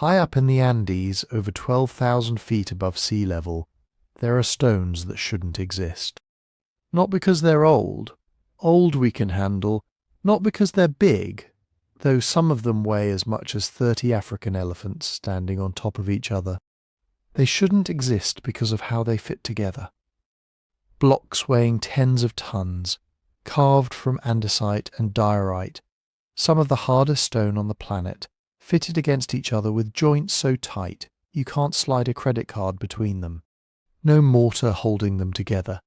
High up in the Andes, over 12,000 feet above sea level, there are stones that shouldn't exist. Not because they're old we can handle, not because they're big, though some of them weigh as much as 30 African elephants standing on top of each other. They shouldn't exist because of how they fit together. Blocks weighing tens of tons, carved from andesite and diorite, some of the hardest stone on the planet, fitted against each other with joints so tight you can't slide a credit card between them. No mortar holding them together.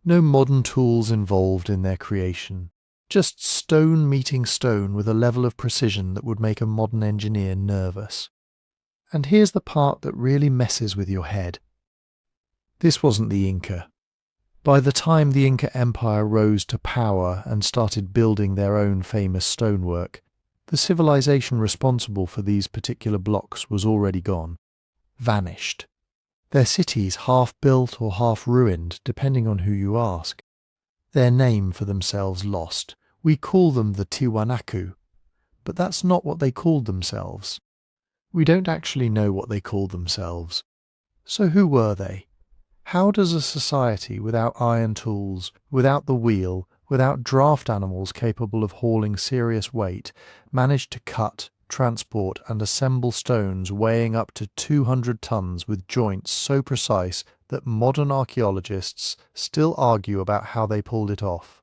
No modern tools involved in their creation. Just stone meeting stone with a level of precision that would make a modern engineer nervous. And here's the part that really messes with your head. This wasn't the Inca. By the time the Inca Empire rose to power and started building their own famous stonework, the civilization responsible for these particular blocks was already gone, vanished. Their cities half-built or half-ruined, depending on who you ask. Their name for themselves lost. We call them the Tiwanaku, but that's not what they called themselves. We don't actually know what they called themselves. So who were they? How does a society without iron tools, without the wheel, without draft animals capable of hauling serious weight, manage to cut, transport and assemble stones weighing up to 200 tons with joints so precise that modern archaeologists still argue about how they pulled it off?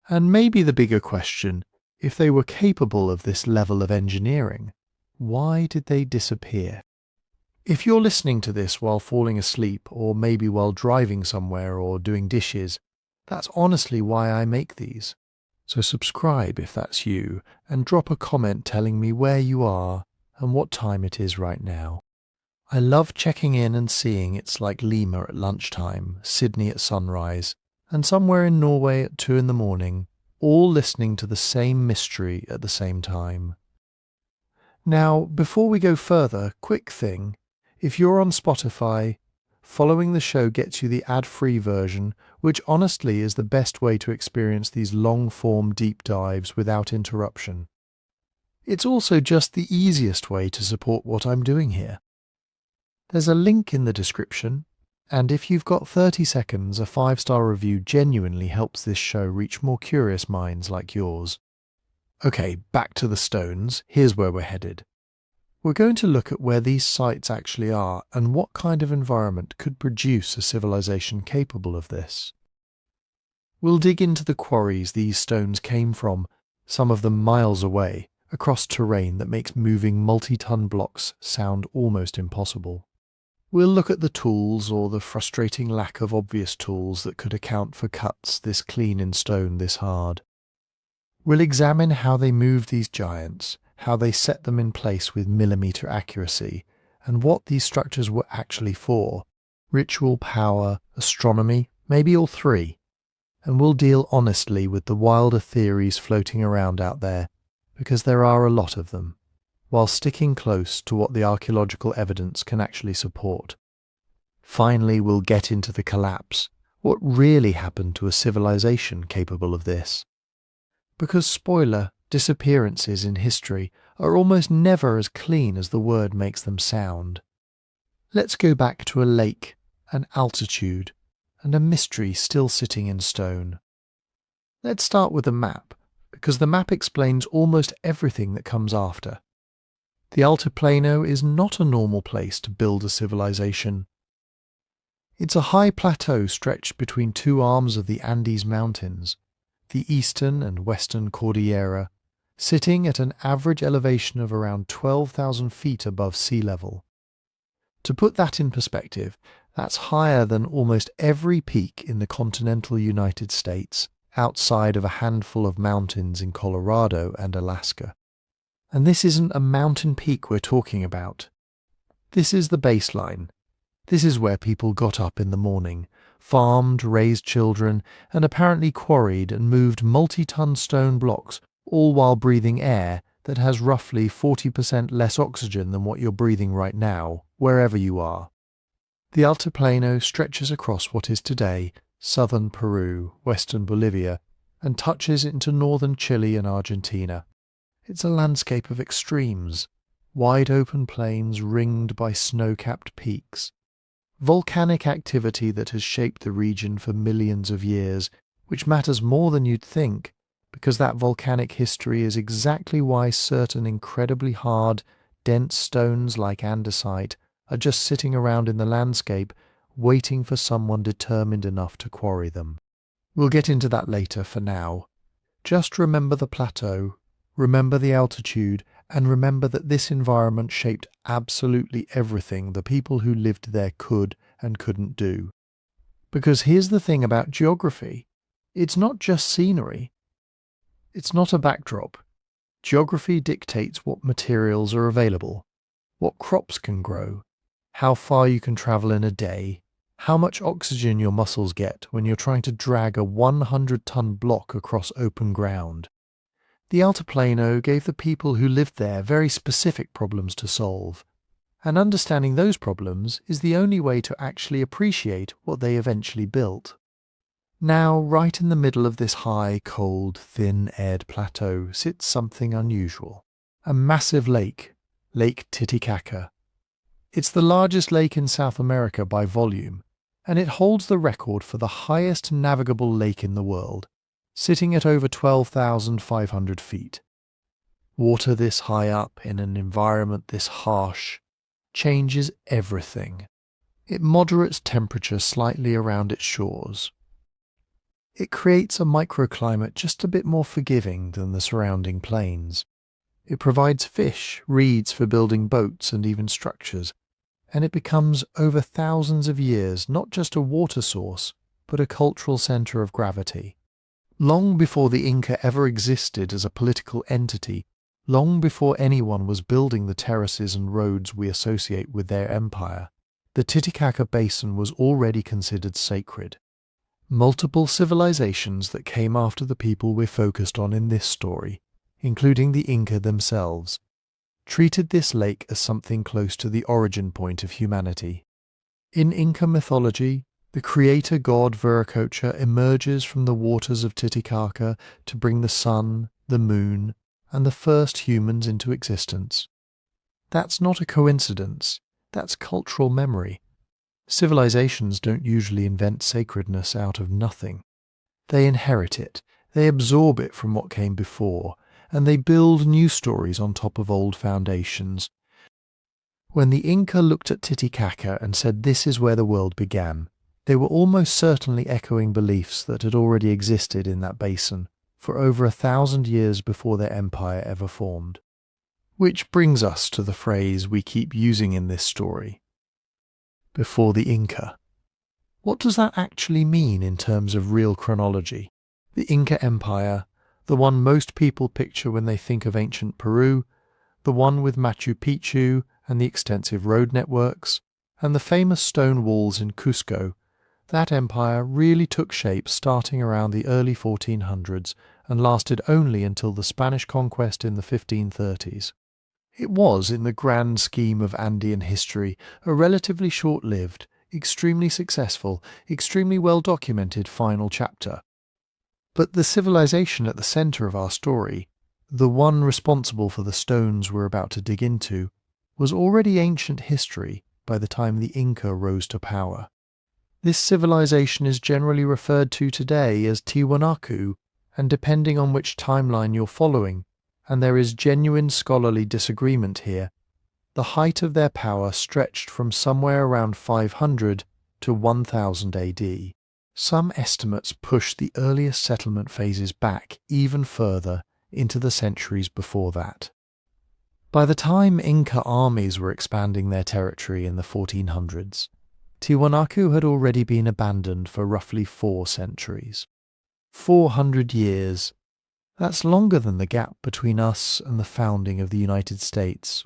And maybe the bigger question, if they were capable of this level of engineering, why did they disappear? If you're listening to this while falling asleep, or maybe while driving somewhere or doing dishes, that's honestly why I make these. So subscribe if that's you, and drop a comment telling me where you are and what time it is right now. I love checking in and seeing it's like Lima at lunchtime, Sydney at sunrise, and somewhere in Norway at 2 in the morning, all listening to the same mystery at the same time. Now, before we go further, quick thing. If you're on Spotify, following the show gets you the ad-free version, which honestly is the best way to experience these long-form deep dives without interruption. It's also just the easiest way to support what I'm doing here. There's a link in the description, and if you've got 30 seconds, a 5-star review genuinely helps this show reach more curious minds like yours. Okay, back to the stones. Here's where we're headed. We're going to look at where these sites actually are and what kind of environment could produce a civilization capable of this. We'll dig into the quarries these stones came from, some of them miles away, across terrain that makes moving multi-ton blocks sound almost impossible. We'll look at the tools, or the frustrating lack of obvious tools that could account for cuts this clean in stone this hard. We'll examine how they moved these giants, how they set them in place with millimetre accuracy, and what these structures were actually for. Ritual, power, astronomy, maybe all three. And we'll deal honestly with the wilder theories floating around out there, because there are a lot of them, while sticking close to what the archaeological evidence can actually support. Finally, we'll get into the collapse, what really happened to a civilization capable of this. Because, spoiler, disappearances in history are almost never as clean as the word makes them sound. Let's go back to a lake, an altitude, and a mystery still sitting in stone. Let's start with a map, because the map explains almost everything that comes after. The Altiplano is not a normal place to build a civilization. It's a high plateau stretched between two arms of the Andes Mountains, the eastern and western Cordillera, sitting at an average elevation of around 12,000 feet above sea level. To put that in perspective, that's higher than almost every peak in the continental United States, outside of a handful of mountains in Colorado and Alaska. And this isn't a mountain peak we're talking about. This is the baseline. This is where people got up in the morning, farmed, raised children, and apparently quarried and moved multi-ton stone blocks, all while breathing air that has roughly 40% less oxygen than what you're breathing right now, wherever you are. The Altiplano stretches across what is today southern Peru, western Bolivia, and touches into northern Chile and Argentina. It's a landscape of extremes. wide open plains ringed by snow-capped peaks. Volcanic activity that has shaped the region for millions of years, which matters more than you'd think, because that volcanic history is exactly why certain incredibly hard, dense stones like andesite are just sitting around in the landscape, waiting for someone determined enough to quarry them. We'll get into that later. For now, just remember the plateau, remember the altitude, and remember that this environment shaped absolutely everything the people who lived there could and couldn't do. Because here's the thing about geography. It's not just scenery. It's not a backdrop. Geography dictates what materials are available, what crops can grow, how far you can travel in a day, how much oxygen your muscles get when you're trying to drag a 100-ton block across open ground. The Altiplano gave the people who lived there very specific problems to solve, and understanding those problems is the only way to actually appreciate what they eventually built. Now, right in the middle of this high, cold, thin-aired plateau sits something unusual. A massive lake, Lake Titicaca. It's the largest lake in South America by volume, and it holds the record for the highest navigable lake in the world, sitting at over 12,500 feet. Water this high up in an environment this harsh changes everything. It moderates temperature slightly around its shores. It creates a microclimate just a bit more forgiving than the surrounding plains. It provides fish, reeds for building boats and even structures, and it becomes, over thousands of years, not just a water source, but a cultural centre of gravity. Long before the Inca ever existed as a political entity, long before anyone was building the terraces and roads we associate with their empire, the Titicaca Basin was already considered sacred. Multiple civilizations that came after the people we're focused on in this story, including the Inca themselves, treated this lake as something close to the origin point of humanity. In Inca mythology, the creator god Viracocha emerges from the waters of Titicaca to bring the sun, the moon, and the first humans into existence. That's not a coincidence, that's cultural memory. Civilizations don't usually invent sacredness out of nothing. They inherit it, they absorb it from what came before, and they build new stories on top of old foundations. When the Inca looked at Titicaca and said this is where the world began, they were almost certainly echoing beliefs that had already existed in that basin for over 1,000 years before their empire ever formed. Which brings us to the phrase we keep using in this story: before the Inca. What does that actually mean in terms of real chronology? The Inca Empire, the one most people picture when they think of ancient Peru, the one with Machu Picchu and the extensive road networks, and the famous stone walls in Cusco, that empire really took shape starting around the early 1400s and lasted only until the Spanish conquest in the 1530s. It was, in the grand scheme of Andean history, a relatively short-lived, extremely successful, extremely well-documented final chapter. But the civilization at the centre of our story, the one responsible for the stones we're about to dig into, was already ancient history by the time the Inca rose to power. This civilization is generally referred to today as Tiwanaku, and depending on which timeline you're following, and there is genuine scholarly disagreement here, the height of their power stretched from somewhere around 500 to 1000 AD. Some estimates push the earliest settlement phases back even further into the centuries before that. By the time Inca armies were expanding their territory in the 1400s, Tiwanaku had already been abandoned for roughly 4 centuries. 400 years. That's longer than the gap between us and the founding of the United States.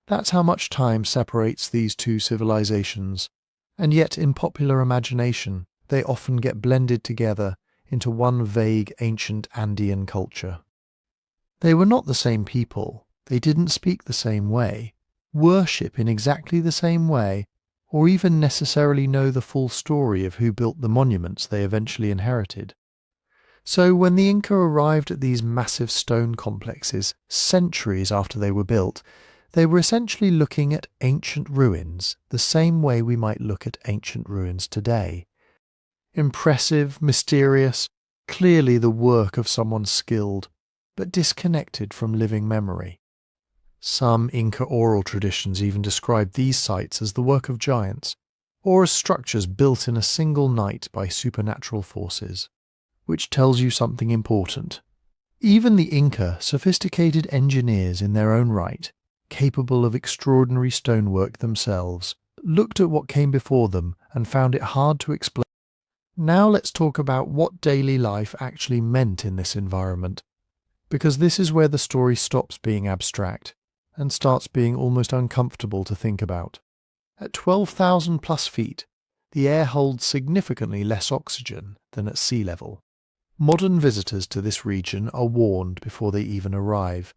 That's how much time separates these two civilizations, and yet in popular imagination they often get blended together into one vague ancient Andean culture. They were not the same people, they didn't speak the same way, worship in exactly the same way, or even necessarily know the full story of who built the monuments they eventually inherited. So when the Inca arrived at these massive stone complexes centuries after they were built, They were essentially looking at ancient ruins the same way we might look at ancient ruins today. Impressive, mysterious, clearly the work of someone skilled, but disconnected from living memory. Some Inca oral traditions even describe these sites as the work of giants, or as structures built in a single night by supernatural forces, which tells you something important. Even the Inca, sophisticated engineers in their own right, capable of extraordinary stonework themselves, looked at what came before them and found it hard to explain. Now let's talk about what daily life actually meant in this environment, because this is where the story stops being abstract and starts being almost uncomfortable to think about. At 12,000 plus feet, the air holds significantly less oxygen than at sea level. Modern visitors to this region are warned before they even arrive.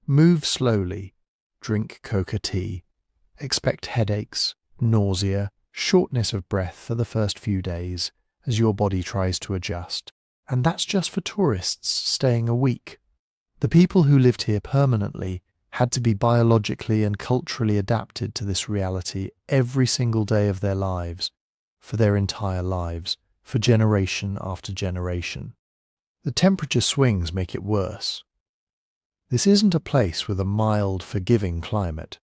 Move slowly, drink coca tea, expect headaches, nausea, shortness of breath for the first few days as your body tries to adjust. And that's just for tourists staying a week. The people who lived here permanently had to be biologically and culturally adapted to this reality every single day of their lives, for their entire lives, for generation after generation. The temperature swings make it worse. This isn't a place with a mild, forgiving climate.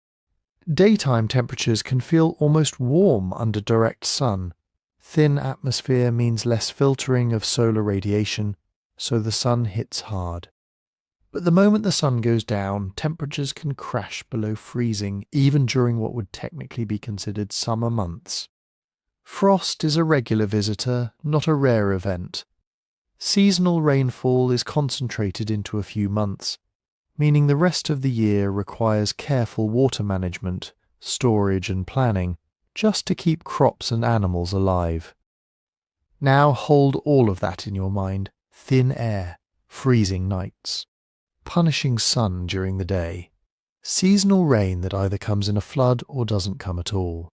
Daytime temperatures can feel almost warm under direct sun. Thin atmosphere means less filtering of solar radiation, so the sun hits hard. But the moment the sun goes down, temperatures can crash below freezing even during what would technically be considered summer months. Frost is a regular visitor, not a rare event. Seasonal rainfall is concentrated into a few months, meaning the rest of the year requires careful water management, storage and planning, just to keep crops and animals alive. Now hold all of that in your mind. Thin air, freezing nights, punishing sun during the day, seasonal rain that either comes in a flood or doesn't come at all.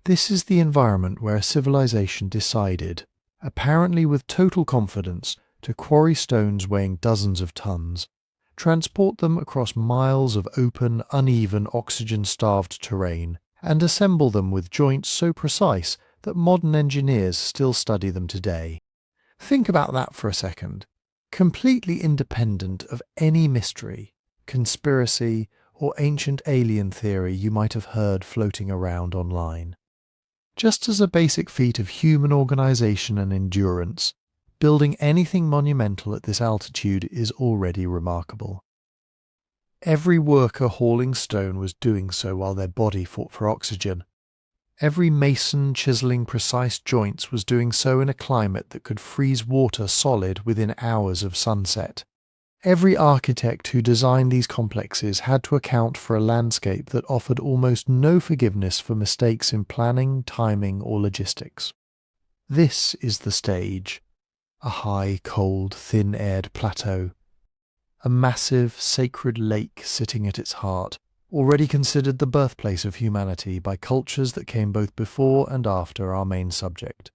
This is the environment where a civilization decided, apparently with total confidence, to quarry stones weighing dozens of tons, transport them across miles of open, uneven, oxygen-starved terrain, and assemble them with joints so precise that modern engineers still study them today. Think about that for a second. Completely independent of any mystery, conspiracy, or ancient alien theory you might have heard floating around online. Just as a basic feat of human organization and endurance, building anything monumental at this altitude is already remarkable. Every worker hauling stone was doing so while their body fought for oxygen. Every mason chiseling precise joints was doing so in a climate that could freeze water solid within hours of sunset. Every architect who designed these complexes had to account for a landscape that offered almost no forgiveness for mistakes in planning, timing, or logistics. This is the stage. A high, cold, thin-aired plateau. A massive, sacred lake sitting at its heart, already considered the birthplace of humanity by cultures that came both before and after our main subject.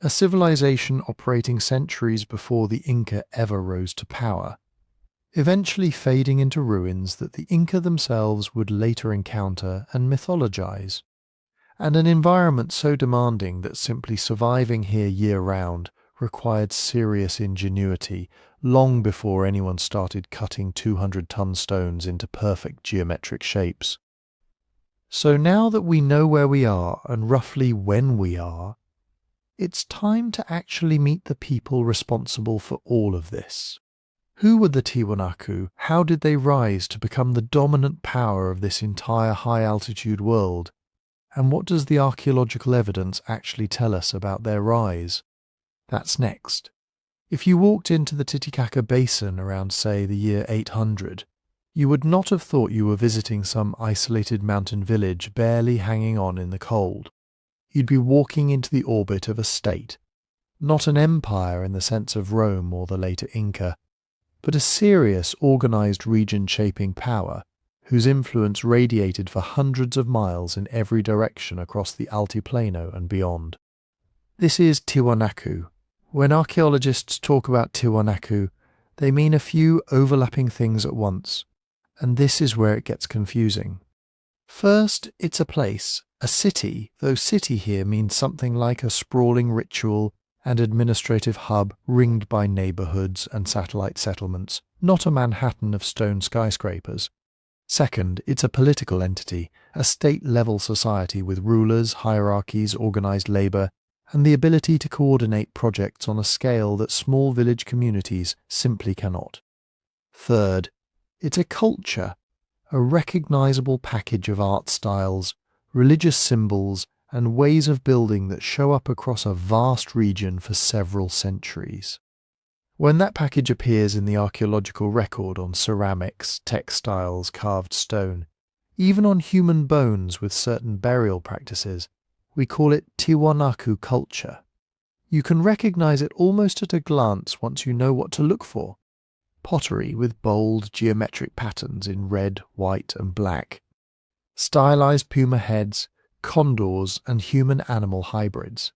A civilization operating centuries before the Inca ever rose to power, eventually fading into ruins that the Inca themselves would later encounter and mythologize, and an environment so demanding that simply surviving here year-round required serious ingenuity long before anyone started cutting 200-ton stones into perfect geometric shapes. So now that we know where we are and roughly when we are, it's time to actually meet the people responsible for all of this. Who were the Tiwanaku? How did they rise to become the dominant power of this entire high-altitude world? And what does the archaeological evidence actually tell us about their rise? That's next. If you walked into the Titicaca Basin around, say, the year 800, you would not have thought you were visiting some isolated mountain village barely hanging on in the cold. You'd be walking into the orbit of a state, not an empire in the sense of Rome or the later Inca, but a serious, organized region-shaping power whose influence radiated for hundreds of miles in every direction across the Altiplano and beyond. This is Tiwanaku. When archaeologists talk about Tiwanaku, they mean a few overlapping things at once. And this is where it gets confusing. First, it's a place, a city, though city here means something like a sprawling ritual and administrative hub ringed by neighbourhoods and satellite settlements, not a Manhattan of stone skyscrapers. Second, it's a political entity, a state-level society with rulers, hierarchies, organised labour, and the ability to coordinate projects on a scale that small village communities simply cannot. Third, it's a culture, a recognisable package of art styles, religious symbols, and ways of building that show up across a vast region for several centuries. When that package appears in the archaeological record on ceramics, textiles, carved stone, even on human bones with certain burial practices, we call it Tiwanaku culture. You can recognise it almost at a glance once you know what to look for. Pottery with bold geometric patterns in red, white and black, stylised puma heads, condors and human-animal hybrids.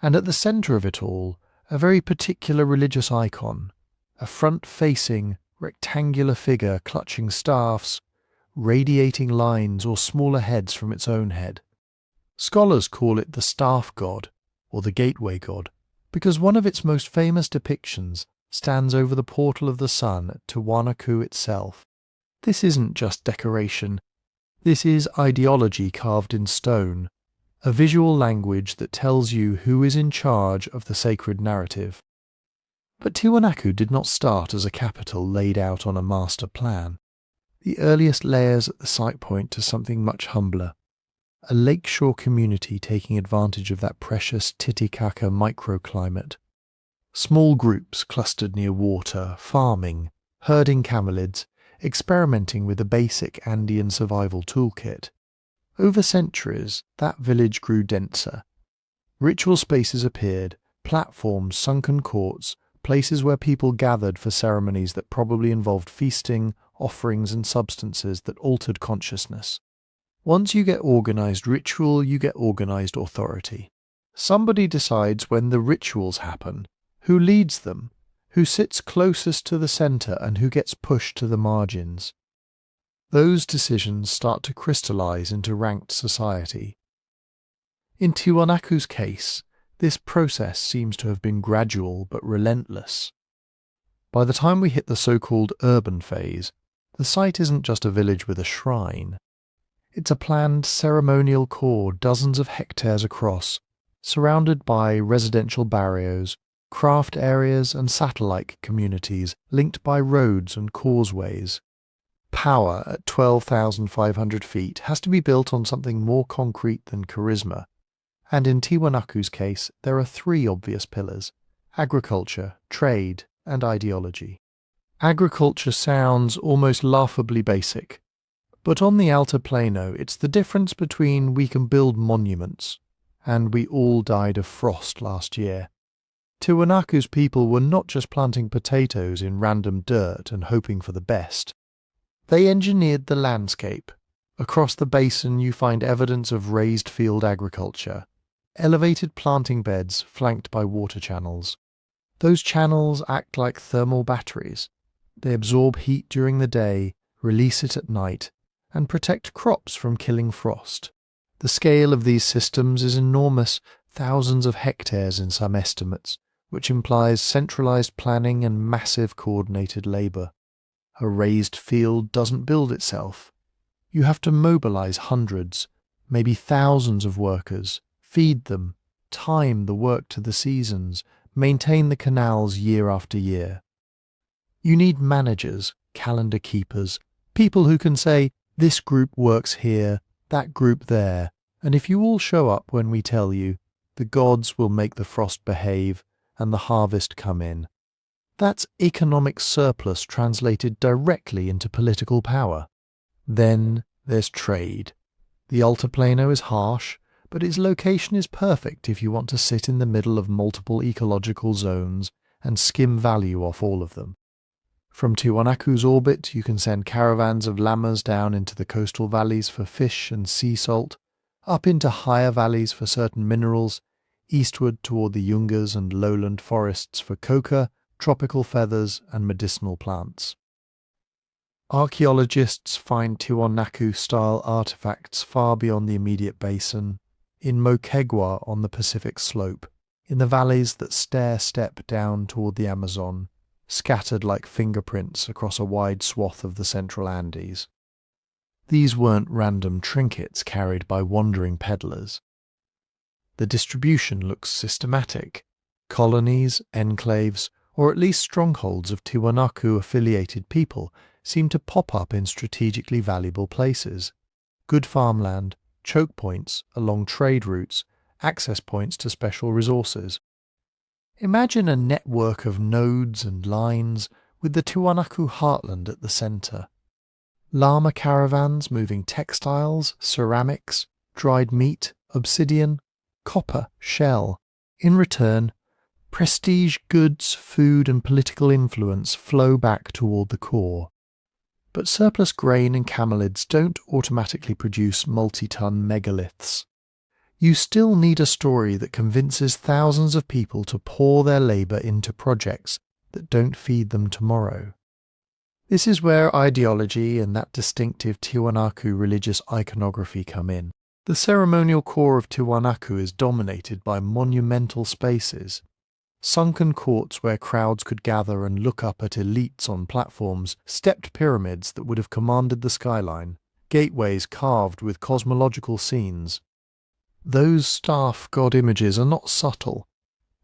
And at the centre of it all, a very particular religious icon, a front-facing, rectangular figure clutching staffs, radiating lines or smaller heads from its own head. Scholars call it the staff god, or the gateway god, because one of its most famous depictions stands over the portal of the sun at Tiwanaku itself. This isn't just decoration, this is ideology carved in stone, a visual language that tells you who is in charge of the sacred narrative. But Tiwanaku did not start as a capital laid out on a master plan. The earliest layers at the site point to something much humbler, a lakeshore community taking advantage of that precious Titicaca microclimate. Small groups clustered near water, farming, herding camelids, experimenting with a basic Andean survival toolkit. Over centuries, that village grew denser. Ritual spaces appeared, platforms, sunken courts, places where people gathered for ceremonies that probably involved feasting, offerings and substances that altered consciousness. Once you get organised ritual, you get organised authority. Somebody decides when the rituals happen, who leads them, who sits closest to the centre and who gets pushed to the margins. Those decisions start to crystallise into ranked society. In Tiwanaku's case, this process seems to have been gradual but relentless. By the time we hit the so-called urban phase, the site isn't just a village with a shrine. It's a planned ceremonial core dozens of hectares across, surrounded by residential barrios, craft areas and satellite communities linked by roads and causeways. Power at 12,500 feet has to be built on something more concrete than charisma, and in Tiwanaku's case there are three obvious pillars: agriculture, trade and ideology. Agriculture sounds almost laughably basic, but on the Altiplano it's the difference between we can build monuments and we all died of frost last year. Tiwanaku's people were not just planting potatoes in random dirt and hoping for the best. They engineered the landscape. Across the basin you find evidence of raised field agriculture, elevated planting beds flanked by water channels. Those channels act like thermal batteries. They absorb heat during the day, release it at night, and protect crops from killing frost. The scale of these systems is enormous, thousands of hectares in some estimates, which implies centralised planning and massive coordinated labour. A raised field doesn't build itself. You have to mobilise hundreds, maybe thousands of workers, feed them, time the work to the seasons, maintain the canals year after year. You need managers, calendar keepers, people who can say, this group works here, that group there, and if you all show up when we tell you, the gods will make the frost behave and the harvest come in. That's economic surplus translated directly into political power. Then there's trade. The Altiplano is harsh, but its location is perfect if you want to sit in the middle of multiple ecological zones and skim value off all of them. From Tiwanaku's orbit, you can send caravans of llamas down into the coastal valleys for fish and sea salt, up into higher valleys for certain minerals, eastward toward the yungas and lowland forests for coca, tropical feathers and medicinal plants. Archaeologists find Tiwanaku-style artifacts far beyond the immediate basin, in Moquegua on the Pacific slope, in the valleys that stair-step down toward the Amazon, scattered like fingerprints across a wide swath of the central Andes. These weren't random trinkets carried by wandering peddlers. The distribution looks systematic. Colonies, enclaves, or at least strongholds of Tiwanaku-affiliated people seem to pop up in strategically valuable places. Good farmland, choke points along trade routes, access points to special resources. Imagine a network of nodes and lines with the Tiwanaku heartland at the centre. Llama caravans moving textiles, ceramics, dried meat, obsidian, copper, shell. In return, prestige goods, food and political influence flow back toward the core. But surplus grain and camelids don't automatically produce multi-ton megaliths. You still need a story that convinces thousands of people to pour their labour into projects that don't feed them tomorrow. This is where ideology and that distinctive Tiwanaku religious iconography come in. The ceremonial core of Tiwanaku is dominated by monumental spaces, sunken courts where crowds could gather and look up at elites on platforms, stepped pyramids that would have commanded the skyline, gateways carved with cosmological scenes. Those staff god images are not subtle.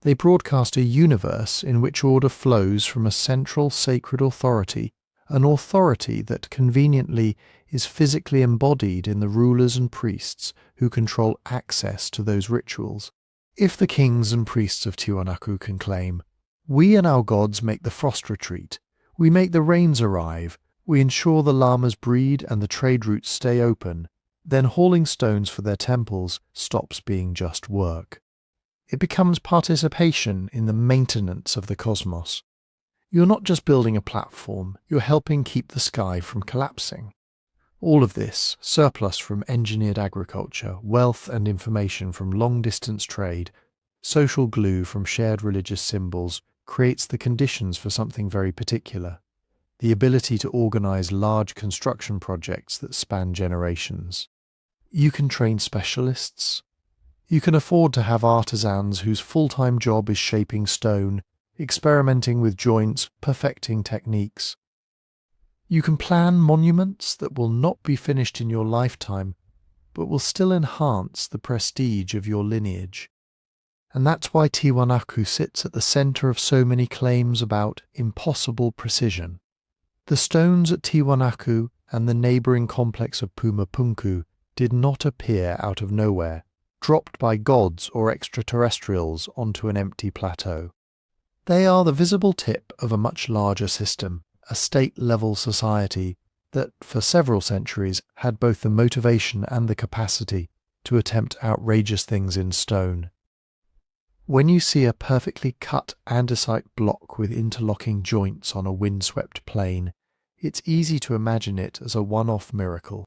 They broadcast a universe in which order flows from a central sacred authority, an authority that conveniently is physically embodied in the rulers and priests who control access to those rituals. If the kings and priests of Tiwanaku can claim, "We and our gods make the frost retreat, we make the rains arrive, we ensure the llamas breed and the trade routes stay open," then hauling stones for their temples stops being just work. It becomes participation in the maintenance of the cosmos. You're not just building a platform, you're helping keep the sky from collapsing. All of this, surplus from engineered agriculture, wealth and information from long-distance trade, social glue from shared religious symbols, creates the conditions for something very particular: the ability to organize large construction projects that span generations. You can train specialists. You can afford to have artisans whose full-time job is shaping stone, experimenting with joints, perfecting techniques. You can plan monuments that will not be finished in your lifetime, but will still enhance the prestige of your lineage. And that's why Tiwanaku sits at the centre of so many claims about impossible precision. The stones at Tiwanaku and the neighbouring complex of Puma Punku did not appear out of nowhere, dropped by gods or extraterrestrials onto an empty plateau. They are the visible tip of a much larger system, a state-level society that, for several centuries, had both the motivation and the capacity to attempt outrageous things in stone. When you see a perfectly cut andesite block with interlocking joints on a windswept plain, it's easy to imagine it as a one-off miracle.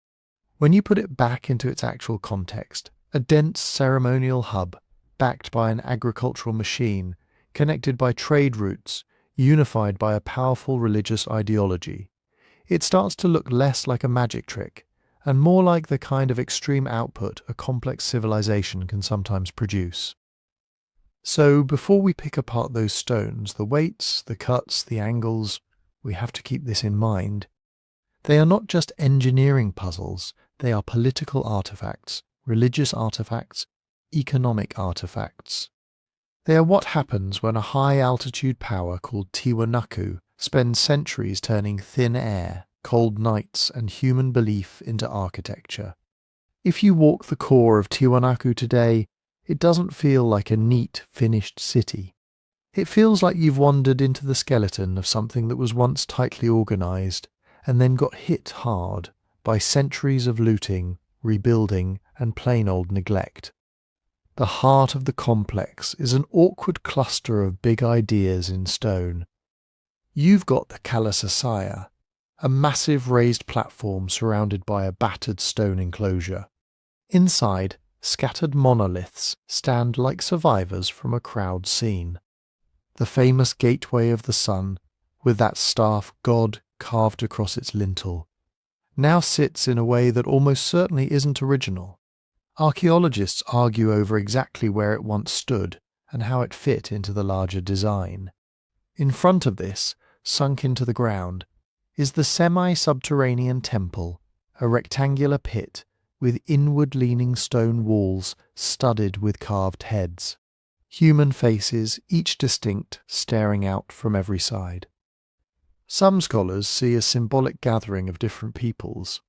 When you put it back into its actual context, a dense ceremonial hub, backed by an agricultural machine, connected by trade routes, unified by a powerful religious ideology, it starts to look less like a magic trick and more like the kind of extreme output a complex civilization can sometimes produce. So before we pick apart those stones, the weights, the cuts, the angles, we have to keep this in mind. They are not just engineering puzzles, they are political artifacts, religious artifacts, economic artifacts. They are what happens when a high-altitude power called Tiwanaku spends centuries turning thin air, cold nights and human belief into architecture. If you walk the core of Tiwanaku today, it doesn't feel like a neat, finished city. It feels like you've wandered into the skeleton of something that was once tightly organized and then got hit hard by centuries of looting, rebuilding and plain old neglect. The heart of the complex is an awkward cluster of big ideas in stone. You've got the Kalasasaya, a massive raised platform surrounded by a battered stone enclosure. Inside, scattered monoliths stand like survivors from a crowd scene. The famous Gateway of the Sun, with that staff god carved across its lintel, now sits in a way that almost certainly isn't original. Archaeologists argue over exactly where it once stood and how it fit into the larger design. In front of this, sunk into the ground, is the semi-subterranean temple, a rectangular pit with inward-leaning stone walls studded with carved heads. Human faces, each distinct, staring out from every side. Some scholars see a symbolic gathering of different peoples.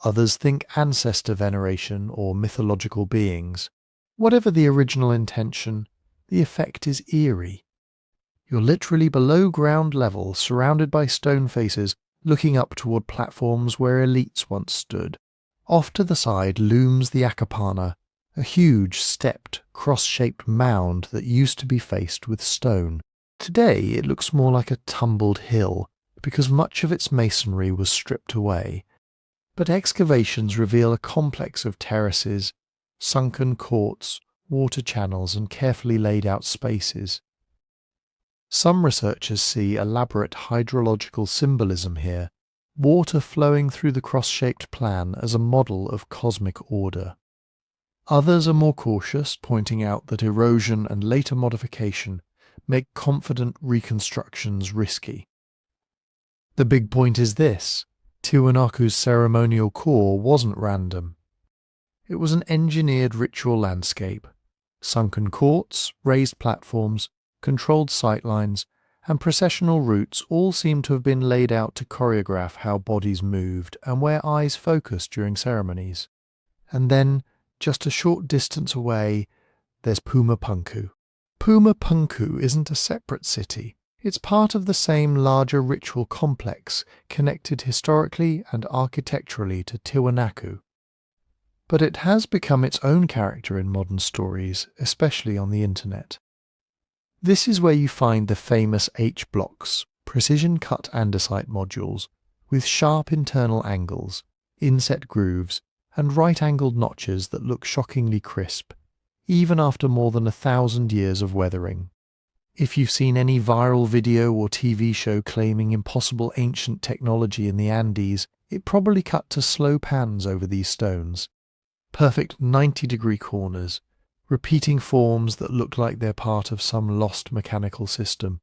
Others think ancestor veneration or mythological beings. Whatever the original intention, the effect is eerie. You're literally below ground level, surrounded by stone faces, looking up toward platforms where elites once stood. Off to the side looms the Acapana, a huge, stepped, cross-shaped mound that used to be faced with stone. Today it looks more like a tumbled hill, because much of its masonry was stripped away. But excavations reveal a complex of terraces, sunken courts, water channels, and carefully laid out spaces. Some researchers see elaborate hydrological symbolism here, water flowing through the cross-shaped plan as a model of cosmic order. Others are more cautious, pointing out that erosion and later modification make confident reconstructions risky. The big point is this: Tiwanaku's ceremonial core wasn't random. It was an engineered ritual landscape. Sunken courts, raised platforms, controlled sightlines, and processional routes all seem to have been laid out to choreograph how bodies moved and where eyes focused during ceremonies. And then, just a short distance away, there's Puma Punku. Puma Punku isn't a separate city. It's part of the same larger ritual complex, connected historically and architecturally to Tiwanaku. But it has become its own character in modern stories, especially on the internet. This is where you find the famous H-blocks, precision-cut andesite modules, with sharp internal angles, inset grooves, and right-angled notches that look shockingly crisp, even after more than 1,000 years of weathering. If you've seen any viral video or TV show claiming impossible ancient technology in the Andes, it probably cut to slow pans over these stones. Perfect 90-degree corners, repeating forms that look like they're part of some lost mechanical system.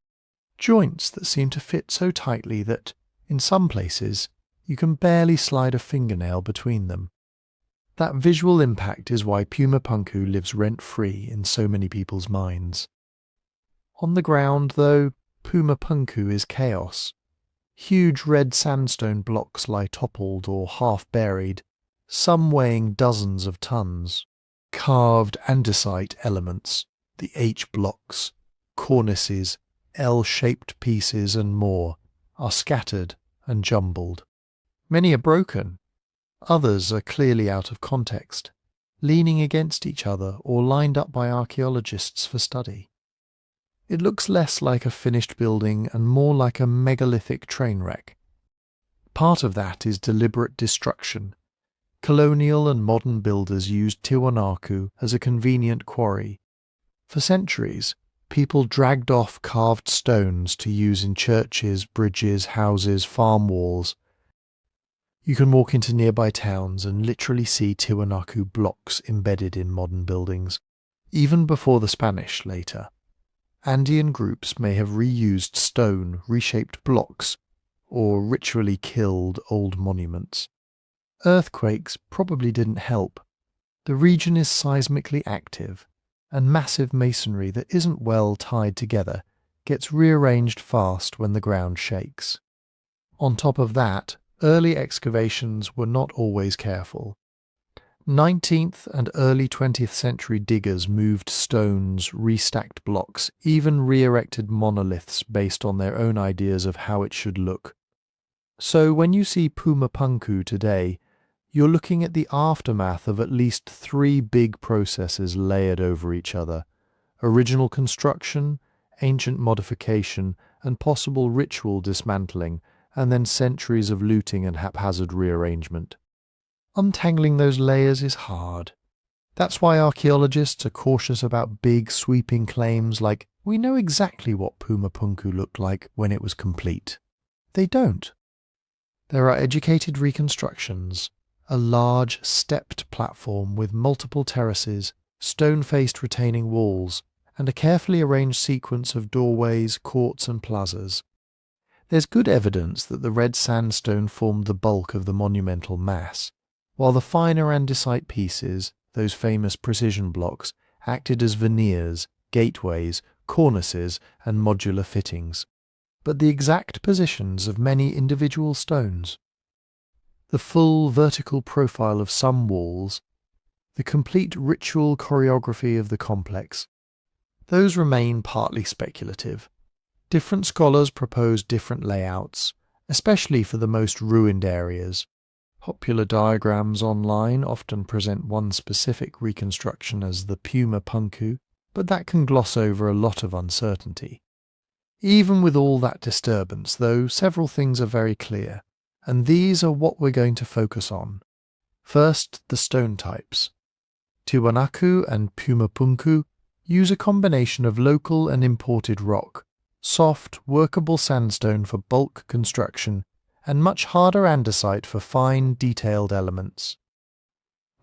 Joints that seem to fit so tightly that, in some places, you can barely slide a fingernail between them. That visual impact is why Puma Punku lives rent-free in so many people's minds. On the ground, though, Puma Punku is chaos. Huge red sandstone blocks lie toppled or half-buried, some weighing dozens of tons. Carved andesite elements, the H-blocks, cornices, L-shaped pieces and more, are scattered and jumbled. Many are broken. Others are clearly out of context, leaning against each other or lined up by archaeologists for study. It looks less like a finished building and more like a megalithic train wreck. Part of that is deliberate destruction. Colonial and modern builders used Tiwanaku as a convenient quarry. For centuries, people dragged off carved stones to use in churches, bridges, houses, farm walls. You can walk into nearby towns and literally see Tiwanaku blocks embedded in modern buildings, even before the Spanish later. Andean groups may have reused stone, reshaped blocks, or ritually killed old monuments. Earthquakes probably didn't help. The region is seismically active, and massive masonry that isn't well tied together gets rearranged fast when the ground shakes. On top of that, early excavations were not always careful. 19th and early 20th century diggers moved stones, restacked blocks, even re-erected monoliths based on their own ideas of how it should look. So when you see Puma Punku today, you're looking at the aftermath of at least 3 big processes layered over each other: original construction, ancient modification, and possible ritual dismantling, and then centuries of looting and haphazard rearrangement. Untangling those layers is hard. That's why archaeologists are cautious about big, sweeping claims like, "We know exactly what Puma Punku looked like when it was complete." They don't. There are educated reconstructions, a large stepped platform with multiple terraces, stone-faced retaining walls, and a carefully arranged sequence of doorways, courts and plazas. There's good evidence that the red sandstone formed the bulk of the monumental mass, while the finer andesite pieces, those famous precision blocks, acted as veneers, gateways, cornices and modular fittings. But the exact positions of many individual stones, the full vertical profile of some walls, the complete ritual choreography of the complex, those remain partly speculative. Different scholars propose different layouts, especially for the most ruined areas. Popular diagrams online often present one specific reconstruction as the Puma Punku, but that can gloss over a lot of uncertainty. Even with all that disturbance, though, several things are very clear, and these are what we're going to focus on. First, the stone types. Tiwanaku and Puma Punku use a combination of local and imported rock, soft, workable sandstone for bulk construction, and much harder andesite for fine, detailed elements.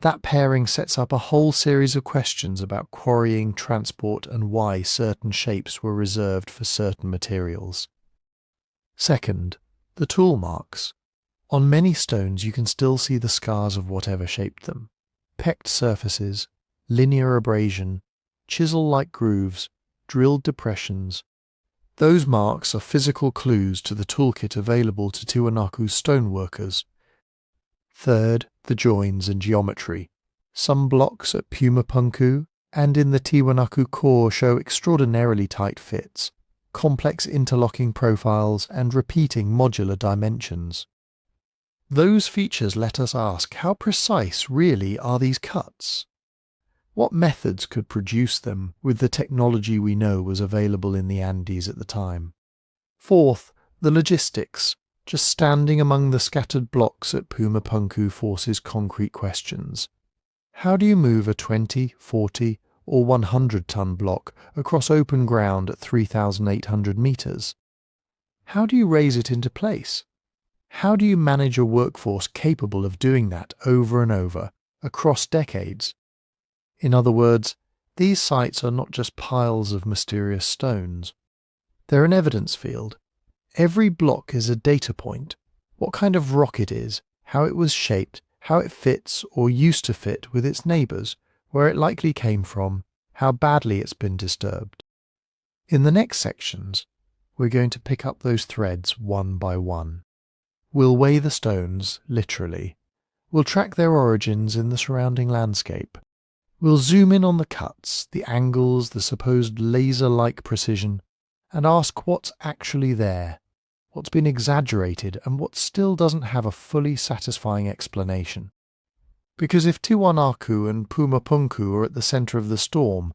That pairing sets up a whole series of questions about quarrying, transport, and why certain shapes were reserved for certain materials. Second, the tool marks. On many stones you can still see the scars of whatever shaped them. Pecked surfaces, linear abrasion, chisel-like grooves, drilled depressions. Those marks are physical clues to the toolkit available to Tiwanaku stoneworkers. Third, the joins and geometry. Some blocks at Puma Punku and in the Tiwanaku core show extraordinarily tight fits, complex interlocking profiles and repeating modular dimensions. Those features let us ask, how precise really are these cuts? What methods could produce them with the technology we know was available in the Andes at the time? Fourth, the logistics. Just standing among the scattered blocks at Puma Punku forces concrete questions. How do you move a 20, 40 or 100-ton block across open ground at 3,800 meters? How do you raise it into place? How do you manage a workforce capable of doing that over and over, across decades? In other words, these sites are not just piles of mysterious stones. They're an evidence field. Every block is a data point. What kind of rock it is, how it was shaped, how it fits or used to fit with its neighbours, where it likely came from, how badly it's been disturbed. In the next sections, we're going to pick up those threads one by one. We'll weigh the stones, literally. We'll track their origins in the surrounding landscape. We'll zoom in on the cuts, the angles, the supposed laser-like precision, and ask what's actually there, what's been exaggerated, and what still doesn't have a fully satisfying explanation. Because if Tiwanaku and Puma Punku are at the centre of the storm,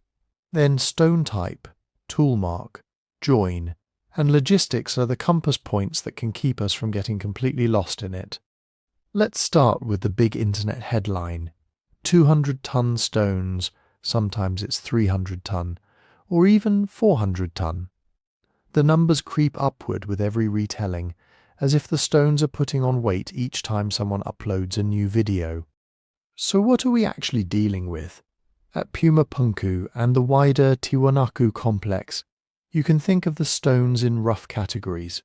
then stone type, tool mark, join, and logistics are the compass points that can keep us from getting completely lost in it. Let's start with the big internet headline: 200-ton stones, sometimes it's 300-ton, or even 400-ton. The numbers creep upward with every retelling, as if the stones are putting on weight each time someone uploads a new video. So what are we actually dealing with? At Puma Punku and the wider Tiwanaku complex, you can think of the stones in rough categories.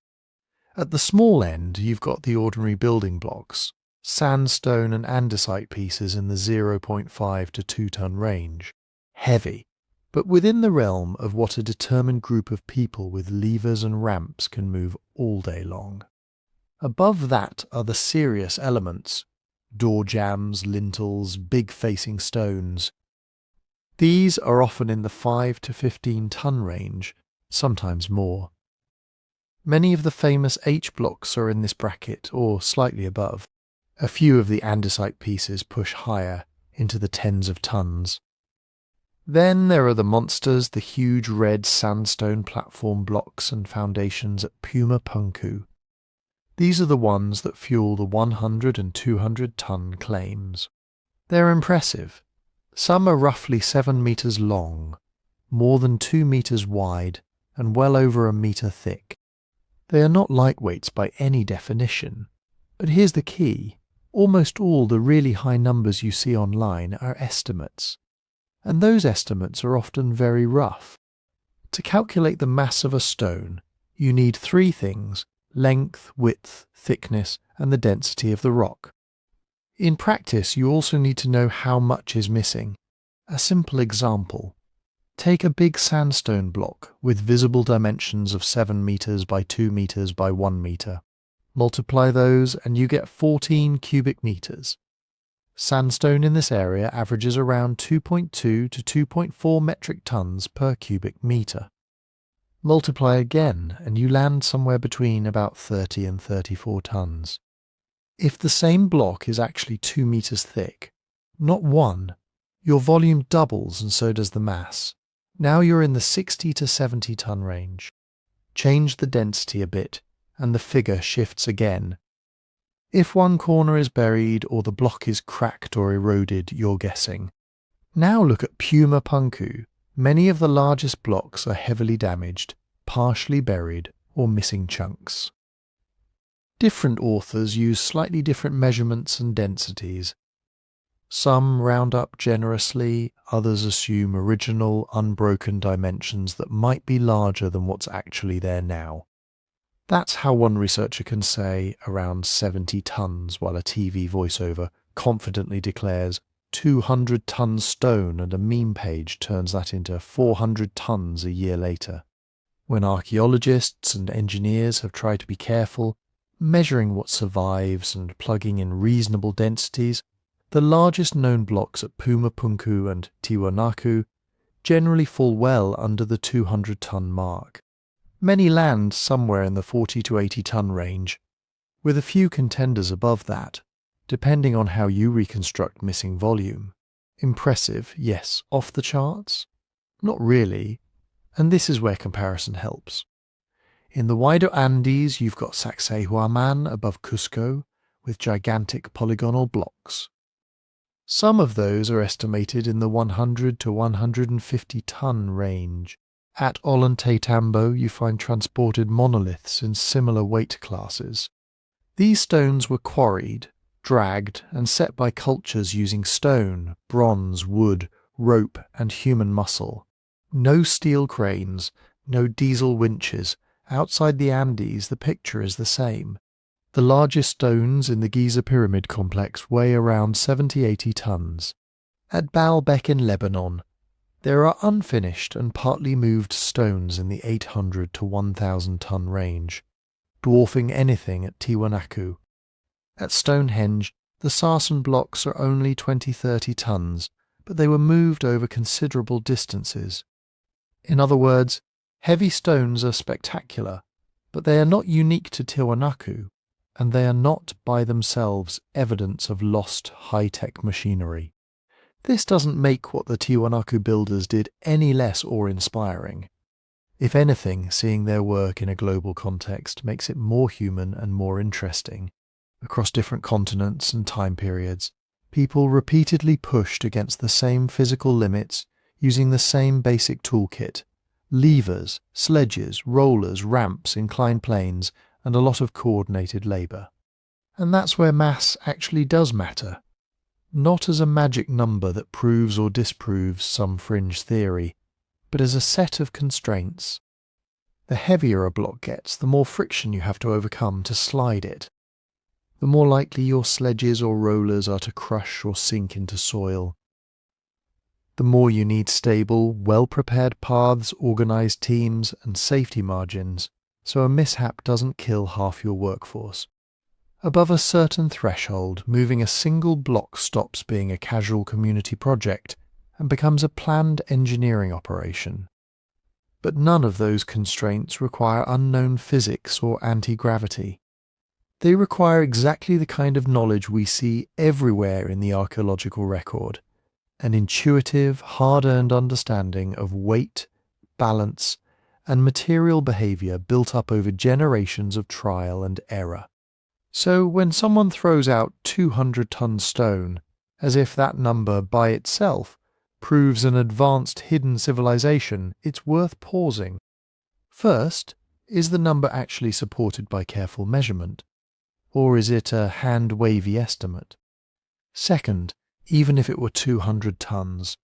At the small end, you've got the ordinary building blocks, sandstone and andesite pieces in the 0.5 to 2-ton range. Heavy, but within the realm of what a determined group of people with levers and ramps can move all day long. Above that are the serious elements: door jambs, lintels, big facing stones. These are often in the 5 to 15-ton range, sometimes more. Many of the famous H-blocks are in this bracket, or slightly above. A few of the andesite pieces push higher, into the tens of tons. Then there are the monsters, the huge red sandstone platform blocks and foundations at Puma Punku. These are the ones that fuel the 100 and 200-ton claims. They're impressive. Some are roughly 7 meters long, more than 2 meters wide, and well over a meter thick. They are not lightweights by any definition. But here's the key. Almost all the really high numbers you see online are estimates. And those estimates are often very rough. To calculate the mass of a stone, you need three things: length, width, thickness, and the density of the rock. In practice, you also need to know how much is missing. A simple example. Take a big sandstone block with visible dimensions of 7 meters by 2 meters by 1 meter. Multiply those and you get 14 cubic meters. Sandstone in this area averages around 2.2 to 2.4 metric tons per cubic meter. Multiply again and you land somewhere between about 30 and 34 tons. If the same block is actually 2 meters thick, not 1, your volume doubles and so does the mass. Now you're in the 60 to 70 ton range. Change the density a bit and the figure shifts again. If one corner is buried or the block is cracked or eroded, you're guessing. Now look at Puma Punku. Many of the largest blocks are heavily damaged, partially buried, or missing chunks. Different authors use slightly different measurements and densities. Some round up generously, others assume original, unbroken dimensions that might be larger than what's actually there now. That's how one researcher can say around 70 tons, while a TV voiceover confidently declares 200-ton stone, and a meme page turns that into 400 tons a year later. When archaeologists and engineers have tried to be careful, measuring what survives and plugging in reasonable densities, the largest known blocks at Puma Punku and Tiwanaku generally fall well under the 200-ton mark. Many land somewhere in the 40 to 80-ton range, with a few contenders above that, depending on how you reconstruct missing volume. Impressive, yes. Off the charts? Not really, and this is where comparison helps. In the wider Andes, you've got Sacsayhuaman above Cusco, with gigantic polygonal blocks. Some of those are estimated in the 100 to 150-ton range. At Ollantaytambo, you find transported monoliths in similar weight classes. These stones were quarried, dragged, and set by cultures using stone, bronze, wood, rope, and human muscle. No steel cranes, no diesel winches. Outside the Andes, the picture is the same. The largest stones in the Giza Pyramid complex weigh around 70-80 tons. At Baalbek in Lebanon, there are unfinished and partly moved stones in the 800 to 1,000 ton range, dwarfing anything at Tiwanaku. At Stonehenge, the sarsen blocks are only 20-30 tons, but they were moved over considerable distances. In other words, heavy stones are spectacular, but they are not unique to Tiwanaku, and they are not by themselves evidence of lost high-tech machinery. This doesn't make what the Tiwanaku builders did any less awe-inspiring. If anything, seeing their work in a global context makes it more human and more interesting. Across different continents and time periods, people repeatedly pushed against the same physical limits using the same basic toolkit: levers, sledges, rollers, ramps, inclined planes, and a lot of coordinated labour. And that's where mass actually does matter. Not as a magic number that proves or disproves some fringe theory, but as a set of constraints. The heavier a block gets, the more friction you have to overcome to slide it. The more likely your sledges or rollers are to crush or sink into soil. The more you need stable, well-prepared paths, organised teams, and safety margins, so a mishap doesn't kill half your workforce. Above a certain threshold, moving a single block stops being a casual community project and becomes a planned engineering operation. But none of those constraints require unknown physics or anti-gravity. They require exactly the kind of knowledge we see everywhere in the archaeological record: an intuitive, hard-earned understanding of weight, balance, and material behaviour built up over generations of trial and error. So when someone throws out 200-ton stone, as if that number by itself proves an advanced hidden civilization, it's worth pausing. First, is the number actually supported by careful measurement? or is it a hand-wavy estimate? Second, even if it were 200 tons,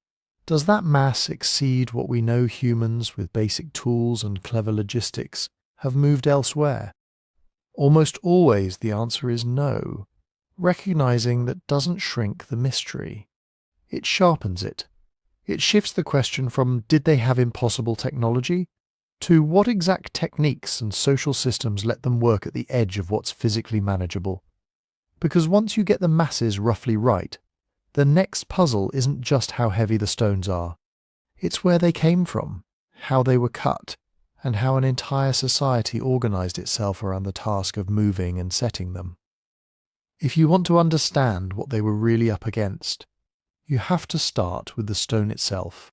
does that mass exceed what we know humans with basic tools and clever logistics have moved elsewhere? Almost always the answer is no. Recognizing that doesn't shrink the mystery. It sharpens it. It shifts the question from did they have impossible technology to what exact techniques and social systems let them work at the edge of what's physically manageable. Because once you get the masses roughly right, the next puzzle isn't just how heavy the stones are. It's where they came from, how they were cut, and how an entire society organized itself around the task of moving and setting them. If you want to understand what they were really up against, you have to start with the stone itself.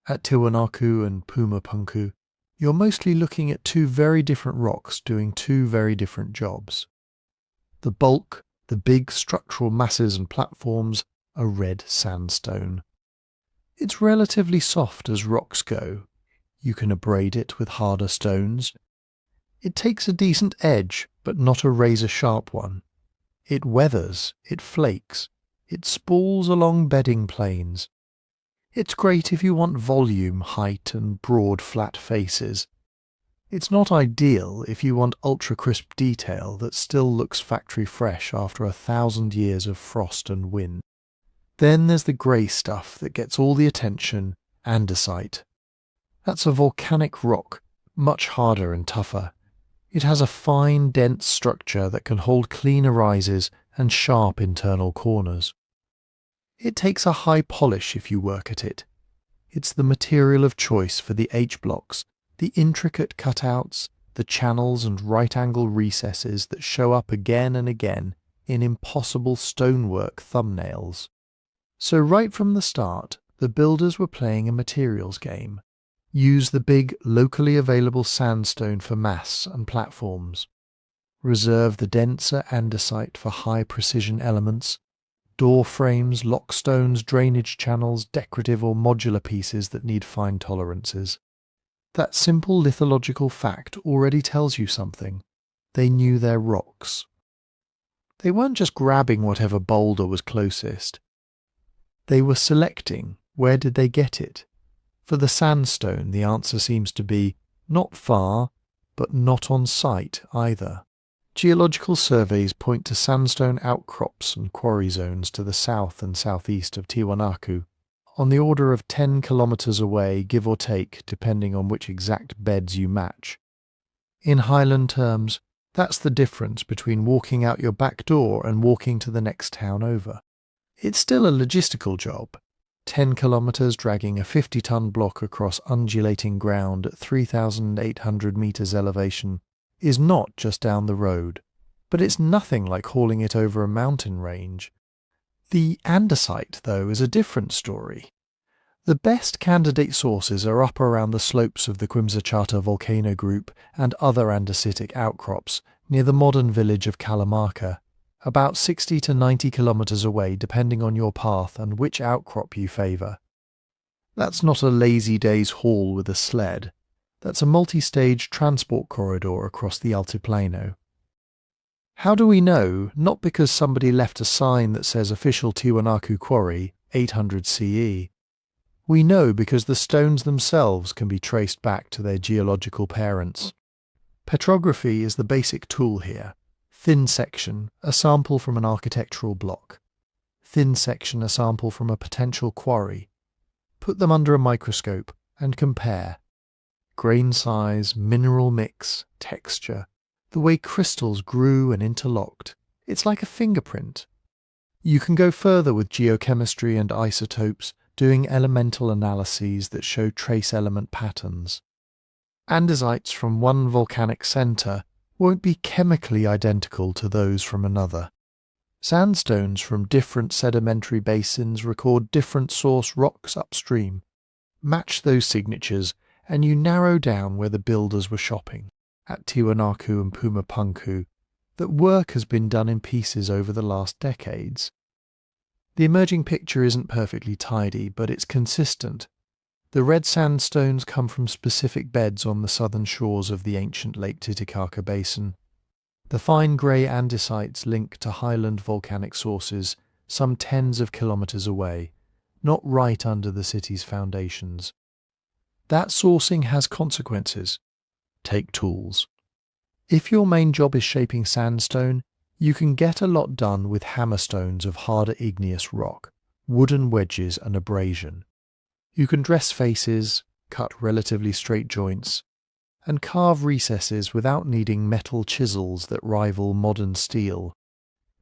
At Tiwanaku and Puma Punku, you're mostly looking at two very different rocks doing two very different jobs. The bulk, the big structural masses and platforms, are red sandstone. It's relatively soft as rocks go. You can abrade it with harder stones. It takes a decent edge, but not a razor-sharp one. It weathers, it flakes, it spools along bedding planes. It's great if you want volume, height, and broad flat faces. It's not ideal if you want ultra-crisp detail that still looks factory fresh after 1,000 years of frost and wind. Then there's the grey stuff that gets all the attention, andesite. That's a volcanic rock, much harder and tougher. It has a fine, dense structure that can hold cleaner rises and sharp internal corners. It takes a high polish if you work at it. It's the material of choice for the H-blocks, the intricate cutouts, the channels and right-angle recesses that show up again and again in impossible stonework thumbnails. So right from the start, the builders were playing a materials game. Use the big, locally available sandstone for mass and platforms. Reserve the denser andesite for high-precision elements. Door frames, lock stones, drainage channels, decorative or modular pieces that need fine tolerances. That simple lithological fact already tells you something. They knew their rocks. They weren't just grabbing whatever boulder was closest. They were selecting where did they get it. For the sandstone, the answer seems to be not far, but not on site either. Geological surveys point to sandstone outcrops and quarry zones to the south and southeast of Tiwanaku, on the order of 10 kilometers away, give or take, depending on which exact beds you match. In highland terms, that's the difference between walking out your back door and walking to the next town over. It's still a logistical job. 10 kilometers dragging a 50-ton block across undulating ground at 3,800 meters elevation is not just down the road, but it's nothing like hauling it over a mountain range. The andesite, though, is a different story. The best candidate sources are up around the slopes of the Quimsachata volcano group and other andesitic outcrops near the modern village of Calamarca, about 60 to 90 kilometers away depending on your path and which outcrop you favour. That's not a lazy day's haul with a sled. That's a multi-stage transport corridor across the Altiplano. How do we know? Not because somebody left a sign that says official Tiwanaku quarry, 800 CE. We know because the stones themselves can be traced back to their geological parents. Petrography is the basic tool here. Thin section, a sample from an architectural block. Thin section, a sample from a potential quarry. Put them under a microscope and compare. Grain size, mineral mix, texture, the way crystals grew and interlocked. It's like a fingerprint. You can go further with geochemistry and isotopes, doing elemental analyses that show trace element patterns. Andesites from one volcanic centre won't be chemically identical to those from another. Sandstones from different sedimentary basins record different source rocks upstream. Match those signatures and you narrow down where the builders were shopping, at Tiwanaku and Puma Punku, that work has been done in pieces over the last decades. The emerging picture isn't perfectly tidy, but it's consistent. The red sandstones come from specific beds on the southern shores of the ancient Lake Titicaca basin. The fine grey andesites link to highland volcanic sources some tens of kilometres away, not right under the city's foundations. That sourcing has consequences. Take tools. If your main job is shaping sandstone, you can get a lot done with hammerstones of harder igneous rock, wooden wedges and abrasion. You can dress faces, cut relatively straight joints, and carve recesses without needing metal chisels that rival modern steel.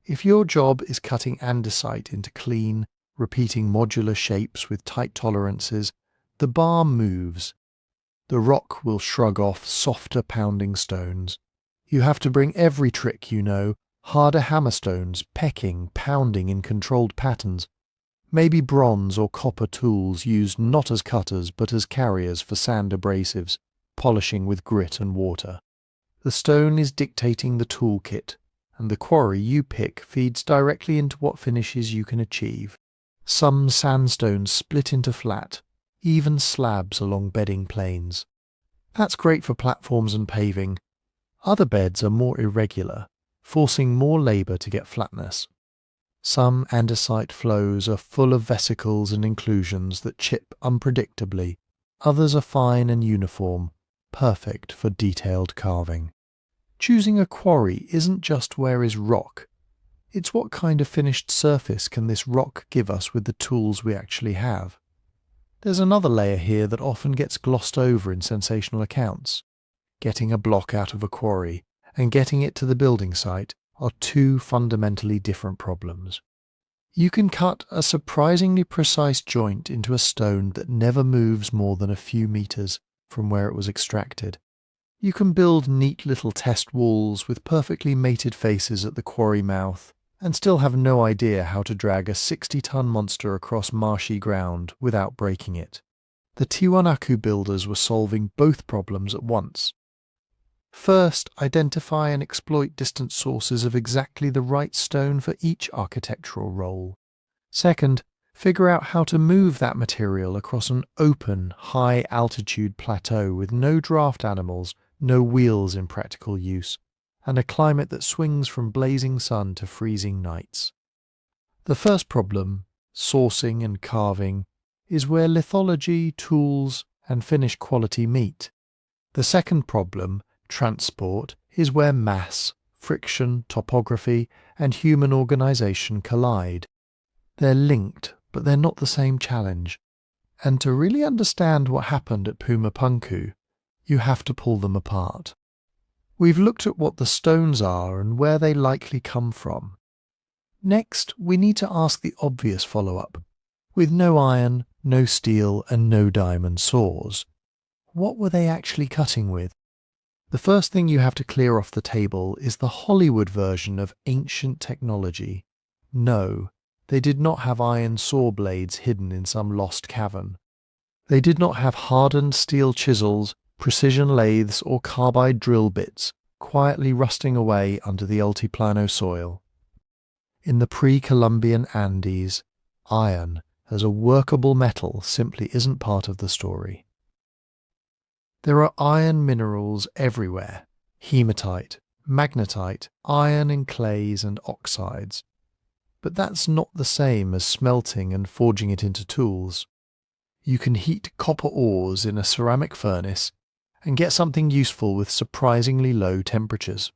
If your job is cutting andesite into clean, repeating modular shapes with tight tolerances, the bar moves. The rock will shrug off softer pounding stones. You have to bring every trick you know, harder hammerstones, pecking, pounding in controlled patterns. Maybe bronze or copper tools used not as cutters but as carriers for sand abrasives, polishing with grit and water. The stone is dictating the toolkit, and the quarry you pick feeds directly into what finishes you can achieve. Some sandstones split into flat, even slabs along bedding planes. That's great for platforms and paving. Other beds are more irregular, forcing more labour to get flatness. Some andesite flows are full of vesicles and inclusions that chip unpredictably. Others are fine and uniform, perfect for detailed carving. Choosing a quarry isn't just where is rock. It's what kind of finished surface can this rock give us with the tools we actually have. There's another layer here that often gets glossed over in sensational accounts. Getting a block out of a quarry and getting it to the building site are two fundamentally different problems. You can cut a surprisingly precise joint into a stone that never moves more than a few meters from where it was extracted. You can build neat little test walls with perfectly mated faces at the quarry mouth and still have no idea how to drag a 60-ton monster across marshy ground without breaking it. The Tiwanaku builders were solving both problems at once. First, identify and exploit distant sources of exactly the right stone for each architectural role. Second, figure out how to move that material across an open, high-altitude plateau with no draft animals, no wheels in practical use, and a climate that swings from blazing sun to freezing nights. The first problem, sourcing and carving, is where lithology, tools, and finish quality meet. The second problem, transport, is where mass, friction, topography, and human organisation collide. They're linked, but they're not the same challenge. And to really understand what happened at Puma Punku, you have to pull them apart. We've looked at what the stones are and where they likely come from. Next, we need to ask the obvious follow-up. With no iron, no steel, and no diamond saws, what were they actually cutting with? The first thing you have to clear off the table is the Hollywood version of ancient technology. No, they did not have iron saw blades hidden in some lost cavern. They did not have hardened steel chisels, precision lathes, or carbide drill bits quietly rusting away under the Altiplano soil. In the pre-Columbian Andes, iron as a workable metal simply isn't part of the story. There are iron minerals everywhere: hematite, magnetite, iron in clays and oxides. But that's not the same as smelting and forging it into tools. You can heat copper ores in a ceramic furnace and get something useful with surprisingly low temperatures.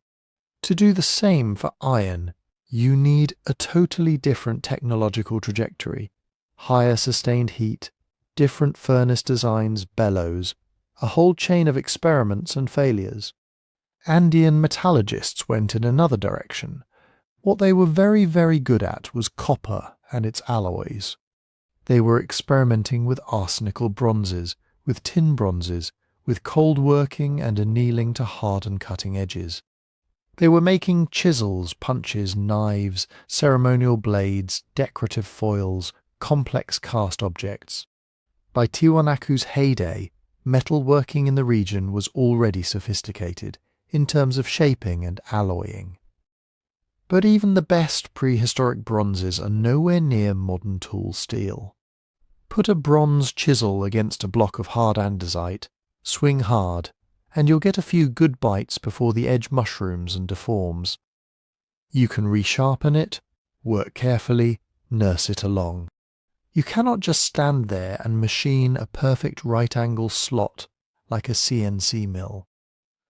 To do the same for iron, you need a totally different technological trajectory: higher sustained heat, different furnace designs, bellows, a whole chain of experiments and failures. Andean metallurgists went in another direction. What they were very, very good at was copper and its alloys. They were experimenting with arsenical bronzes, with tin bronzes, with cold working and annealing to harden cutting edges. They were making chisels, punches, knives, ceremonial blades, decorative foils, complex cast objects. By Tiwanaku's heyday, metal working in the region was already sophisticated in terms of shaping and alloying. But even the best prehistoric bronzes are nowhere near modern tool steel. Put a bronze chisel against a block of hard andesite, swing hard, and you'll get a few good bites before the edge mushrooms and deforms. You can resharpen it, work carefully, nurse it along. You cannot just stand there and machine a perfect right-angle slot like a CNC mill.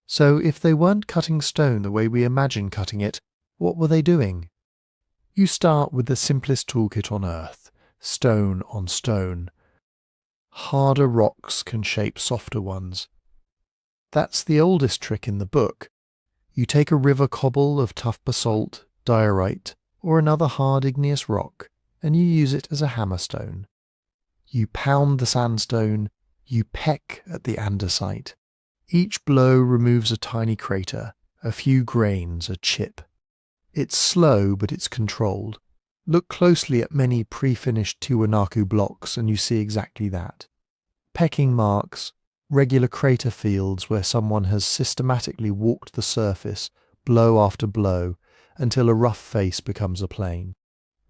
So if they weren't cutting stone the way we imagine cutting it, what were they doing? You start with the simplest toolkit on earth, stone on stone. Harder rocks can shape softer ones. That's the oldest trick in the book. You take a river cobble of tough basalt, diorite, or another hard igneous rock, and you use it as a hammerstone. You pound the sandstone, you peck at the andesite. Each blow removes a tiny crater, a few grains, a chip. It's slow, but it's controlled. Look closely at many pre-finished Tiwanaku blocks and you see exactly that. Pecking marks, regular crater fields where someone has systematically walked the surface, blow after blow, until a rough face becomes a plane.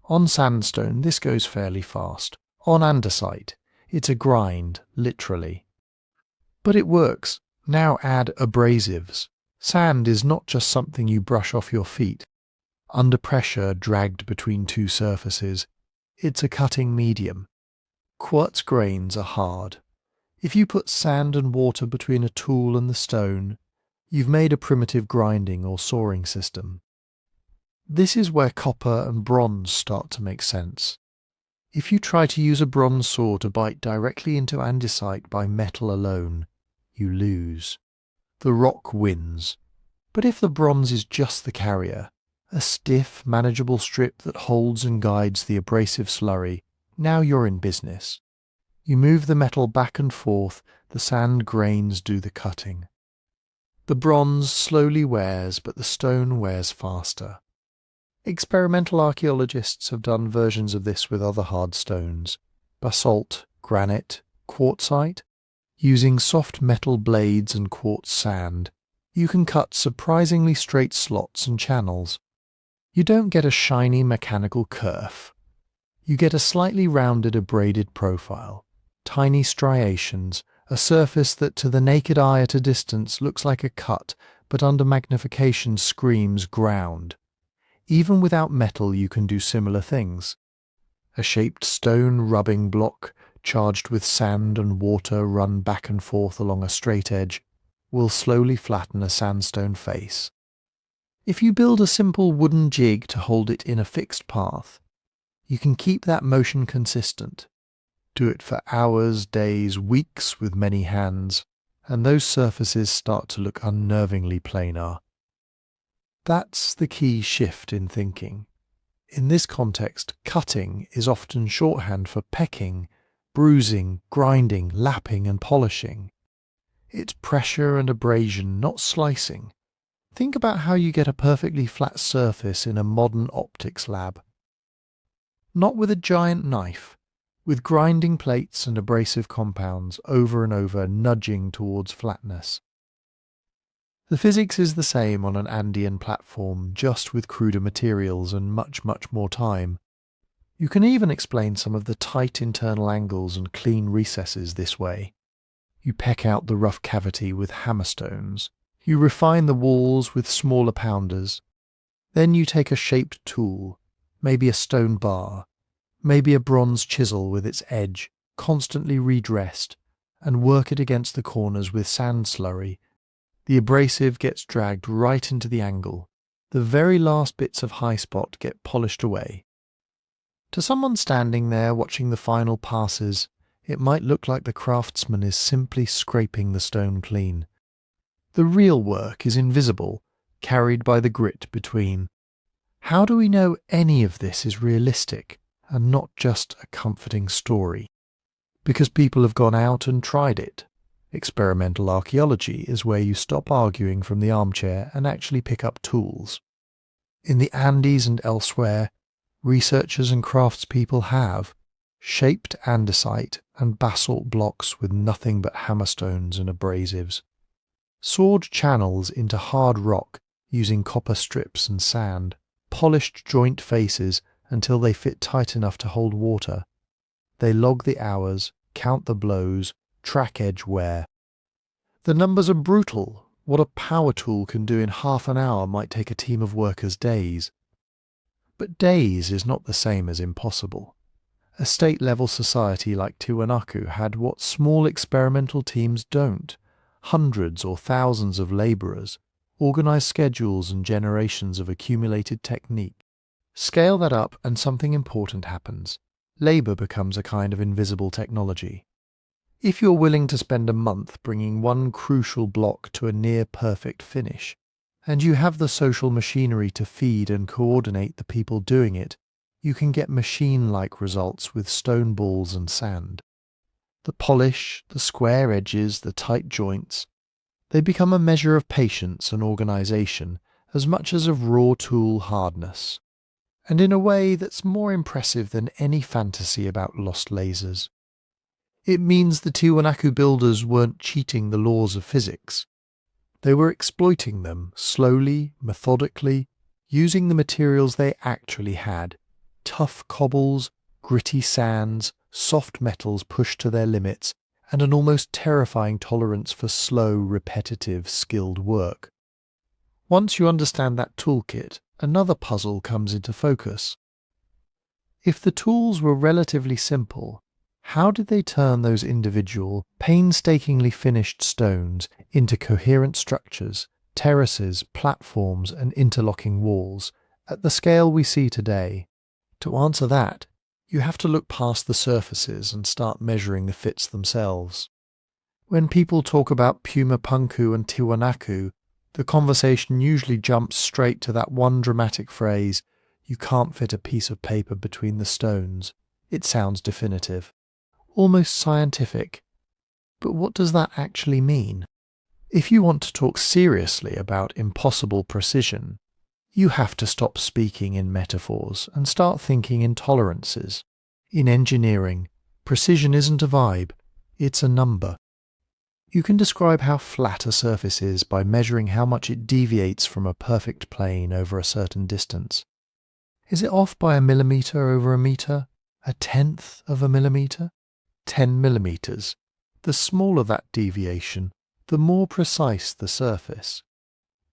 On sandstone, this goes fairly fast. On andesite, it's a grind, literally. But it works. Now add abrasives. Sand is not just something you brush off your feet. Under pressure, dragged between two surfaces, it's a cutting medium. Quartz grains are hard. If you put sand and water between a tool and the stone, you've made a primitive grinding or sawing system. This is where copper and bronze start to make sense. If you try to use a bronze saw to bite directly into andesite by metal alone, you lose. The rock wins. But if the bronze is just the carrier, a stiff, manageable strip that holds and guides the abrasive slurry, now you're in business. You move the metal back and forth, the sand grains do the cutting. The bronze slowly wears, but the stone wears faster. Experimental archaeologists have done versions of this with other hard stones, basalt, granite, quartzite. Using soft metal blades and quartz sand, you can cut surprisingly straight slots and channels. You don't get a shiny mechanical kerf. You get a slightly rounded abraded profile, tiny striations, a surface that to the naked eye at a distance looks like a cut, but under magnification screams ground. Even without metal you can do similar things. A shaped stone rubbing block, charged with sand and water run back and forth along a straight edge, will slowly flatten a sandstone face. If you build a simple wooden jig to hold it in a fixed path, you can keep that motion consistent. Do it for hours, days, weeks with many hands, and those surfaces start to look unnervingly planar. That's the key shift in thinking. In this context, cutting is often shorthand for pecking, bruising, grinding, lapping and polishing. It's pressure and abrasion, not slicing. Think about how you get a perfectly flat surface in a modern optics lab. Not with a giant knife, with grinding plates and abrasive compounds over and over nudging towards flatness. The physics is the same on an Andean platform, just with cruder materials and much, much more time. You can even explain some of the tight internal angles and clean recesses this way. You peck out the rough cavity with hammerstones. You refine the walls with smaller pounders. Then you take a shaped tool, maybe a stone bar, maybe a bronze chisel with its edge, constantly redressed, and work it against the corners with sand slurry. The abrasive gets dragged right into the angle. The very last bits of high spot get polished away. To someone standing there watching the final passes, it might look like the craftsman is simply scraping the stone clean. The real work is invisible, carried by the grit between. How do we know any of this is realistic and not just a comforting story? Because people have gone out and tried it. Experimental archaeology is where you stop arguing from the armchair and actually pick up tools. In the Andes and elsewhere, researchers and craftspeople have shaped andesite and basalt blocks with nothing but hammerstones and abrasives, sawed channels into hard rock using copper strips and sand, polished joint faces until they fit tight enough to hold water. They log the hours, count the blows, track edge wear. The numbers are brutal. What a power tool can do in half an hour might take a team of workers days. But days is not the same as impossible. A state-level society like Tiwanaku had what small experimental teams don't: hundreds or thousands of labourers, organised schedules and generations of accumulated technique. Scale that up and something important happens. Labour becomes a kind of invisible technology. If you're willing to spend a month bringing one crucial block to a near-perfect finish, and you have the social machinery to feed and coordinate the people doing it, you can get machine-like results with stone balls and sand. The polish, the square edges, the tight joints, they become a measure of patience and organisation as much as of raw tool hardness, and in a way that's more impressive than any fantasy about lost lasers. It means the Tiwanaku builders weren't cheating the laws of physics. They were exploiting them slowly, methodically, using the materials they actually had: tough cobbles, gritty sands, soft metals pushed to their limits, and an almost terrifying tolerance for slow, repetitive, skilled work. Once you understand that toolkit, another puzzle comes into focus. If the tools were relatively simple, how did they turn those individual, painstakingly finished stones into coherent structures, terraces, platforms, and interlocking walls, at the scale we see today? To answer that, you have to look past the surfaces and start measuring the fits themselves. When people talk about Puma Punku and Tiwanaku, the conversation usually jumps straight to that one dramatic phrase, "You can't fit a piece of paper between the stones." It sounds definitive, almost scientific. But what does that actually mean? If you want to talk seriously about impossible precision, you have to stop speaking in metaphors and start thinking in tolerances. In engineering, precision isn't a vibe, it's a number. You can describe how flat a surface is by measuring how much it deviates from a perfect plane over a certain distance. Is it off by a millimetre over a metre? A tenth of a millimetre? 10 millimetres. The smaller that deviation, the more precise the surface.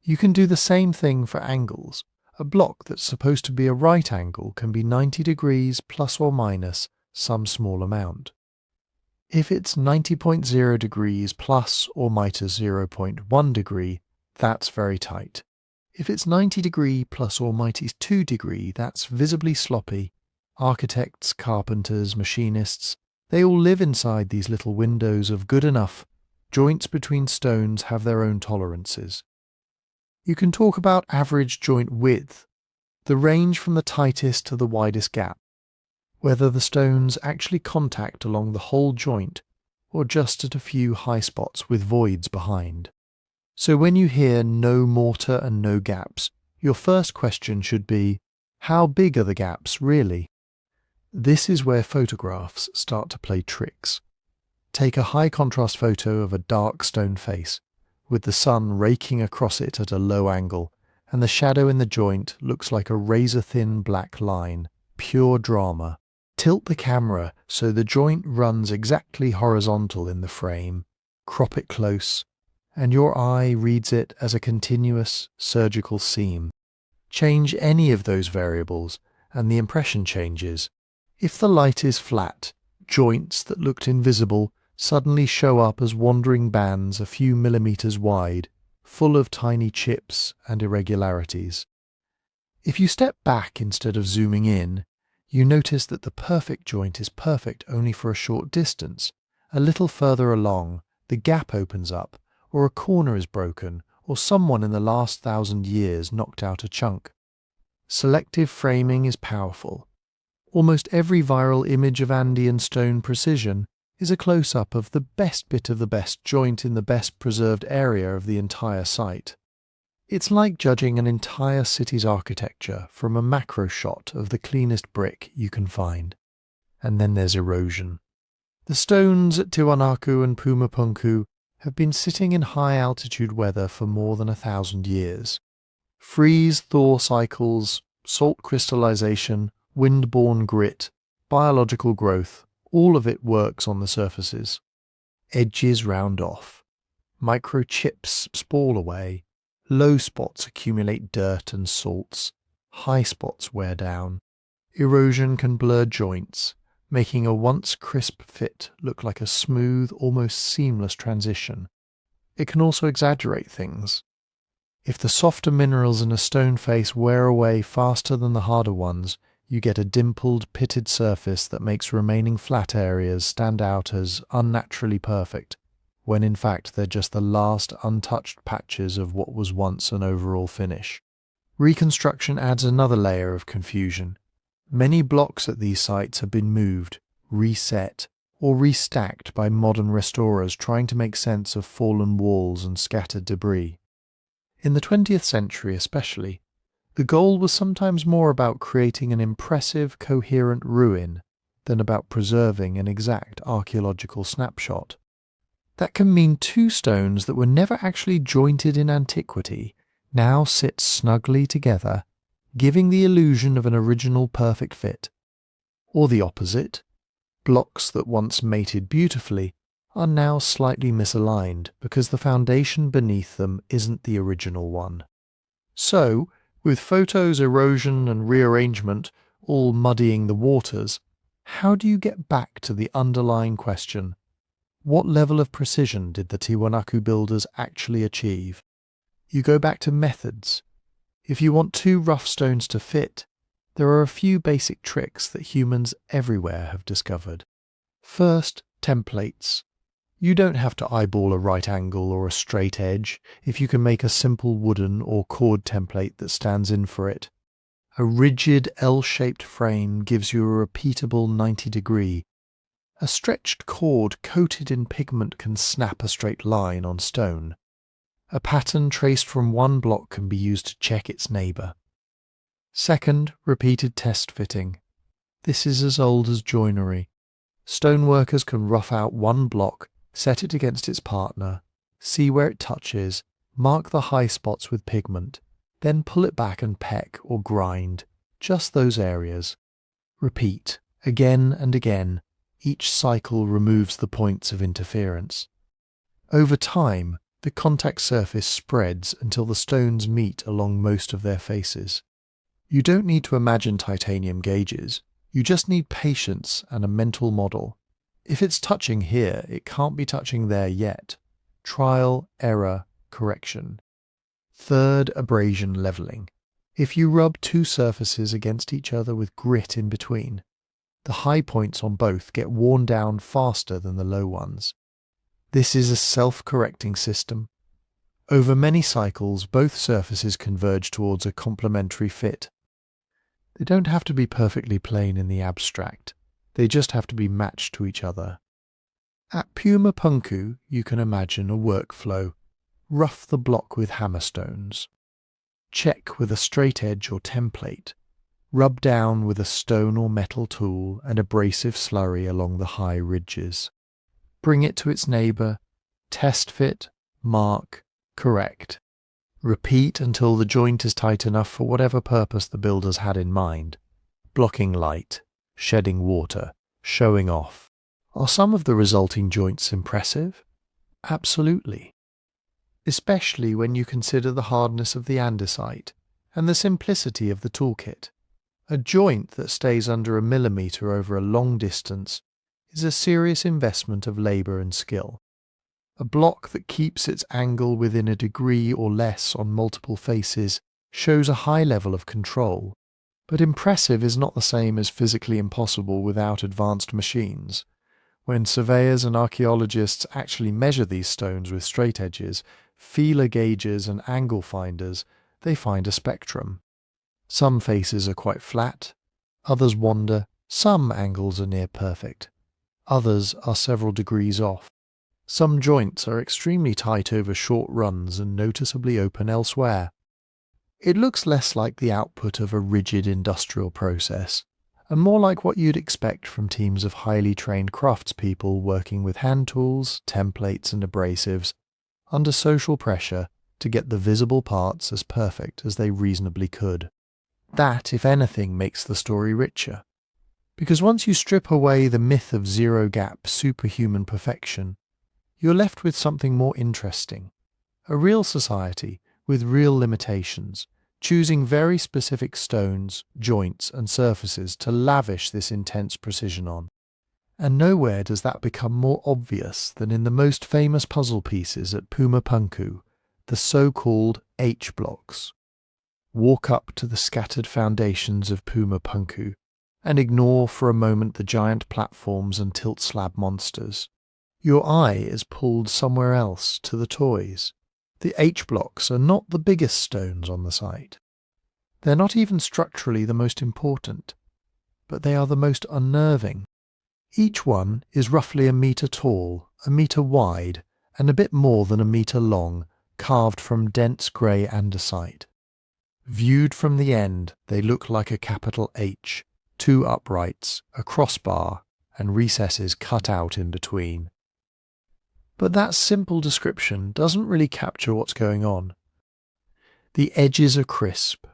You can do the same thing for angles. A block that's supposed to be a right angle can be 90 degrees plus or minus some small amount. If it's 90.0 degrees plus or minus 0.1 degree, that's very tight. If it's 90 degree plus or minus 2 degree, that's visibly sloppy. Architects, carpenters, machinists, they all live inside these little windows of good enough. Joints between stones have their own tolerances. You can talk about average joint width, the range from the tightest to the widest gap, whether the stones actually contact along the whole joint or just at a few high spots with voids behind. So when you hear no mortar and no gaps, your first question should be, how big are the gaps really? This is where photographs start to play tricks. Take a high contrast photo of a dark stone face, with the sun raking across it at a low angle, and the shadow in the joint looks like a razor-thin black line, pure drama. Tilt the camera so the joint runs exactly horizontal in the frame, crop it close, and your eye reads it as a continuous surgical seam. Change any of those variables, and the impression changes. If the light is flat, joints that looked invisible suddenly show up as wandering bands a few millimeters wide, full of tiny chips and irregularities. If you step back instead of zooming in, you notice that the perfect joint is perfect only for a short distance. A little further along, the gap opens up, or a corner is broken, or someone in the last 1,000 years knocked out a chunk. Selective framing is powerful. Almost every viral image of Andean stone precision is a close-up of the best bit of the best joint in the best preserved area of the entire site. It's like judging an entire city's architecture from a macro shot of the cleanest brick you can find. And then there's erosion. The stones at Tiwanaku and Puma Punku have been sitting in high-altitude weather for more than 1,000 years. Freeze-thaw cycles, salt crystallization, wind-borne grit, biological growth, all of it works on the surfaces. Edges round off. Microchips sprawl away, low spots accumulate dirt and salts, high spots wear down. Erosion can blur joints, making a once crisp fit look like a smooth, almost seamless transition. It can also exaggerate things. If the softer minerals in a stone face wear away faster than the harder ones, you get a dimpled, pitted surface that makes remaining flat areas stand out as unnaturally perfect, when in fact they're just the last untouched patches of what was once an overall finish. Reconstruction adds another layer of confusion. Many blocks at these sites have been moved, reset, or restacked by modern restorers trying to make sense of fallen walls and scattered debris. In the 20th century especially, the goal was sometimes more about creating an impressive, coherent ruin than about preserving an exact archaeological snapshot. That can mean two stones that were never actually jointed in antiquity now sit snugly together, giving the illusion of an original perfect fit. Or the opposite, blocks that once mated beautifully are now slightly misaligned because the foundation beneath them isn't the original one. So, with photos, erosion and rearrangement all muddying the waters, how do you get back to the underlying question? What level of precision did the Tiwanaku builders actually achieve? You go back to methods. If you want two rough stones to fit, there are a few basic tricks that humans everywhere have discovered. First, templates. You don't have to eyeball a right angle or a straight edge if you can make a simple wooden or cord template that stands in for it. A rigid L-shaped frame gives you a repeatable 90-degree. A stretched cord coated in pigment can snap a straight line on stone. A pattern traced from one block can be used to check its neighbour. Second, repeated test fitting. This is as old as joinery. Stoneworkers can rough out one block, set it against its partner, see where it touches, mark the high spots with pigment, then pull it back and peck or grind, just those areas. Repeat, again and again. Each cycle removes the points of interference. Over time, the contact surface spreads until the stones meet along most of their faces. You don't need to imagine titanium gauges. You just need patience and a mental model. If it's touching here, it can't be touching there yet. Trial, error, correction. Third, abrasion leveling. If you rub two surfaces against each other with grit in between, the high points on both get worn down faster than the low ones. This is a self-correcting system. Over many cycles, both surfaces converge towards a complementary fit. They don't have to be perfectly plain in the abstract. They just have to be matched to each other. At Puma Punku, you can imagine a workflow. Rough the block with hammerstones. Check with a straight edge or template. Rub down with a stone or metal tool and abrasive slurry along the high ridges. Bring it to its neighbour. Test fit, mark, correct. Repeat until the joint is tight enough for whatever purpose the builders had in mind. Blocking light, shedding water, showing off. Are some of the resulting joints impressive? Absolutely. Especially when you consider the hardness of the andesite and the simplicity of the toolkit. A joint that stays under a millimetre over a long distance is a serious investment of labour and skill. A block that keeps its angle within a degree or less on multiple faces shows a high level of control, but impressive is not the same as physically impossible without advanced machines. When surveyors and archaeologists actually measure these stones with straight edges, feeler gauges and angle finders, they find a spectrum. Some faces are quite flat, others wander, some angles are near perfect, others are several degrees off. Some joints are extremely tight over short runs and noticeably open elsewhere. It looks less like the output of a rigid industrial process, and more like what you'd expect from teams of highly trained craftspeople working with hand tools, templates and abrasives, under social pressure to get the visible parts as perfect as they reasonably could. That, if anything, makes the story richer. Because once you strip away the myth of zero-gap superhuman perfection, you're left with something more interesting. A real society with real limitations, choosing very specific stones, joints and surfaces to lavish this intense precision on. And nowhere does that become more obvious than in the most famous puzzle pieces at Puma Punku, the so-called H-blocks. Walk up to the scattered foundations of Puma Punku and ignore for a moment the giant platforms and tilt slab monsters. Your eye is pulled somewhere else to the toys. The H-blocks are not the biggest stones on the site. They're not even structurally the most important, but they are the most unnerving. Each one is roughly a metre tall, a metre wide, and a bit more than a metre long, carved from dense grey andesite. Viewed from the end, they look like a capital H, 2 uprights, a crossbar, and recesses cut out in between. But that simple description doesn't really capture what's going on. The edges are crisp.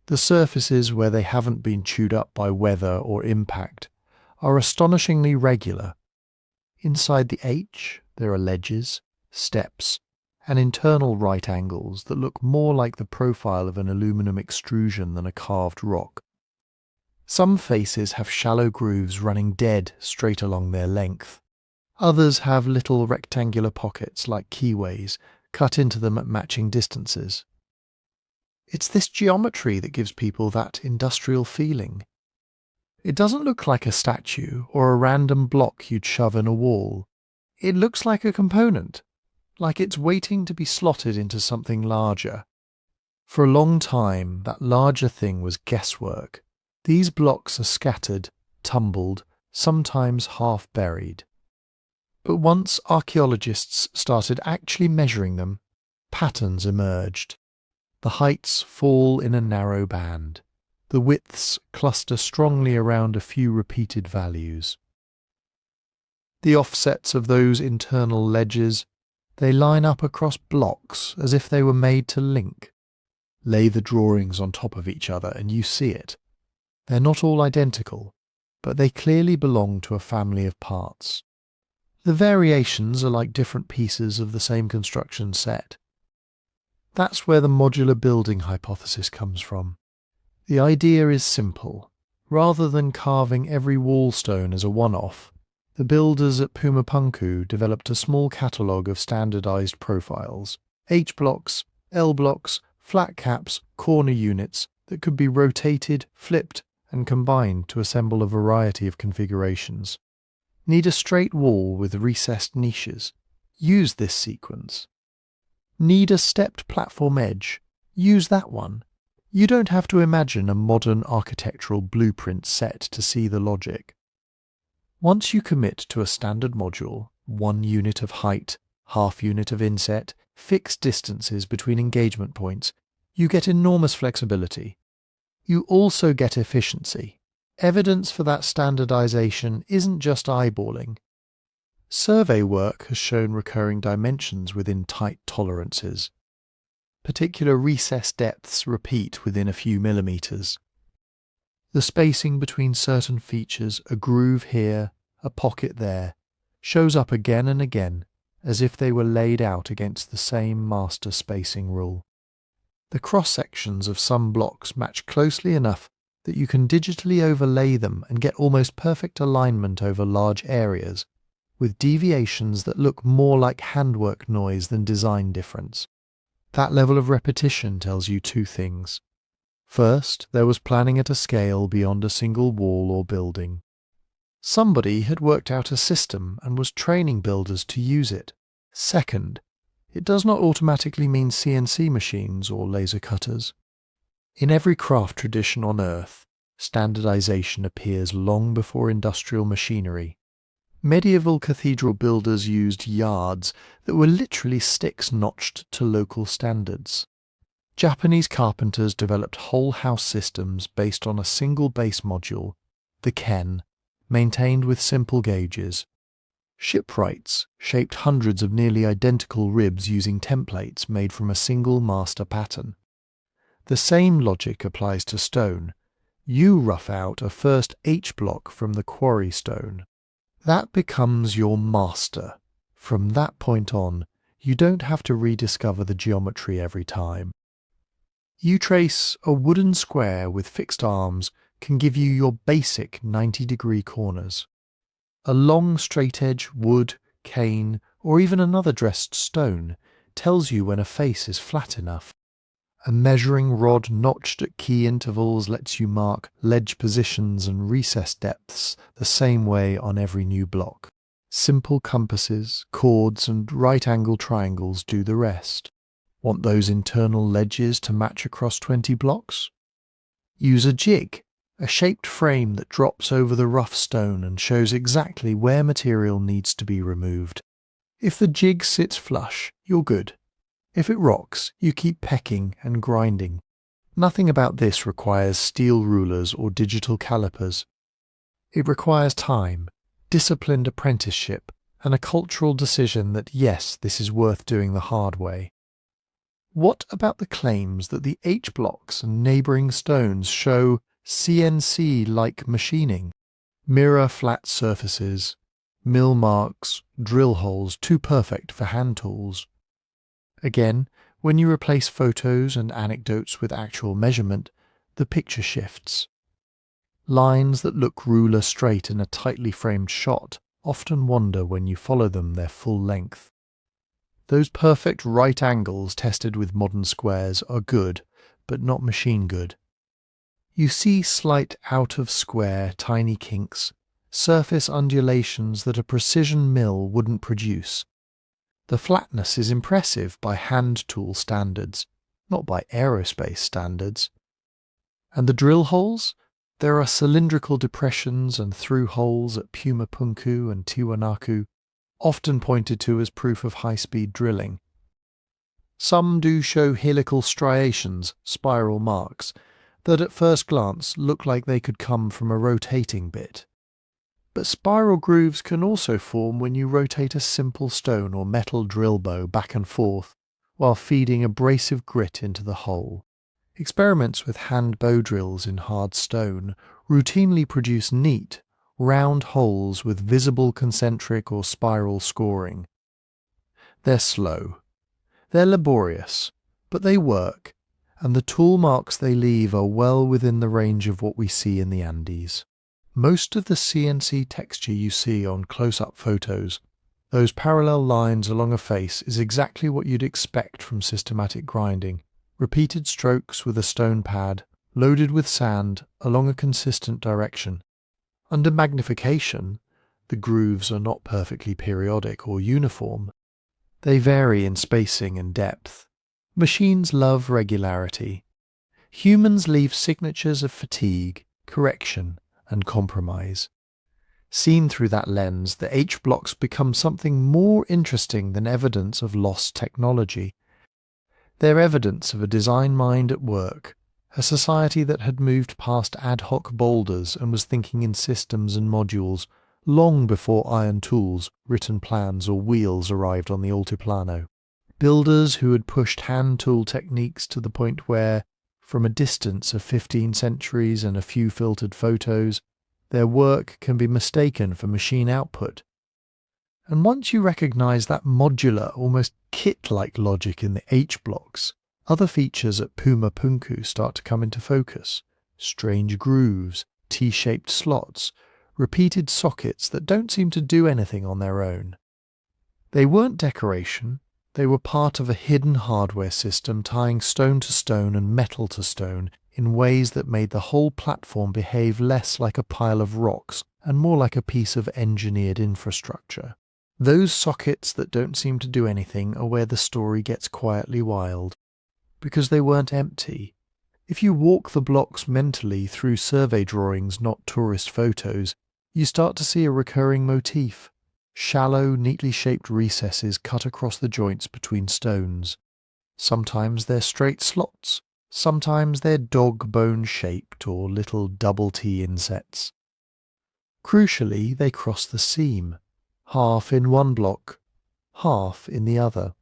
The surfaces where they haven't been chewed up by weather or impact are astonishingly regular. Inside the H, there are ledges, steps, and internal right angles that look more like the profile of an aluminum extrusion than a carved rock. Some faces have shallow grooves running dead straight along their length. Others have little rectangular pockets like keyways cut into them at matching distances. It's this geometry that gives people that industrial feeling. It doesn't look like a statue or a random block you'd shove in a wall. It looks like a component, like it's waiting to be slotted into something larger. For a long time, that larger thing was guesswork. These blocks are scattered, tumbled, sometimes half buried. But once archaeologists started actually measuring them, patterns emerged. The heights fall in a narrow band. The widths cluster strongly around a few repeated values. The offsets of those internal ledges, they line up across blocks as if they were made to link. Lay the drawings on top of each other and you see it. They're not all identical, but they clearly belong to a family of parts. The variations are like different pieces of the same construction set. That's where the modular building hypothesis comes from. The idea is simple. Rather than carving every wall stone as a one-off, the builders at Puma Punku developed a small catalogue of standardized profiles, H-blocks, L-blocks, flat caps, corner units that could be rotated, flipped, and combined to assemble a variety of configurations. Need a straight wall with recessed niches? Use this sequence. Need a stepped platform edge? Use that one. You don't have to imagine a modern architectural blueprint set to see the logic. Once you commit to a standard module, 1 unit of height, half unit of inset, fixed distances between engagement points, you get enormous flexibility. You also get efficiency. Evidence for that standardization isn't just eyeballing. Survey work has shown recurring dimensions within tight tolerances. Particular recess depths repeat within a few millimeters. The spacing between certain features, a groove here, a pocket there, shows up again and again as if they were laid out against the same master spacing rule. The cross-sections of some blocks match closely enough that you can digitally overlay them and get almost perfect alignment over large areas, with deviations that look more like handwork noise than design difference. That level of repetition tells you 2 things. First, there was planning at a scale beyond a single wall or building. Somebody had worked out a system and was training builders to use it. Second, it does not automatically mean CNC machines or laser cutters. In every craft tradition on Earth, standardization appears long before industrial machinery. Medieval cathedral builders used yards that were literally sticks notched to local standards. Japanese carpenters developed whole house systems based on a single base module, the ken, maintained with simple gauges. Shipwrights shaped hundreds of nearly identical ribs using templates made from a single master pattern. The same logic applies to stone. You rough out a first H block from the quarry stone. That becomes your master, From that point on, you don't have to rediscover the geometry every time. You trace a wooden square with fixed arms can give you your basic 90-degree corners. A long straight edge wood, cane, or even another dressed stone tells you when a face is flat enough. A measuring rod notched at key intervals lets you mark ledge positions and recess depths the same way on every new block. Simple compasses, chords, and right-angle triangles do the rest. Want those internal ledges to match across 20 blocks? Use a jig, a shaped frame that drops over the rough stone and shows exactly where material needs to be removed. If the jig sits flush, you're good. If it rocks, you keep pecking and grinding. Nothing about this requires steel rulers or digital calipers. It requires time, disciplined apprenticeship, and a cultural decision that yes, this is worth doing the hard way. What about the claims that the H-blocks and neighbouring stones show CNC-like machining? Mirror flat surfaces, mill marks, drill holes too perfect for hand tools. Again, when you replace photos and anecdotes with actual measurement, the picture shifts. Lines that look ruler straight in a tightly framed shot often wander when you follow them their full length. Those perfect right angles tested with modern squares are good, but not machine good. You see slight out-of-square tiny kinks, surface undulations that a precision mill wouldn't produce. The flatness is impressive by hand tool standards, not by aerospace standards. And the drill holes? There are cylindrical depressions and through holes at Puma Punku and Tiwanaku, often pointed to as proof of high-speed drilling. Some do show helical striations, spiral marks, that at first glance look like they could come from a rotating bit. But spiral grooves can also form when you rotate a simple stone or metal drill bow back and forth while feeding abrasive grit into the hole. Experiments with hand bow drills in hard stone routinely produce neat, round holes with visible concentric or spiral scoring. They're slow. They're laborious, but they work, and the tool marks they leave are well within the range of what we see in the Andes. Most of the CNC texture you see on close-up photos, those parallel lines along a face, is exactly what you'd expect from systematic grinding. Repeated strokes with a stone pad, loaded with sand, along a consistent direction. Under magnification, the grooves are not perfectly periodic or uniform. They vary in spacing and depth. Machines love regularity. Humans leave signatures of fatigue, correction, and compromise. Seen through that lens, the H-blocks become something more interesting than evidence of lost technology. They're evidence of a design mind at work, a society that had moved past ad hoc boulders and was thinking in systems and modules long before iron tools, written plans, or wheels arrived on the Altiplano. Builders who had pushed hand tool techniques to the point where, from a distance of 15 centuries and a few filtered photos, their work can be mistaken for machine output. And once you recognize that modular, almost kit-like logic in the H-blocks, other features at Puma Punku start to come into focus. Strange grooves, T-shaped slots, repeated sockets that don't seem to do anything on their own. They weren't decoration, they were part of a hidden hardware system tying stone to stone and metal to stone in ways that made the whole platform behave less like a pile of rocks and more like a piece of engineered infrastructure. Those sockets that don't seem to do anything are where the story gets quietly wild, because they weren't empty. If you walk the blocks mentally through survey drawings, not tourist photos, you start to see a recurring motif. Shallow, neatly shaped recesses cut across the joints between stones. Sometimes they're straight slots, sometimes they're dog-bone shaped or little double T insets. Crucially, they cross the seam, half in one block, half in the other.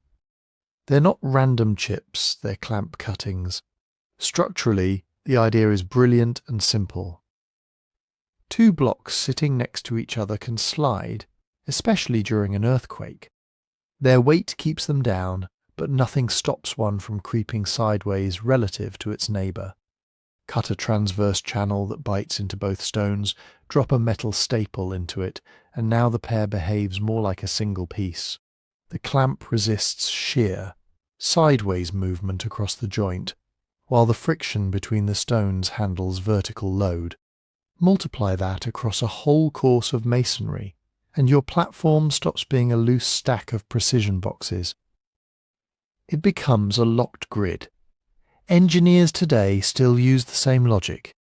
They're not random chips, they're clamp cuttings. Structurally, the idea is brilliant and simple. Two blocks sitting next to each other can slide, especially during an earthquake. Their weight keeps them down, but nothing stops one from creeping sideways relative to its neighbour. Cut a transverse channel that bites into both stones, drop a metal staple into it, and now the pair behaves more like a single piece. The clamp resists shear, sideways movement across the joint, while the friction between the stones handles vertical load. Multiply that across a whole course of masonry, and your platform stops being a loose stack of precision boxes. It becomes a locked grid. Engineers today still use the same logic.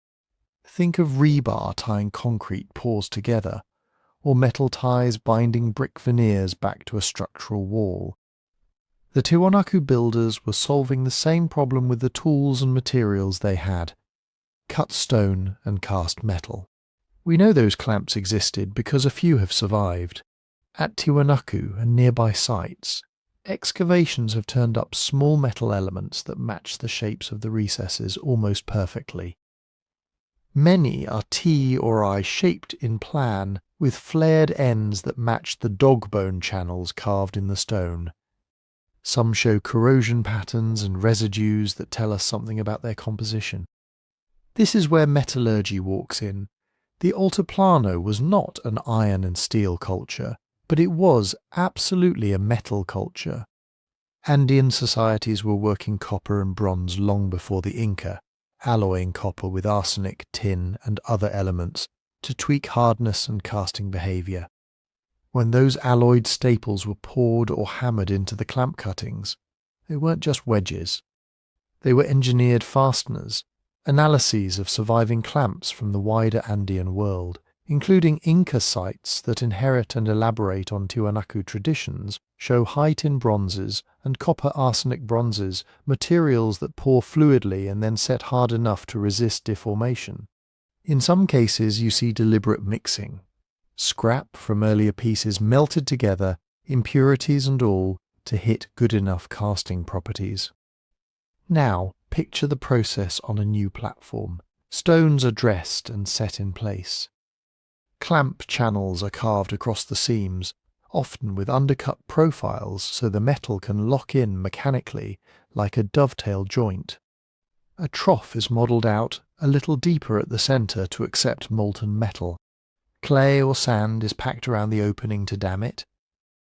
Think of rebar tying concrete pours together, or metal ties binding brick veneers back to a structural wall. The Tiwanaku builders were solving the same problem with the tools and materials they had: cut stone and cast metal. We know those clamps existed because a few have survived. At Tiwanaku and nearby sites, excavations have turned up small metal elements that match the shapes of the recesses almost perfectly. Many are T or I shaped in plan, with flared ends that match the dog bone channels carved in the stone. Some show corrosion patterns and residues that tell us something about their composition. This is where metallurgy walks in. The Altiplano was not an iron and steel culture, but it was absolutely a metal culture. Andean societies were working copper and bronze long before the Inca, alloying copper with arsenic, tin, and other elements to tweak hardness and casting behaviour. When those alloyed staples were poured or hammered into the clamp cuttings, they weren't just wedges. They were engineered fasteners, analyses of surviving clamps from the wider Andean world, including Inca sites that inherit and elaborate on Tiwanaku traditions, show high-tin bronzes and copper arsenic bronzes, materials that pour fluidly and then set hard enough to resist deformation. In some cases you see deliberate mixing. Scrap from earlier pieces melted together, impurities and all, to hit good enough casting properties. Now, picture the process on a new platform. Stones are dressed and set in place. Clamp channels are carved across the seams, often with undercut profiles so the metal can lock in mechanically like a dovetail joint. A trough is modelled out a little deeper at the centre to accept molten metal. Clay or sand is packed around the opening to dam it.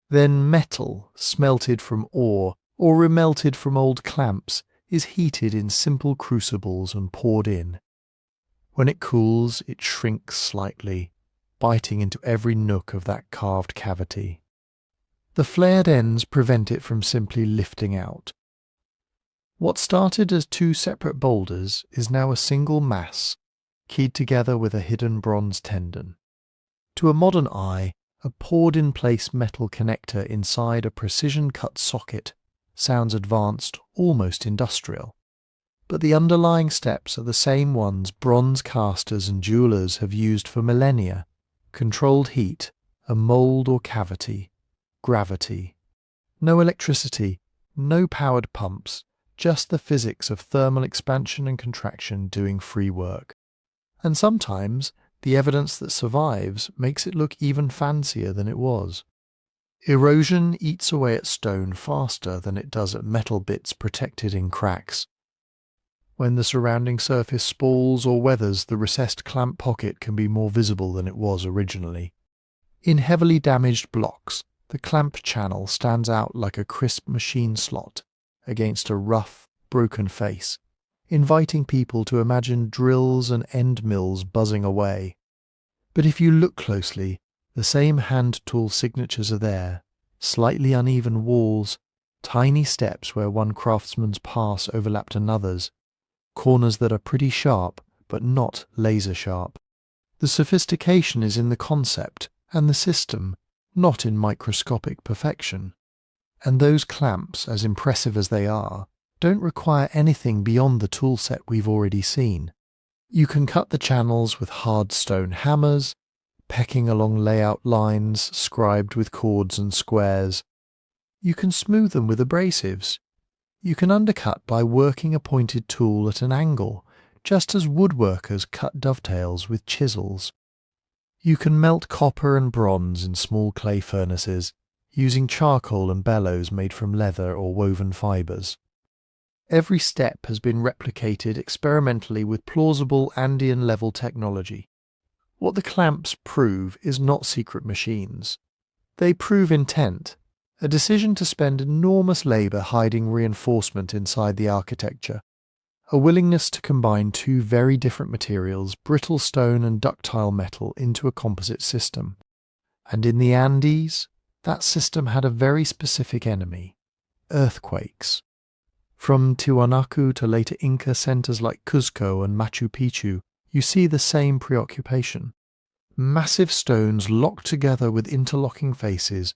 Then metal, smelted from ore or remelted from old clamps, is heated in simple crucibles and poured in. When it cools, it shrinks slightly, biting into every nook of that carved cavity. The flared ends prevent it from simply lifting out. What started as two separate boulders is now a single mass, keyed together with a hidden bronze tendon. To a modern eye, a poured-in-place metal connector inside a precision-cut socket sounds advanced, almost industrial. But the underlying steps are the same ones bronze casters and jewellers have used for millennia: controlled heat, a mould or cavity, gravity. No electricity, no powered pumps, just the physics of thermal expansion and contraction doing free work. And sometimes the evidence that survives makes it look even fancier than it was. Erosion eats away at stone faster than it does at metal bits protected in cracks. When the surrounding surface spalls or weathers, the recessed clamp pocket can be more visible than it was originally. In heavily damaged blocks, the clamp channel stands out like a crisp machine slot against a rough, broken face, inviting people to imagine drills and end mills buzzing away. But if you look closely, the same hand tool signatures are there: slightly uneven walls, tiny steps where one craftsman's pass overlapped another's, corners that are pretty sharp but not laser sharp. The sophistication is in the concept and the system, not in microscopic perfection. And those clamps, as impressive as they are, don't require anything beyond the toolset we've already seen. You can cut the channels with hard stone hammers, pecking along layout lines scribed with chords and squares. You can smooth them with abrasives. You can undercut by working a pointed tool at an angle, just as woodworkers cut dovetails with chisels. You can melt copper and bronze in small clay furnaces, using charcoal and bellows made from leather or woven fibres. Every step has been replicated experimentally with plausible Andean-level technology. What the clamps prove is not secret machines. They prove intent, a decision to spend enormous labour hiding reinforcement inside the architecture, a willingness to combine two very different materials, brittle stone and ductile metal, into a composite system. And in the Andes, that system had a very specific enemy: earthquakes. From Tiwanaku to later Inca centres like Cuzco and Machu Picchu, you see the same preoccupation. Massive stones locked together with interlocking faces,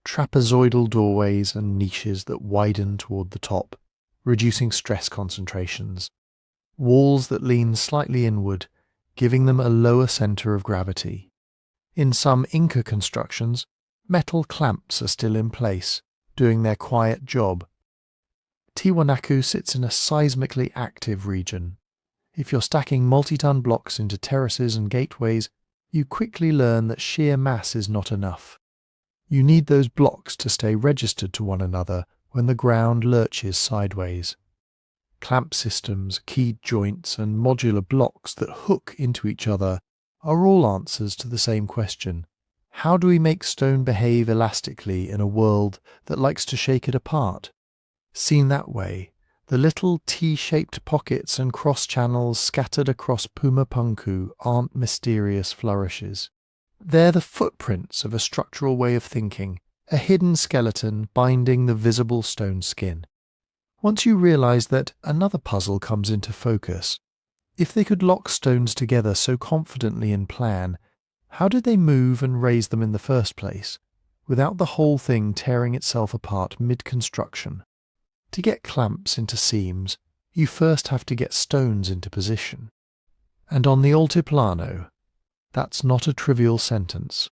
trapezoidal doorways and niches that widen toward the top, reducing stress concentrations. Walls that lean slightly inward, giving them a lower centre of gravity. In some Inca constructions, metal clamps are still in place, doing their quiet job. Tiwanaku sits in a seismically active region. If you're stacking multi-ton blocks into terraces and gateways, you quickly learn that sheer mass is not enough. You need those blocks to stay registered to one another when the ground lurches sideways. Clamp systems, keyed joints, and modular blocks that hook into each other are all answers to the same question. How do we make stone behave elastically in a world that likes to shake it apart? Seen that way, the little T-shaped pockets and cross-channels scattered across Puma Punku aren't mysterious flourishes. They're the footprints of a structural way of thinking, a hidden skeleton binding the visible stone skin. Once you realise that, another puzzle comes into focus. If they could lock stones together so confidently in plan, how did they move and raise them in the first place, without the whole thing tearing itself apart mid-construction? To get clamps into seams, you first have to get stones into position. And on the Altiplano, that's not a trivial sentence.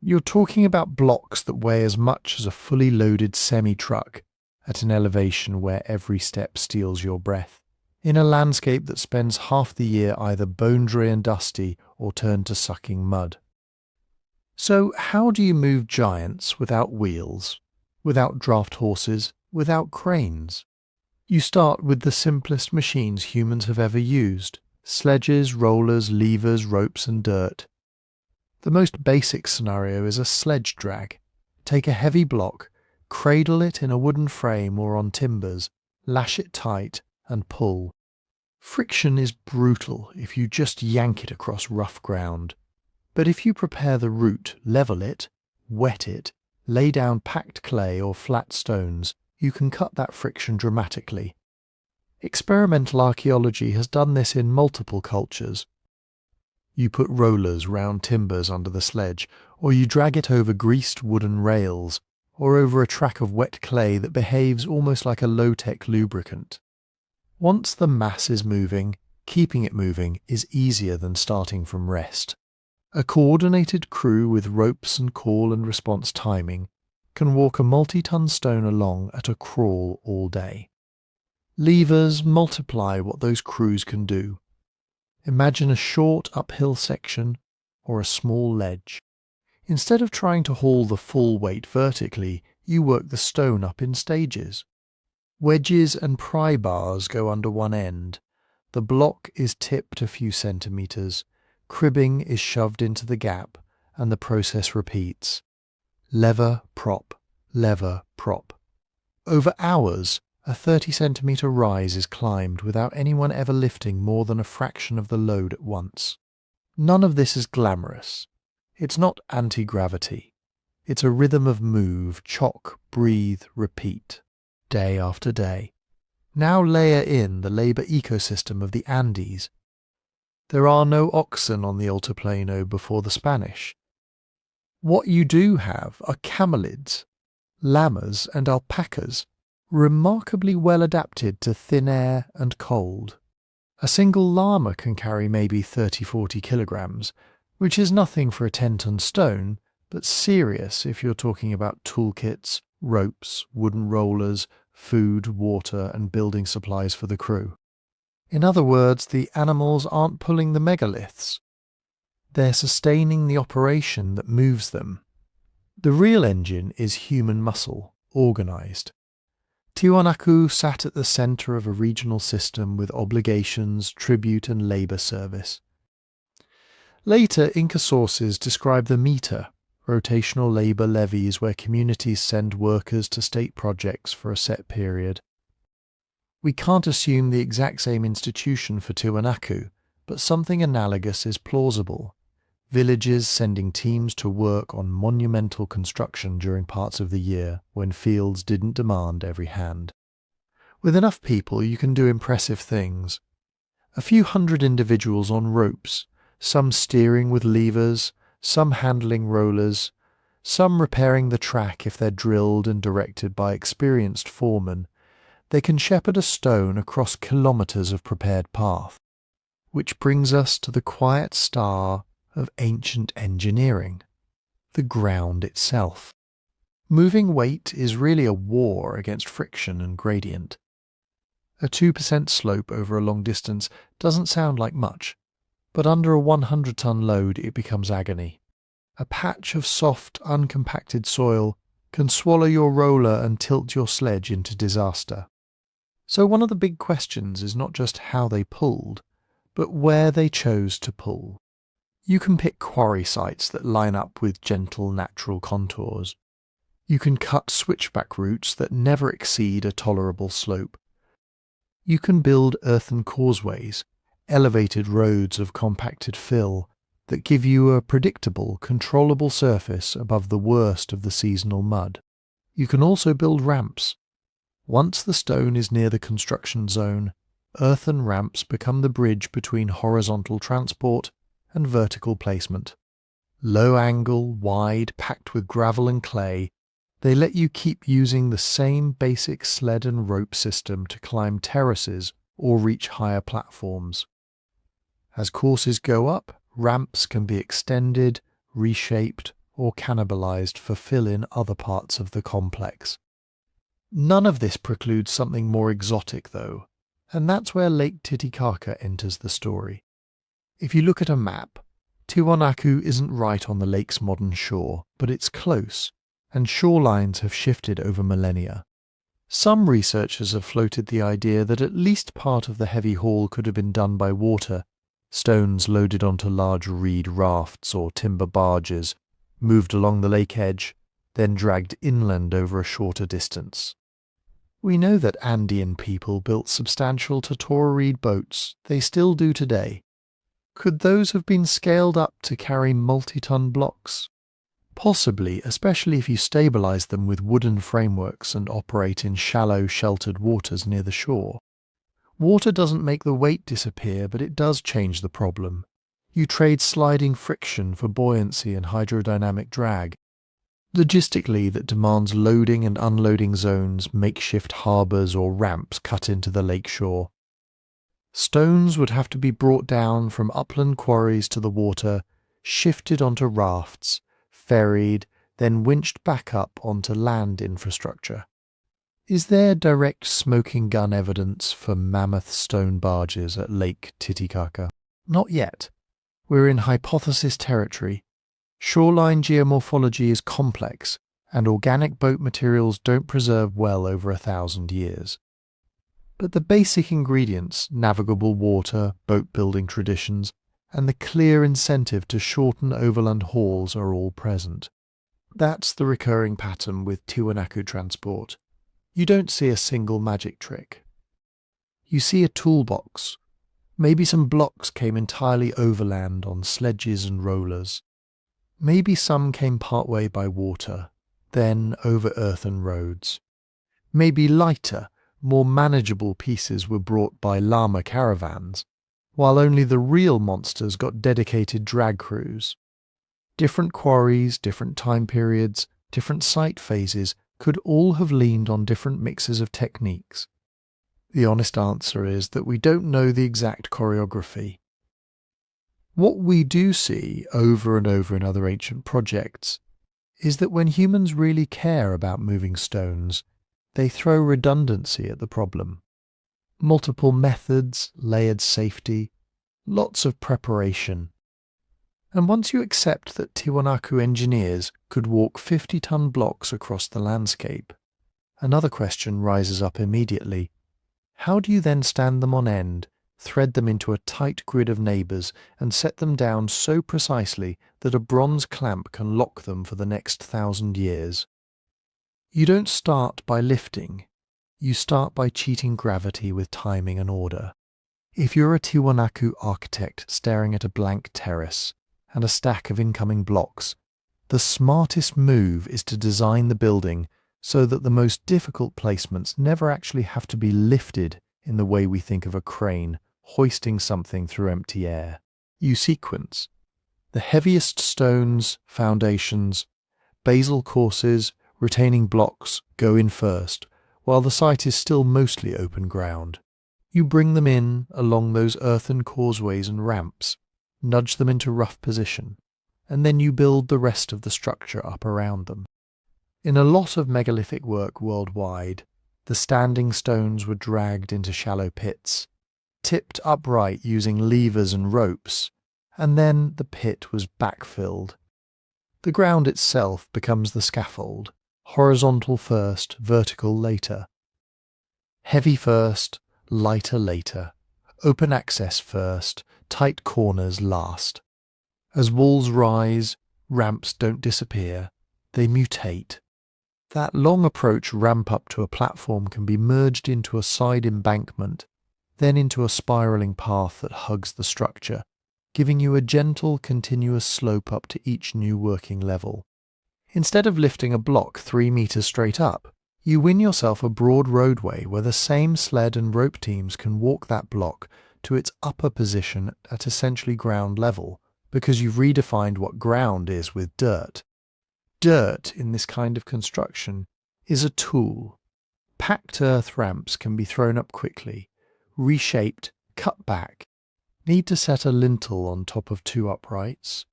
You're talking about blocks that weigh as much as a fully loaded semi-truck at an elevation where every step steals your breath, in a landscape that spends half the year either bone-dry and dusty or turned to sucking mud. So how do you move giants without wheels, without draft horses, without cranes? You start with the simplest machines humans have ever used: sledges, rollers, levers, ropes and dirt. The most basic scenario is a sledge drag. Take a heavy block, cradle it in a wooden frame or on timbers, lash it tight and pull. Friction is brutal if you just yank it across rough ground. But if you prepare the route, level it, wet it, lay down packed clay or flat stones, you can cut that friction dramatically. Experimental archaeology has done this in multiple cultures. You put rollers round timbers under the sledge, or you drag it over greased wooden rails, or over a track of wet clay that behaves almost like a low-tech lubricant. Once the mass is moving, keeping it moving is easier than starting from rest. A coordinated crew with ropes and call and response timing can walk a multi-ton stone along at a crawl all day. Levers multiply what those crews can do. Imagine a short uphill section or a small ledge. Instead of trying to haul the full weight vertically, you work the stone up in stages. Wedges and pry bars go under one end. The block is tipped a few centimetres. Cribbing is shoved into the gap, and the process repeats. Lever, prop, lever, prop. Over hours, a 30-centimetre rise is climbed without anyone ever lifting more than a fraction of the load at once. None of this is glamorous. It's not anti-gravity. It's a rhythm of move, chock, breathe, repeat, day after day. Now layer in the labour ecosystem of the Andes. There are no oxen on the Altiplano before the Spanish. What you do have are camelids, llamas and alpacas, remarkably well adapted to thin air and cold. A single llama can carry maybe 30-40 kilograms, which is nothing for a 10-ton stone, but serious if you're talking about toolkits, ropes, wooden rollers, food, water and building supplies for the crew. In other words, the animals aren't pulling the megaliths. They're sustaining the operation that moves them. The real engine is human muscle, organised. Tiwanaku sat at the centre of a regional system with obligations, tribute and labour service. Later, Inca sources describe the meter, rotational labour levies where communities send workers to state projects for a set period. We can't assume the exact same institution for Tiwanaku, but something analogous is plausible. Villages sending teams to work on monumental construction during parts of the year when fields didn't demand every hand. With enough people, you can do impressive things. A few hundred individuals on ropes, some steering with levers, some handling rollers, some repairing the track if they're drilled and directed by experienced foremen. They can shepherd a stone across kilometres of prepared path. Which brings us to the quiet star of ancient engineering, the ground itself. Moving weight is really a war against friction and gradient. A 2% slope over a long distance doesn't sound like much, but under a 100-ton load it becomes agony. A patch of soft, uncompacted soil can swallow your roller and tilt your sledge into disaster. So one of the big questions is not just how they pulled, but where they chose to pull. You can pick quarry sites that line up with gentle natural contours. You can cut switchback routes that never exceed a tolerable slope. You can build earthen causeways, elevated roads of compacted fill that give you a predictable, controllable surface above the worst of the seasonal mud. You can also build ramps. Once the stone is near the construction zone, earthen ramps become the bridge between horizontal transport and vertical placement. Low angle, wide, packed with gravel and clay, they let you keep using the same basic sled and rope system to climb terraces or reach higher platforms. As courses go up, ramps can be extended, reshaped, or cannibalized for fill in other parts of the complex. None of this precludes something more exotic, though, and that's where Lake Titicaca enters the story. If you look at a map, Tiwanaku isn't right on the lake's modern shore, but it's close, and shorelines have shifted over millennia. Some researchers have floated the idea that at least part of the heavy haul could have been done by water, stones loaded onto large reed rafts or timber barges, moved along the lake edge, then dragged inland over a shorter distance. We know that Andean people built substantial totora reed boats. They still do today. Could those have been scaled up to carry multi-ton blocks? Possibly, especially if you stabilize them with wooden frameworks and operate in shallow, sheltered waters near the shore. Water doesn't make the weight disappear, but it does change the problem. You trade sliding friction for buoyancy and hydrodynamic drag. Logistically, that demands loading and unloading zones, makeshift harbours or ramps cut into the lakeshore. Stones would have to be brought down from upland quarries to the water, shifted onto rafts, ferried, then winched back up onto land infrastructure. Is there direct smoking gun evidence for mammoth stone barges at Lake Titicaca? Not yet. We're in hypothesis territory. Shoreline geomorphology is complex, and organic boat materials don't preserve well over 1,000 years. But the basic ingredients, navigable water, boat-building traditions, and the clear incentive to shorten overland hauls are all present. That's the recurring pattern with Tiwanaku transport. You don't see a single magic trick. You see a toolbox. Maybe some blocks came entirely overland on sledges and rollers. Maybe some came partway by water, then over earthen roads. Maybe lighter, more manageable pieces were brought by llama caravans, while only the real monsters got dedicated drag crews. Different quarries, different time periods, different site phases could all have leaned on different mixes of techniques. The honest answer is that we don't know the exact choreography. What we do see over and over in other ancient projects is that when humans really care about moving stones, they throw redundancy at the problem. Multiple methods, layered safety, lots of preparation. And once you accept that Tiwanaku engineers could walk 50-ton blocks across the landscape, another question rises up immediately. How do you then stand them on end, thread them into a tight grid of neighbours, and set them down so precisely that a bronze clamp can lock them for the next 1,000 years? You don't start by lifting. You start by cheating gravity with timing and order. If you're a Tiwanaku architect staring at a blank terrace and a stack of incoming blocks, the smartest move is to design the building so that the most difficult placements never actually have to be lifted in the way we think of a crane hoisting something through empty air. You sequence. The heaviest stones, foundations, basal courses, retaining blocks go in first, while the site is still mostly open ground. You bring them in along those earthen causeways and ramps, nudge them into rough position, and then you build the rest of the structure up around them. In a lot of megalithic work worldwide, the standing stones were dragged into shallow pits, tipped upright using levers and ropes, and then the pit was backfilled. The ground itself becomes the scaffold, horizontal first, vertical later. Heavy first, lighter later, open access first, tight corners last. As walls rise, ramps don't disappear, they mutate. That long approach ramp up to a platform can be merged into a side embankment, then into a spiralling path that hugs the structure, giving you a gentle, continuous slope up to each new working level. Instead of lifting a block 3 meters straight up, you win yourself a broad roadway where the same sled and rope teams can walk that block to its upper position at essentially ground level, because you've redefined what ground is with dirt. Dirt in this kind of construction is a tool. Packed earth ramps can be thrown up quickly, reshaped, cut back. Need to set a lintel on top of 2 uprights?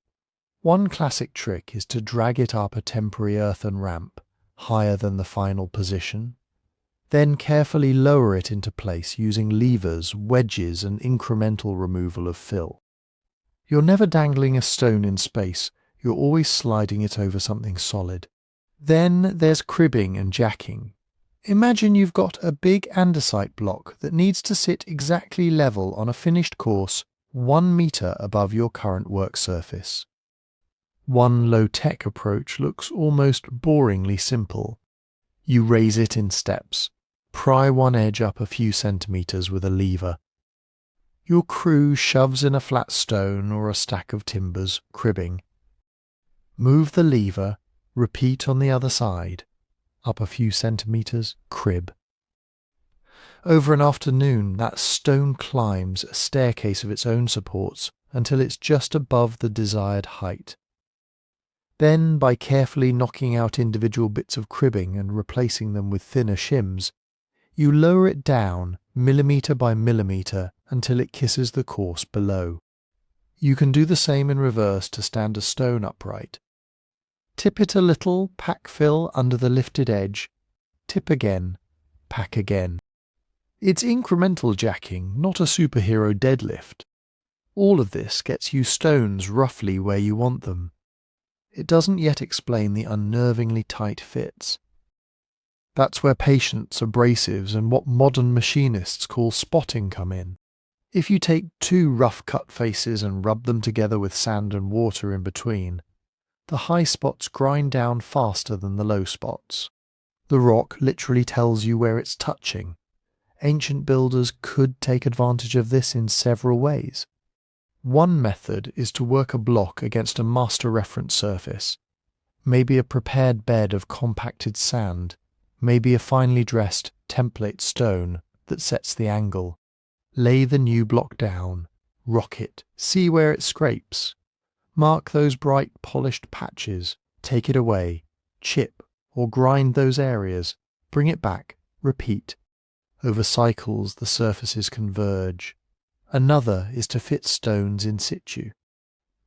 One classic trick is to drag it up a temporary earthen ramp, higher than the final position. Then carefully lower it into place using levers, wedges, and incremental removal of fill. You're never dangling a stone in space, you're always sliding it over something solid. Then there's cribbing and jacking. Imagine you've got a big andesite block that needs to sit exactly level on a finished course 1 meter above your current work surface. One low-tech approach looks almost boringly simple. You raise it in steps, pry one edge up a few centimeters with a lever. Your crew shoves in a flat stone or a stack of timbers, cribbing. Move the lever, repeat on the other side. Up a few centimeters, crib. Over an afternoon, that stone climbs a staircase of its own supports until it's just above the desired height. Then, by carefully knocking out individual bits of cribbing and replacing them with thinner shims, you lower it down millimetre by millimetre until it kisses the course below. You can do the same in reverse to stand a stone upright. Tip it a little, pack fill under the lifted edge, tip again, pack again. It's incremental jacking, not a superhero deadlift. All of this gets you stones roughly where you want them. It doesn't yet explain the unnervingly tight fits. That's where patience, abrasives, and what modern machinists call spotting come in. If you take 2 rough cut faces and rub them together with sand and water in between, the high spots grind down faster than the low spots. The rock literally tells you where it's touching. Ancient builders could take advantage of this in several ways. One method is to work a block against a master reference surface, maybe a prepared bed of compacted sand, maybe a finely dressed template stone that sets the angle. Lay the new block down, rock it, see where it scrapes. Mark those bright polished patches, take it away, chip or grind those areas, bring it back, repeat. Over cycles the surfaces converge. Another is to fit stones in situ.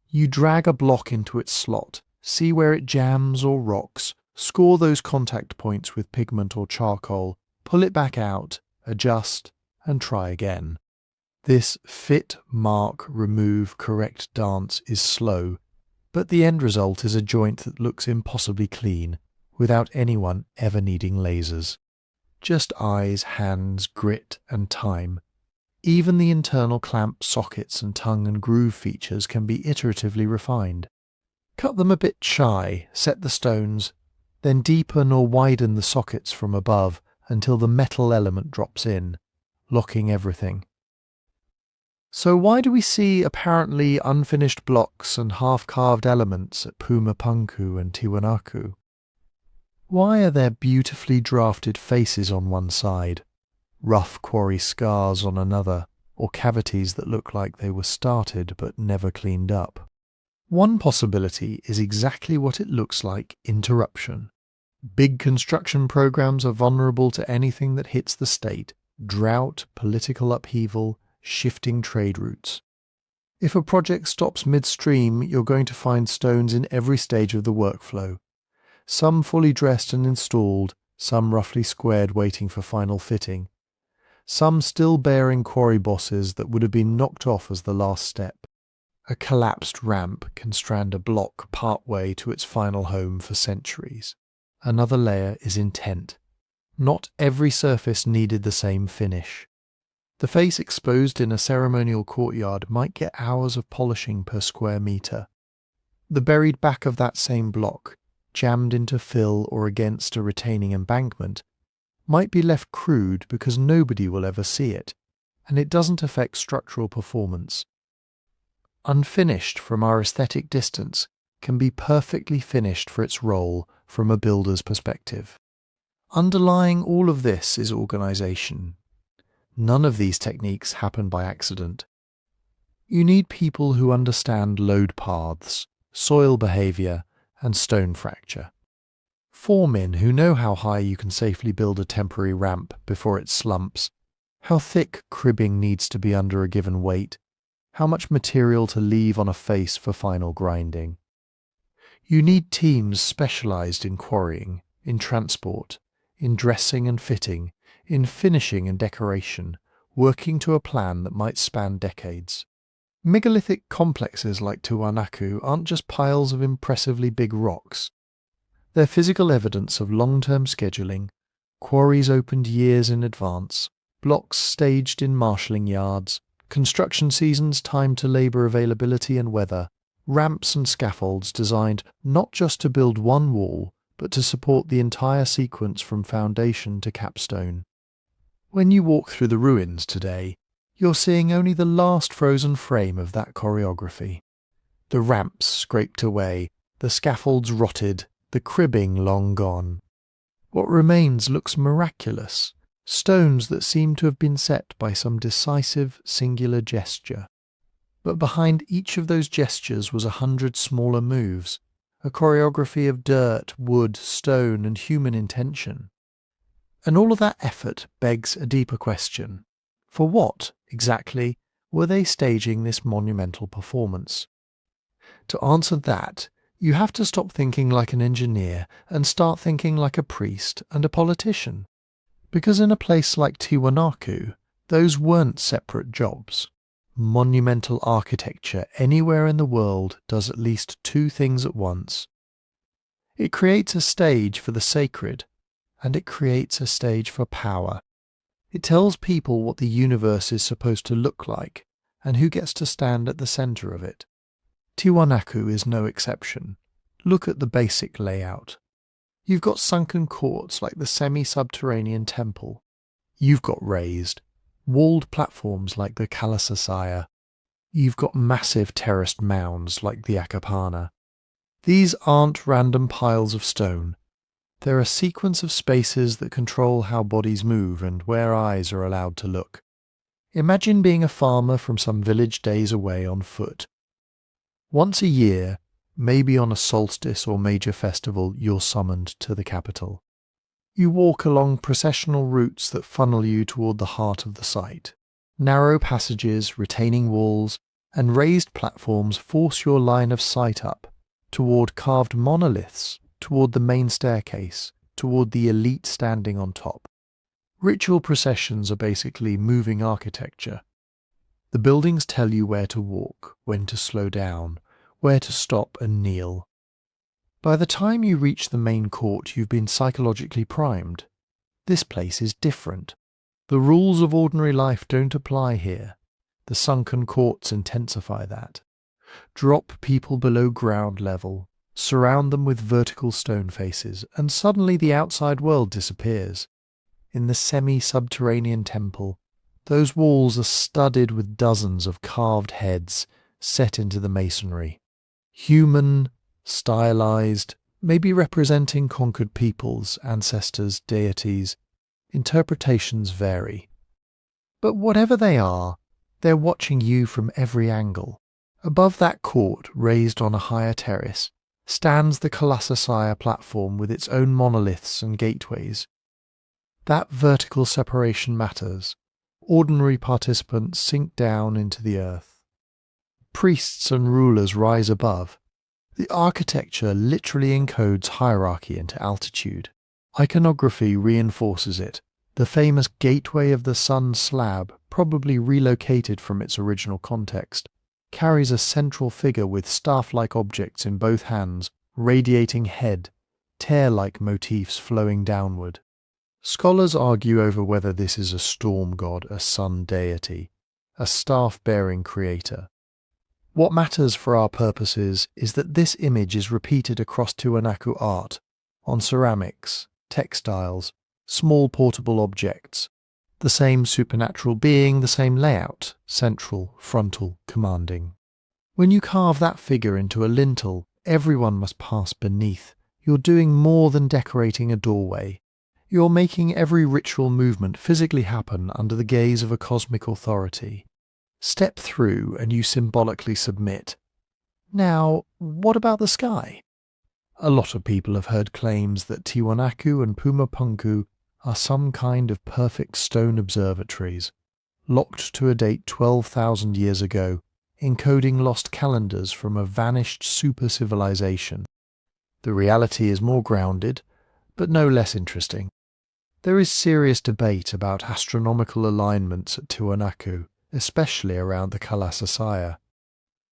You drag a block into its slot, see where it jams or rocks, score those contact points with pigment or charcoal, pull it back out, adjust, and try again. This fit, mark, remove, correct dance is slow, but the end result is a joint that looks impossibly clean, without anyone ever needing lasers. Just eyes, hands, grit, and time. Even the internal clamp sockets and tongue and groove features can be iteratively refined. Cut them a bit shy, set the stones, then deepen or widen the sockets from above until the metal element drops in, locking everything. So why do we see apparently unfinished blocks and half-carved elements at Puma Punku and Tiwanaku? Why are there beautifully drafted faces on one side, rough quarry scars on another, or cavities that look like they were started but never cleaned up? One possibility is exactly what it looks like: interruption. Big construction programs are vulnerable to anything that hits the state: drought, political upheaval, shifting trade routes. If a project stops midstream, you're going to find stones in every stage of the workflow. Some fully dressed and installed, some roughly squared waiting for final fitting. Some still bearing quarry bosses that would have been knocked off as the last step. A collapsed ramp can strand a block partway to its final home for centuries. Another layer is intent. Not every surface needed the same finish. The face exposed in a ceremonial courtyard might get hours of polishing per square metre. The buried back of that same block, jammed into fill or against a retaining embankment, might be left crude because nobody will ever see it, and it doesn't affect structural performance. Unfinished from our aesthetic distance can be perfectly finished for its role from a builder's perspective. Underlying all of this is organisation. None of these techniques happen by accident. You need people who understand load paths, soil behaviour, and stone fracture. Foremen who know how high you can safely build a temporary ramp before it slumps, how thick cribbing needs to be under a given weight, how much material to leave on a face for final grinding. You need teams specialised in quarrying, in transport, in dressing and fitting, in finishing and decoration, working to a plan that might span decades. Megalithic complexes like Tiwanaku aren't just piles of impressively big rocks. They're physical evidence of long-term scheduling, quarries opened years in advance, blocks staged in marshalling yards, construction seasons timed to labour availability and weather, ramps and scaffolds designed not just to build one wall, but to support the entire sequence from foundation to capstone. When you walk through the ruins today, you're seeing only the last frozen frame of that choreography. The ramps scraped away, the scaffolds rotted, the cribbing long gone. What remains looks miraculous, stones that seem to have been set by some decisive, singular gesture. But behind each of those gestures was 100 smaller moves, a choreography of dirt, wood, stone, and human intention. And all of that effort begs a deeper question. For what, exactly, were they staging this monumental performance? To answer that, you have to stop thinking like an engineer and start thinking like a priest and a politician. Because in a place like Tiwanaku, those weren't separate jobs. Monumental architecture anywhere in the world does at least two things at once. It creates a stage for the sacred, and it creates a stage for power. It tells people what the universe is supposed to look like, and who gets to stand at the centre of it. Tiwanaku is no exception. Look at the basic layout. You've got sunken courts like the semi-subterranean temple. You've got raised, walled platforms like the Kalasasaya. You've got massive terraced mounds like the Akapana. These aren't random piles of stone. They're a sequence of spaces that control how bodies move and where eyes are allowed to look. Imagine being a farmer from some village days away on foot. Once a year, maybe on a solstice or major festival, you're summoned to the capital. You walk along processional routes that funnel you toward the heart of the site. Narrow passages, retaining walls, and raised platforms force your line of sight up, toward carved monoliths, toward the main staircase, toward the elite standing on top. Ritual processions are basically moving architecture. The buildings tell you where to walk, when to slow down, where to stop and kneel. By the time you reach the main court, you've been psychologically primed. This place is different. The rules of ordinary life don't apply here. The sunken courts intensify that. Drop people below ground level, surround them with vertical stone faces, and suddenly the outside world disappears. In the semi-subterranean temple, those walls are studded with dozens of carved heads set into the masonry. Human, stylized, maybe representing conquered peoples, ancestors, deities. Interpretations vary. But whatever they are, they're watching you from every angle. Above that court, raised on a higher terrace, stands the Colosseum platform with its own monoliths and gateways. That vertical separation matters. Ordinary participants sink down into the earth. Priests and rulers rise above. The architecture literally encodes hierarchy into altitude. Iconography reinforces it. The famous Gateway of the Sun slab, probably relocated from its original context, carries a central figure with staff-like objects in both hands, radiating head, tear-like motifs flowing downward. Scholars argue over whether this is a storm god, a sun deity, a staff-bearing creator. What matters for our purposes is that this image is repeated across Tiwanaku art, on ceramics, textiles, small portable objects. The same supernatural being, the same layout, central, frontal, commanding. When you carve that figure into a lintel, everyone must pass beneath. You're doing more than decorating a doorway. You're making every ritual movement physically happen under the gaze of a cosmic authority. Step through and you symbolically submit. Now, what about the sky? A lot of people have heard claims that Tiwanaku and Puma Punku are some kind of perfect stone observatories, locked to a date 12,000 years ago, encoding lost calendars from a vanished super-civilization. The reality is more grounded, but no less interesting. There is serious debate about astronomical alignments at Tiwanaku, especially around the Colosseum.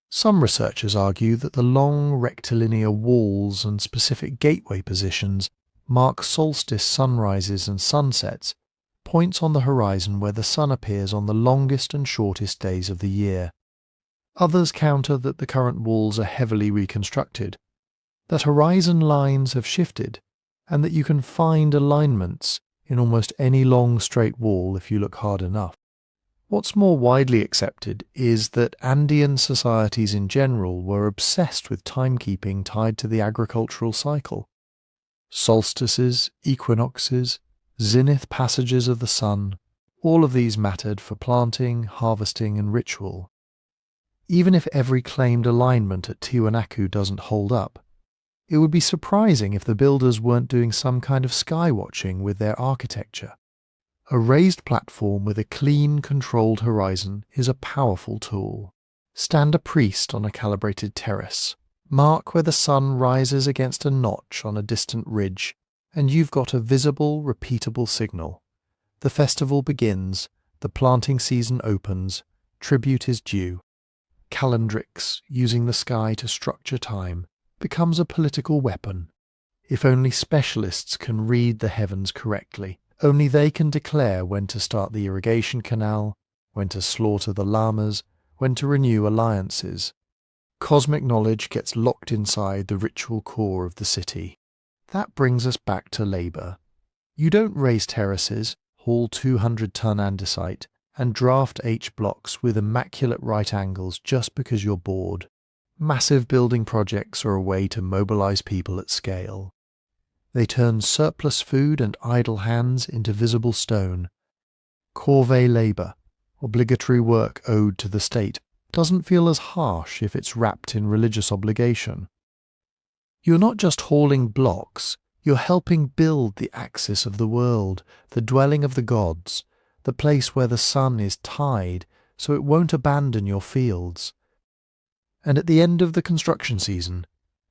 Some researchers argue that the long rectilinear walls and specific gateway positions mark solstice sunrises and sunsets, points on the horizon where the sun appears on the longest and shortest days of the year. Others counter that the current walls are heavily reconstructed, that horizon lines have shifted, and that you can find alignments in almost any long straight wall if you look hard enough. What's more widely accepted is that Andean societies in general were obsessed with timekeeping tied to the agricultural cycle. Solstices, equinoxes, zenith passages of the sun, all of these mattered for planting, harvesting and ritual. Even if every claimed alignment at Tiwanaku doesn't hold up, it would be surprising if the builders weren't doing some kind of sky watching with their architecture. A raised platform with a clean, controlled horizon is a powerful tool. Stand a priest on a calibrated terrace. Mark where the sun rises against a notch on a distant ridge, and you've got a visible, repeatable signal. The festival begins, the planting season opens, tribute is due. Calendrics, using the sky to structure time, becomes a political weapon. If only specialists can read the heavens correctly, only they can declare when to start the irrigation canal, when to slaughter the llamas, when to renew alliances. Cosmic knowledge gets locked inside the ritual core of the city. That brings us back to labour. You don't raise terraces, haul 200-ton andesite, and draft H blocks with immaculate right angles just because you're bored. Massive building projects are a way to mobilise people at scale. They turn surplus food and idle hands into visible stone. Corvée labour, obligatory work owed to the state, doesn't feel as harsh if it's wrapped in religious obligation. You're not just hauling blocks, you're helping build the axis of the world, the dwelling of the gods, the place where the sun is tied so it won't abandon your fields. And at the end of the construction season,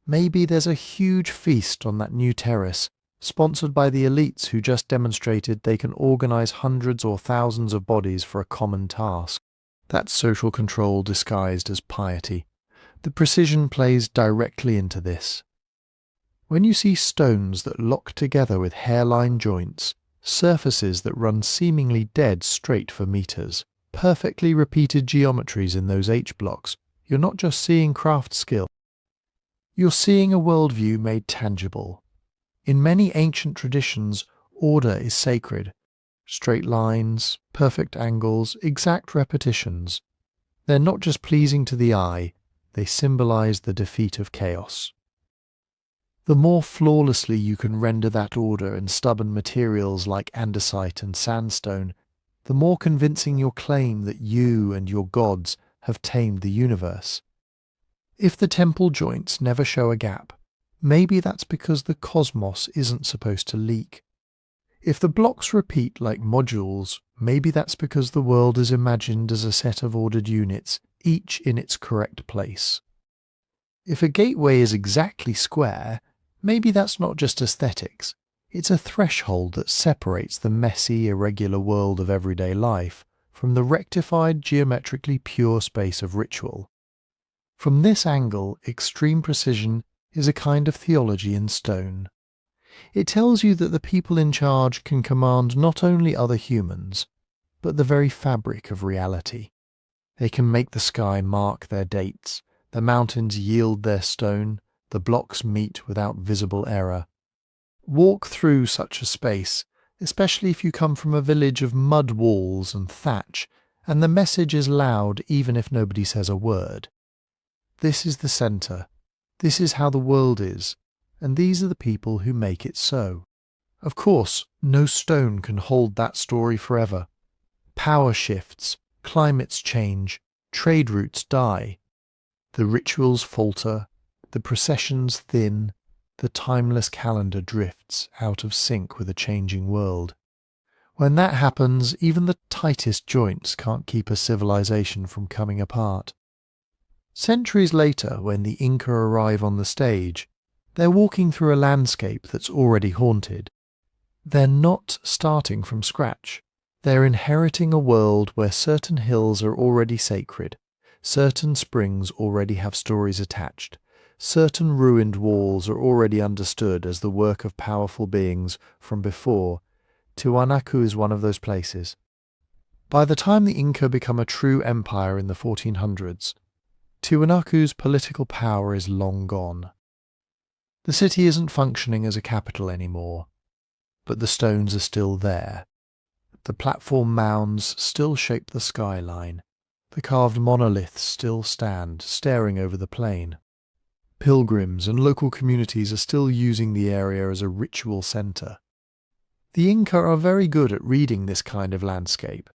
maybe there's a huge feast on that new terrace, sponsored by the elites who just demonstrated they can organise hundreds or thousands of bodies for a common task. That's social control disguised as piety. The precision plays directly into this. When you see stones that lock together with hairline joints, surfaces that run seemingly dead straight for meters, perfectly repeated geometries in those H-blocks, you're not just seeing craft skill. You're seeing a worldview made tangible. In many ancient traditions, order is sacred. Straight lines, perfect angles, exact repetitions. They're not just pleasing to the eye, they symbolize the defeat of chaos. The more flawlessly you can render that order in stubborn materials like andesite and sandstone, the more convincing your claim that you and your gods have tamed the universe. If the temple joints never show a gap, maybe that's because the cosmos isn't supposed to leak. If the blocks repeat like modules, maybe that's because the world is imagined as a set of ordered units, each in its correct place. If a gateway is exactly square, maybe that's not just aesthetics. It's a threshold that separates the messy, irregular world of everyday life from the rectified, geometrically pure space of ritual. From this angle, extreme precision is a kind of theology in stone. It tells you that the people in charge can command not only other humans, but the very fabric of reality. They can make the sky mark their dates, the mountains yield their stone, the blocks meet without visible error. Walk through such a space, especially if you come from a village of mud walls and thatch, and the message is loud even if nobody says a word. This is the centre. This is how the world is, and these are the people who make it so. Of course, no stone can hold that story forever. Power shifts, climates change, trade routes die. The rituals falter, the processions thin, the timeless calendar drifts out of sync with a changing world. When that happens, even the tightest joints can't keep a civilization from coming apart. Centuries later, when the Inca arrive on the stage, they're walking through a landscape that's already haunted. They're not starting from scratch. They're inheriting a world where certain hills are already sacred, certain springs already have stories attached, certain ruined walls are already understood as the work of powerful beings from before. Tiwanaku is one of those places. By the time the Inca become a true empire in the 1400s, Tiwanaku's political power is long gone. The city isn't functioning as a capital anymore, but the stones are still there. The platform mounds still shape the skyline. The carved monoliths still stand, staring over the plain. Pilgrims and local communities are still using the area as a ritual centre. The Inca are very good at reading this kind of landscape.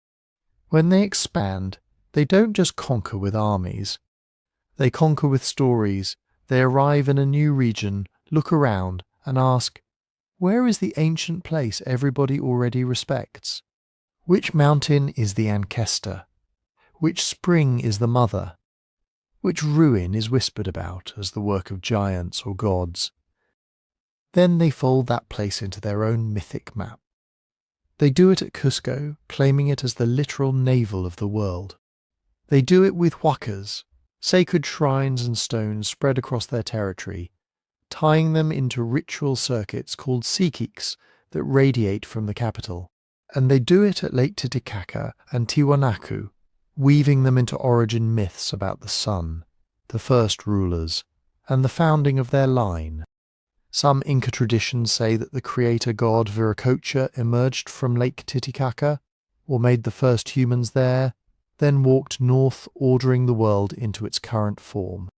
When they expand, they don't just conquer with armies. They conquer with stories. They arrive in a new region, look around, and ask, where is the ancient place everybody already respects? Which mountain is the ancestor? Which spring is the mother? Which ruin is whispered about as the work of giants or gods? Then they fold that place into their own mythic map. They do it at Cusco, claiming it as the literal navel of the world. They do it with huacas, sacred shrines and stones spread across their territory, tying them into ritual circuits called psiquics that radiate from the capital. And they do it at Lake Titicaca and Tiwanaku, weaving them into origin myths about the sun, the first rulers, and the founding of their line. Some Inca traditions say that the creator god Viracocha emerged from Lake Titicaca, or made the first humans there, then walked north, ordering the world into its current form.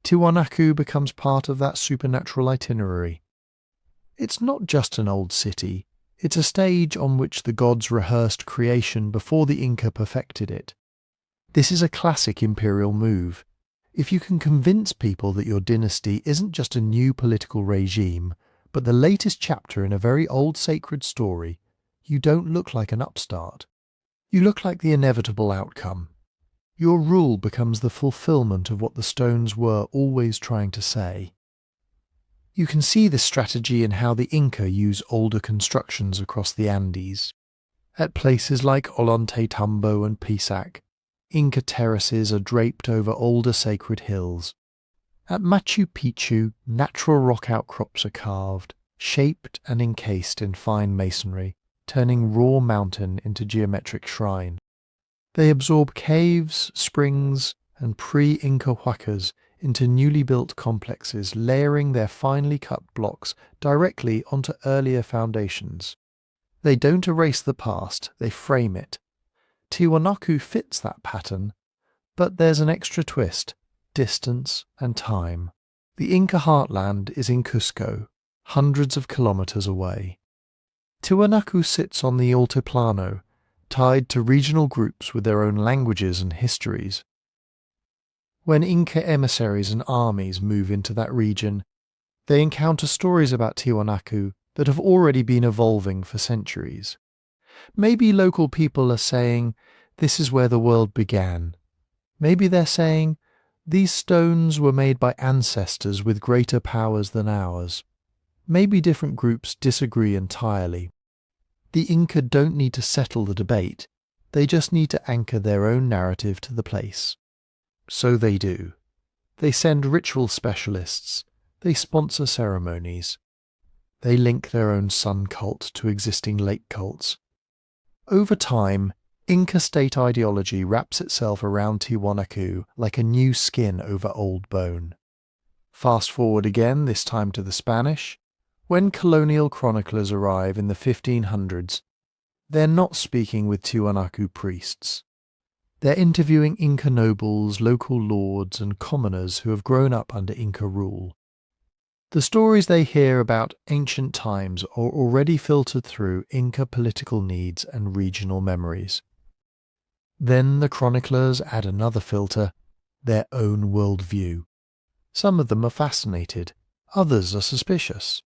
Tiwanaku becomes part of that supernatural itinerary. It's not just an old city, it's a stage on which the gods rehearsed creation before the Inca perfected it. This is a classic imperial move. If you can convince people that your dynasty isn't just a new political regime, but the latest chapter in a very old sacred story, you don't look like an upstart. You look like the inevitable outcome. Your rule becomes the fulfillment of what the stones were always trying to say. You can see this strategy in how the Inca use older constructions across the Andes. At places like Ollantaytambo and Pisac, Inca terraces are draped over older sacred hills. At Machu Picchu, natural rock outcrops are carved, shaped and encased in fine masonry, turning raw mountain into geometric shrine. They absorb caves, springs, and pre-Inca huacas into newly built complexes, layering their finely cut blocks directly onto earlier foundations. They don't erase the past, they frame it. Tiwanaku fits that pattern, but there's an extra twist: distance and time. The Inca heartland is in Cusco, hundreds of kilometers away. Tiwanaku sits on the Altiplano, tied to regional groups with their own languages and histories. When Inca emissaries and armies move into that region, they encounter stories about Tiwanaku that have already been evolving for centuries. Maybe local people are saying, "This is where the world began." Maybe they're saying, "These stones were made by ancestors with greater powers than ours." Maybe different groups disagree entirely. The Inca don't need to settle the debate, they just need to anchor their own narrative to the place. So they do. They send ritual specialists, they sponsor ceremonies, they link their own sun cult to existing lake cults. Over time, Inca state ideology wraps itself around Tiwanaku like a new skin over old bone. Fast forward again, this time to the Spanish. When colonial chroniclers arrive in the 1500s, they're not speaking with Tiwanaku priests. They're interviewing Inca nobles, local lords, and commoners who have grown up under Inca rule. The stories they hear about ancient times are already filtered through Inca political needs and regional memories. Then the chroniclers add another filter: their own worldview. Some of them are fascinated, others are suspicious.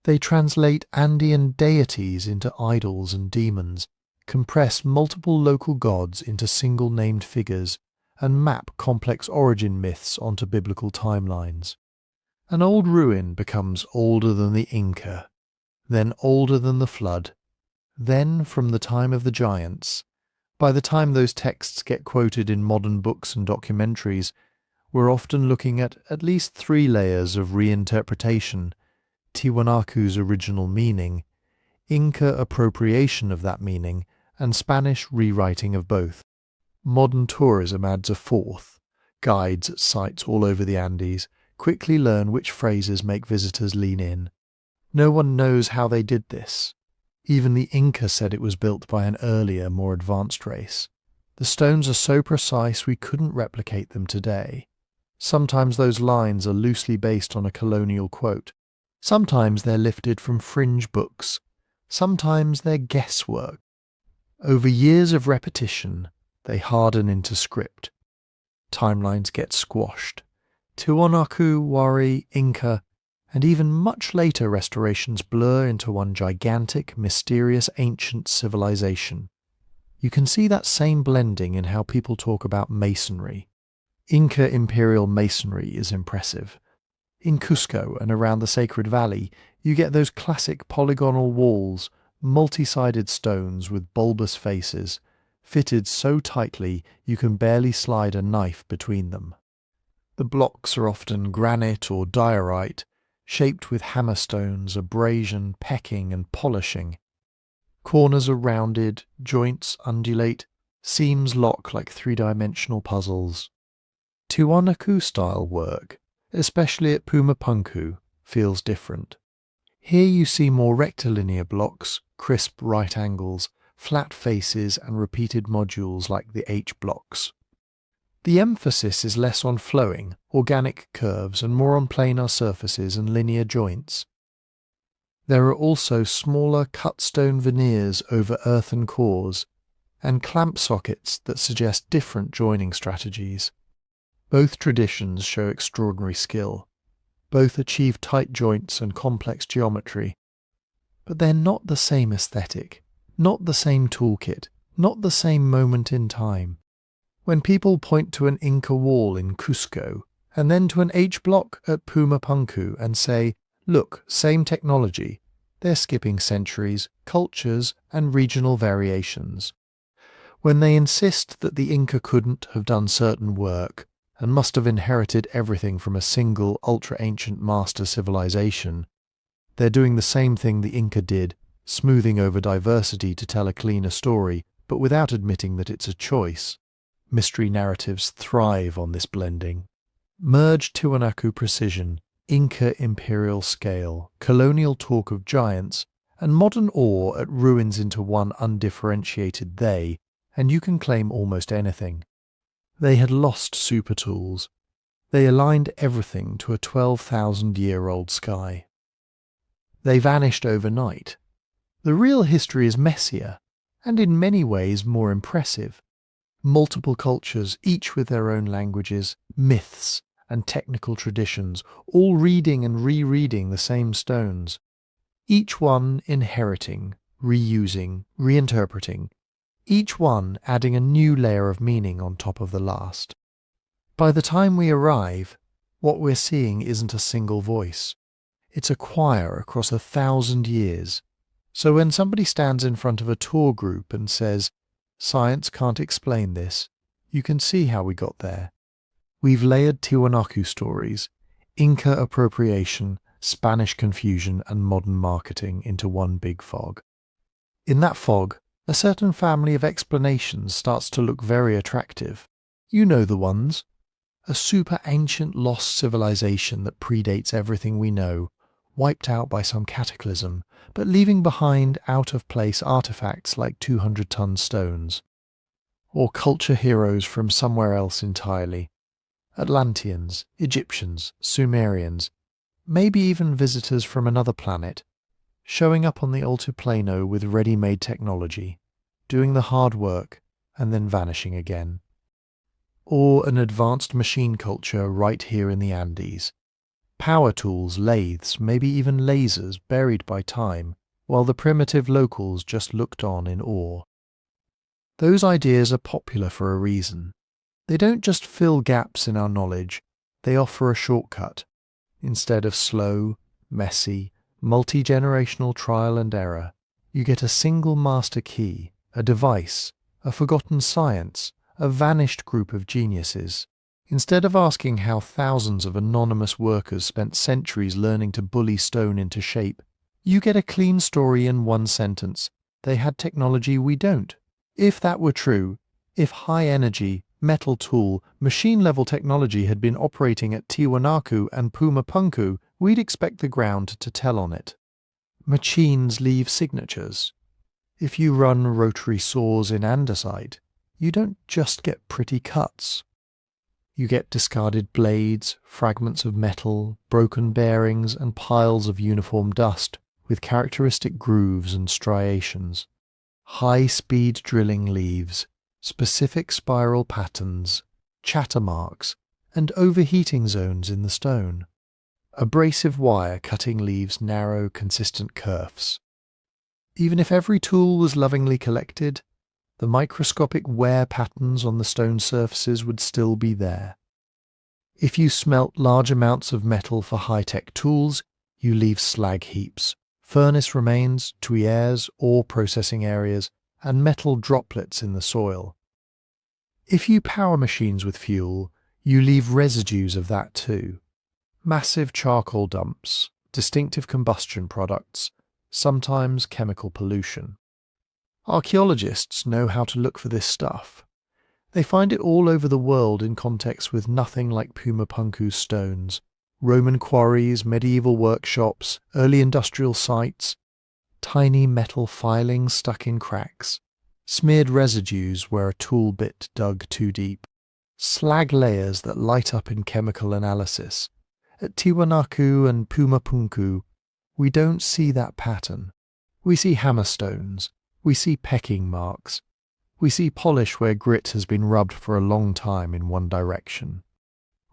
They translate Andean deities into idols and demons, compress multiple local gods into single-named figures, and map complex origin myths onto biblical timelines. An old ruin becomes older than the Inca, then older than the flood, then from the time of the giants. By the time those texts get quoted in modern books and documentaries, we're often looking at least 3 layers of reinterpretation: Tiwanaku's original meaning, Inca appropriation of that meaning, and Spanish rewriting of both. Modern tourism adds a 4th. Guides at sites all over the Andes quickly learn which phrases make visitors lean in. No one knows how they did this. Even the Inca said it was built by an earlier, more advanced race. The stones are so precise we couldn't replicate them today. Sometimes those lines are loosely based on a colonial quote. Sometimes they're lifted from fringe books. Sometimes they're guesswork. Over years of repetition, they harden into script. Timelines get squashed. Tiwanaku, Wari, Inca, and even much later restorations blur into one gigantic, mysterious ancient civilization. You can see that same blending in how people talk about masonry. Inca imperial masonry is impressive. In Cusco and around the Sacred Valley, you get those classic polygonal walls, multi-sided stones with bulbous faces, fitted so tightly you can barely slide a knife between them. The blocks are often granite or diorite, shaped with hammerstones, abrasion, pecking and polishing. Corners are rounded, joints undulate, seams lock like 3-dimensional puzzles. Tiwanaku-style work, especially at Puma Punku, feels different. Here you see more rectilinear blocks, crisp right angles, flat faces and repeated modules like the H blocks. The emphasis is less on flowing, organic curves and more on planar surfaces and linear joints. There are also smaller cut stone veneers over earthen cores, and clamp sockets that suggest different joining strategies. Both traditions show extraordinary skill. Both achieve tight joints and complex geometry. But they're not the same aesthetic, not the same toolkit, not the same moment in time. When people point to an Inca wall in Cusco, and then to an H block at Puma Punku and say, "Look, same technology," they're skipping centuries, cultures, and regional variations. When they insist that the Inca couldn't have done certain work and must have inherited everything from a single ultra-ancient master civilization, they're doing the same thing the Inca did, smoothing over diversity to tell a cleaner story, but without admitting that it's a choice. Mystery narratives thrive on this blending. Merge Tiwanaku precision, Inca imperial scale, colonial talk of giants, and modern awe at ruins into one undifferentiated they, and you can claim almost anything. They had lost super tools. They aligned everything to a 12,000-year-old sky. They vanished overnight. The real history is messier, and in many ways more impressive. Multiple cultures, each with their own languages, myths, and technical traditions, all reading and rereading the same stones. Each one inheriting, reusing, reinterpreting, each one adding a new layer of meaning on top of the last. By the time we arrive, what we're seeing isn't a single voice. It's a choir across 1,000 years. So when somebody stands in front of a tour group and says, "Science can't explain this," you can see how we got there. We've layered Tiwanaku stories, Inca appropriation, Spanish confusion, and modern marketing into one big fog. In that fog, a certain family of explanations starts to look very attractive. You know the ones. A super-ancient lost civilization that predates everything we know, wiped out by some cataclysm, but leaving behind out-of-place artifacts like 200-ton stones. Or culture heroes from somewhere else entirely. Atlanteans, Egyptians, Sumerians, maybe even visitors from another planet, showing up on the Altiplano with ready-made technology, doing the hard work, and then vanishing again. Or an advanced machine culture right here in the Andes. Power tools, lathes, maybe even lasers buried by time, while the primitive locals just looked on in awe. Those ideas are popular for a reason. They don't just fill gaps in our knowledge, they offer a shortcut. Instead of slow, messy, multi-generational trial and error, you get a single master key, a device, a forgotten science, a vanished group of geniuses. Instead of asking how thousands of anonymous workers spent centuries learning to bully stone into shape, you get a clean story in one sentence. They had technology we don't. If that were true, if high-energy, metal tool, machine-level technology had been operating at Tiwanaku and Puma Punku, we'd expect the ground to tell on it. Machines leave signatures. If you run rotary saws in andesite, you don't just get pretty cuts. You get discarded blades, fragments of metal, broken bearings, and piles of uniform dust with characteristic grooves and striations. High-speed drilling leaves, specific spiral patterns, chatter marks, and overheating zones in the stone. Abrasive wire cutting leaves narrow, consistent kerfs. Even if every tool was lovingly collected, the microscopic wear patterns on the stone surfaces would still be there. If you smelt large amounts of metal for high-tech tools, you leave slag heaps, furnace remains, tuyères, ore processing areas, and metal droplets in the soil. If you power machines with fuel, you leave residues of that too. Massive charcoal dumps, distinctive combustion products, sometimes chemical pollution. Archaeologists know how to look for this stuff. They find it all over the world in contexts with nothing like Puma Punku's stones. Roman quarries, medieval workshops, early industrial sites, tiny metal filings stuck in cracks, smeared residues where a tool bit dug too deep, slag layers that light up in chemical analysis. At Tiwanaku and Puma Punku, we don't see that pattern. We see hammerstones. We see pecking marks. We see polish where grit has been rubbed for a long time in one direction.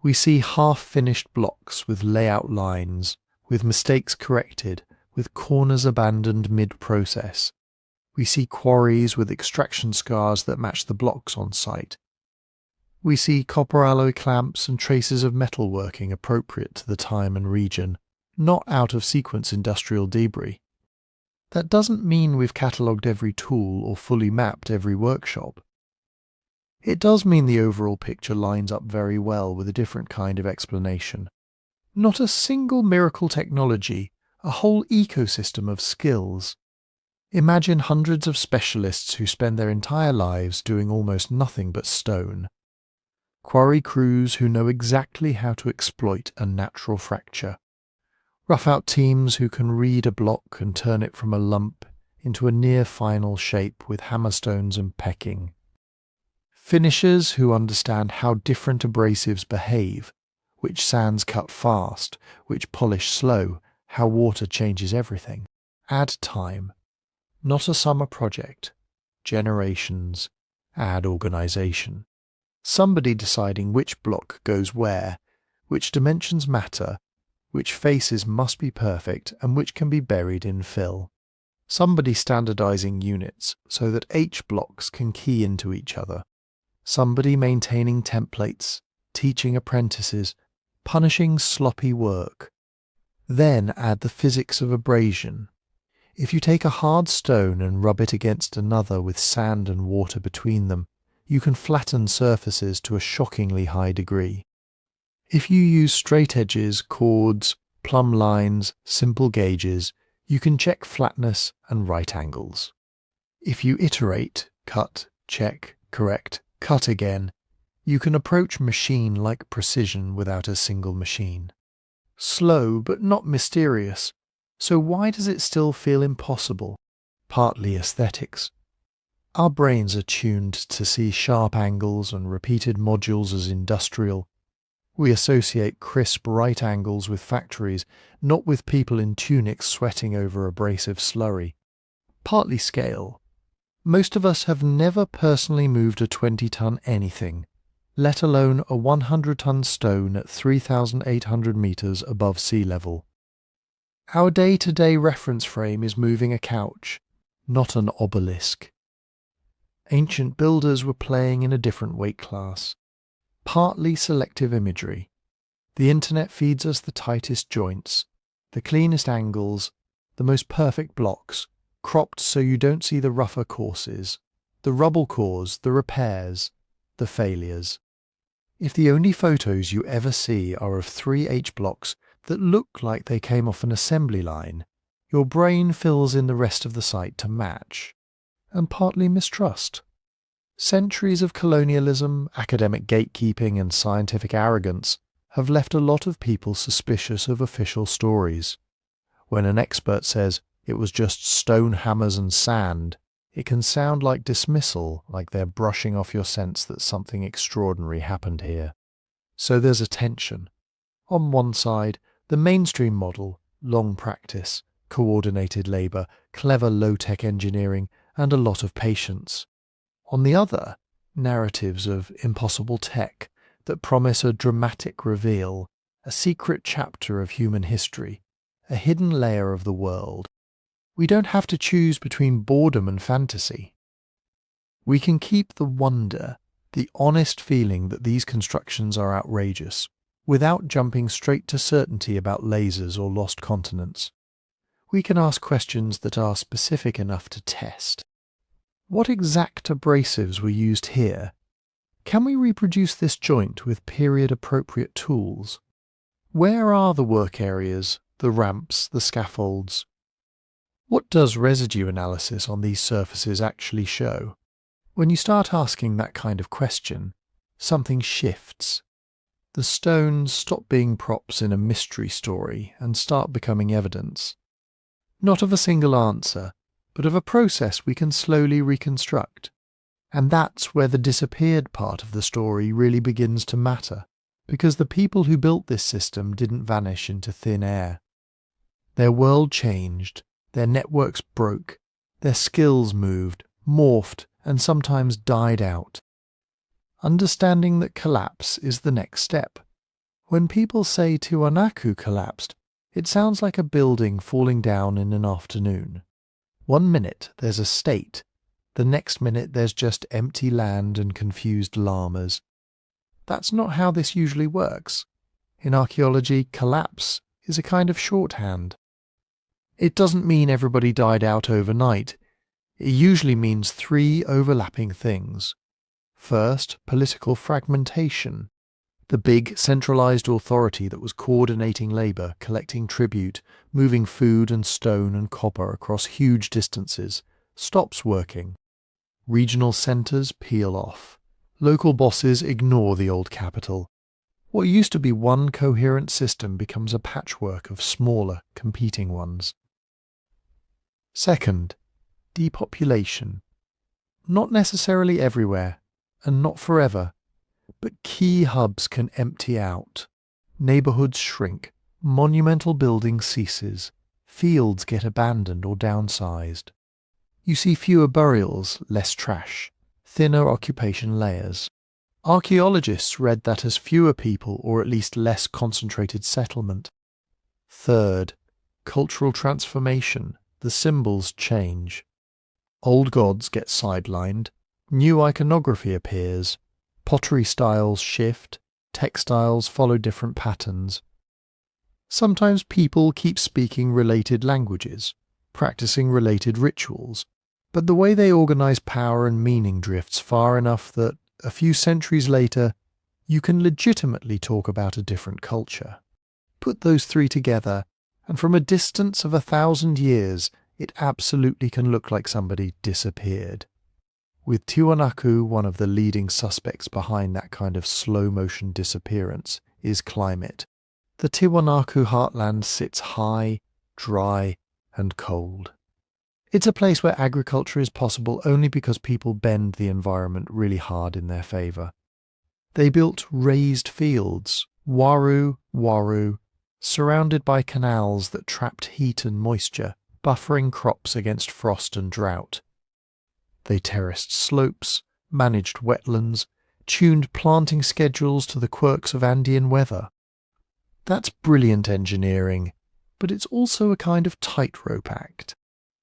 We see half-finished blocks with layout lines, with mistakes corrected, with corners abandoned mid-process. We see quarries with extraction scars that match the blocks on site. We see copper alloy clamps and traces of metalworking appropriate to the time and region, not out-of-sequence industrial debris. That doesn't mean we've catalogued every tool or fully mapped every workshop. it does mean the overall picture lines up very well with a different kind of explanation. Not a single miracle technology, a whole ecosystem of skills. Imagine hundreds of specialists who spend their entire lives doing almost nothing but stone. Quarry crews who know exactly how to exploit a natural fracture. Rough-out teams who can read a block and turn it from a lump into a near-final shape with hammerstones and pecking. Finishers who understand how different abrasives behave, which sands cut fast, which polish slow, how water changes everything. Add time. Not a summer project. Generations. Add organisation. Somebody deciding which block goes where, which dimensions matter, which faces must be perfect and which can be buried in fill. Somebody standardising units so that H blocks can key into each other. Somebody maintaining templates, teaching apprentices, punishing sloppy work. Then add the physics of abrasion. If you take a hard stone and rub it against another with sand and water between them, you can flatten surfaces to a shockingly high degree. If you use straight edges, chords, plumb lines, simple gauges, you can check flatness and right angles. If you iterate, cut, check, correct, cut again, you can approach machine-like precision without a single machine. Slow but not mysterious, so why does it still feel impossible? Partly aesthetics. Our brains are tuned to see sharp angles and repeated modules as industrial. We associate crisp right angles with factories, not with people in tunics sweating over abrasive slurry. Partly scale. Most of us have never personally moved a 20-ton anything, let alone a 100-ton stone at 3,800 meters above sea level. Our day-to-day reference frame is moving a couch, not an obelisk. Ancient builders were playing in a different weight class. Partly selective imagery. The internet feeds us the tightest joints, the cleanest angles, the most perfect blocks, cropped so you don't see the rougher courses, the rubble cores, the repairs, the failures. If the only photos you ever see are of 3 H blocks that look like they came off an assembly line, your brain fills in the rest of the site to match, and partly mistrust. Centuries of colonialism, academic gatekeeping and scientific arrogance have left a lot of people suspicious of official stories. When an expert says it was just stone hammers and sand, it can sound like dismissal, like they're brushing off your sense that something extraordinary happened here. So there's a tension. On one side, the mainstream model, long practice, coordinated labour, clever low-tech engineering, and a lot of patience. On the other, narratives of impossible tech that promise a dramatic reveal, a secret chapter of human history, a hidden layer of the world. We don't have to choose between boredom and fantasy. We can keep the wonder, the honest feeling that these constructions are outrageous, without jumping straight to certainty about lasers or lost continents. We can ask questions that are specific enough to test. What exact abrasives were used here? Can we reproduce this joint with period-appropriate tools? Where are the work areas, the ramps, the scaffolds? What does residue analysis on these surfaces actually show? When you start asking that kind of question, something shifts. The stones stop being props in a mystery story and start becoming evidence. Not of a single answer, but of a process we can slowly reconstruct. And that's where the disappeared part of the story really begins to matter, because the people who built this system didn't vanish into thin air. Their world changed, their networks broke, their skills moved, morphed, and sometimes died out. Understanding that collapse is the next step. When people say Tiwanaku collapsed, it sounds like a building falling down in an afternoon. 1 minute there's a state, the next minute there's just empty land and confused llamas. That's not how this usually works. In archaeology, collapse is a kind of shorthand. It doesn't mean everybody died out overnight. It usually means 3 overlapping things. First, political fragmentation. The big, centralized authority that was coordinating labor, collecting tribute, moving food and stone and copper across huge distances, stops working. Regional centers peel off. Local bosses ignore the old capital. What used to be one coherent system becomes a patchwork of smaller, competing ones. Second, depopulation. Not necessarily everywhere, and not forever, but key hubs can empty out. Neighborhoods shrink, monumental building ceases, fields get abandoned or downsized. You see fewer burials, less trash, thinner occupation layers. Archaeologists read that as fewer people or at least less concentrated settlement. Third, cultural transformation. The symbols change. Old gods get sidelined, new iconography appears, pottery styles shift, textiles follow different patterns. Sometimes people keep speaking related languages, practicing related rituals, but the way they organize power and meaning drifts far enough that, a few centuries later, you can legitimately talk about a different culture. Put those three together, and from a distance of 1,000 years, it absolutely can look like somebody disappeared. With Tiwanaku one of the leading suspects behind that kind of slow-motion disappearance is climate. The Tiwanaku heartland sits high, dry, and cold. It's a place where agriculture is possible only because people bend the environment really hard in their favour. They built raised fields, waru, surrounded by canals that trapped heat and moisture, buffering crops against frost and drought. They terraced slopes, managed wetlands, tuned planting schedules to the quirks of Andean weather. That's brilliant engineering, but it's also a kind of tightrope act.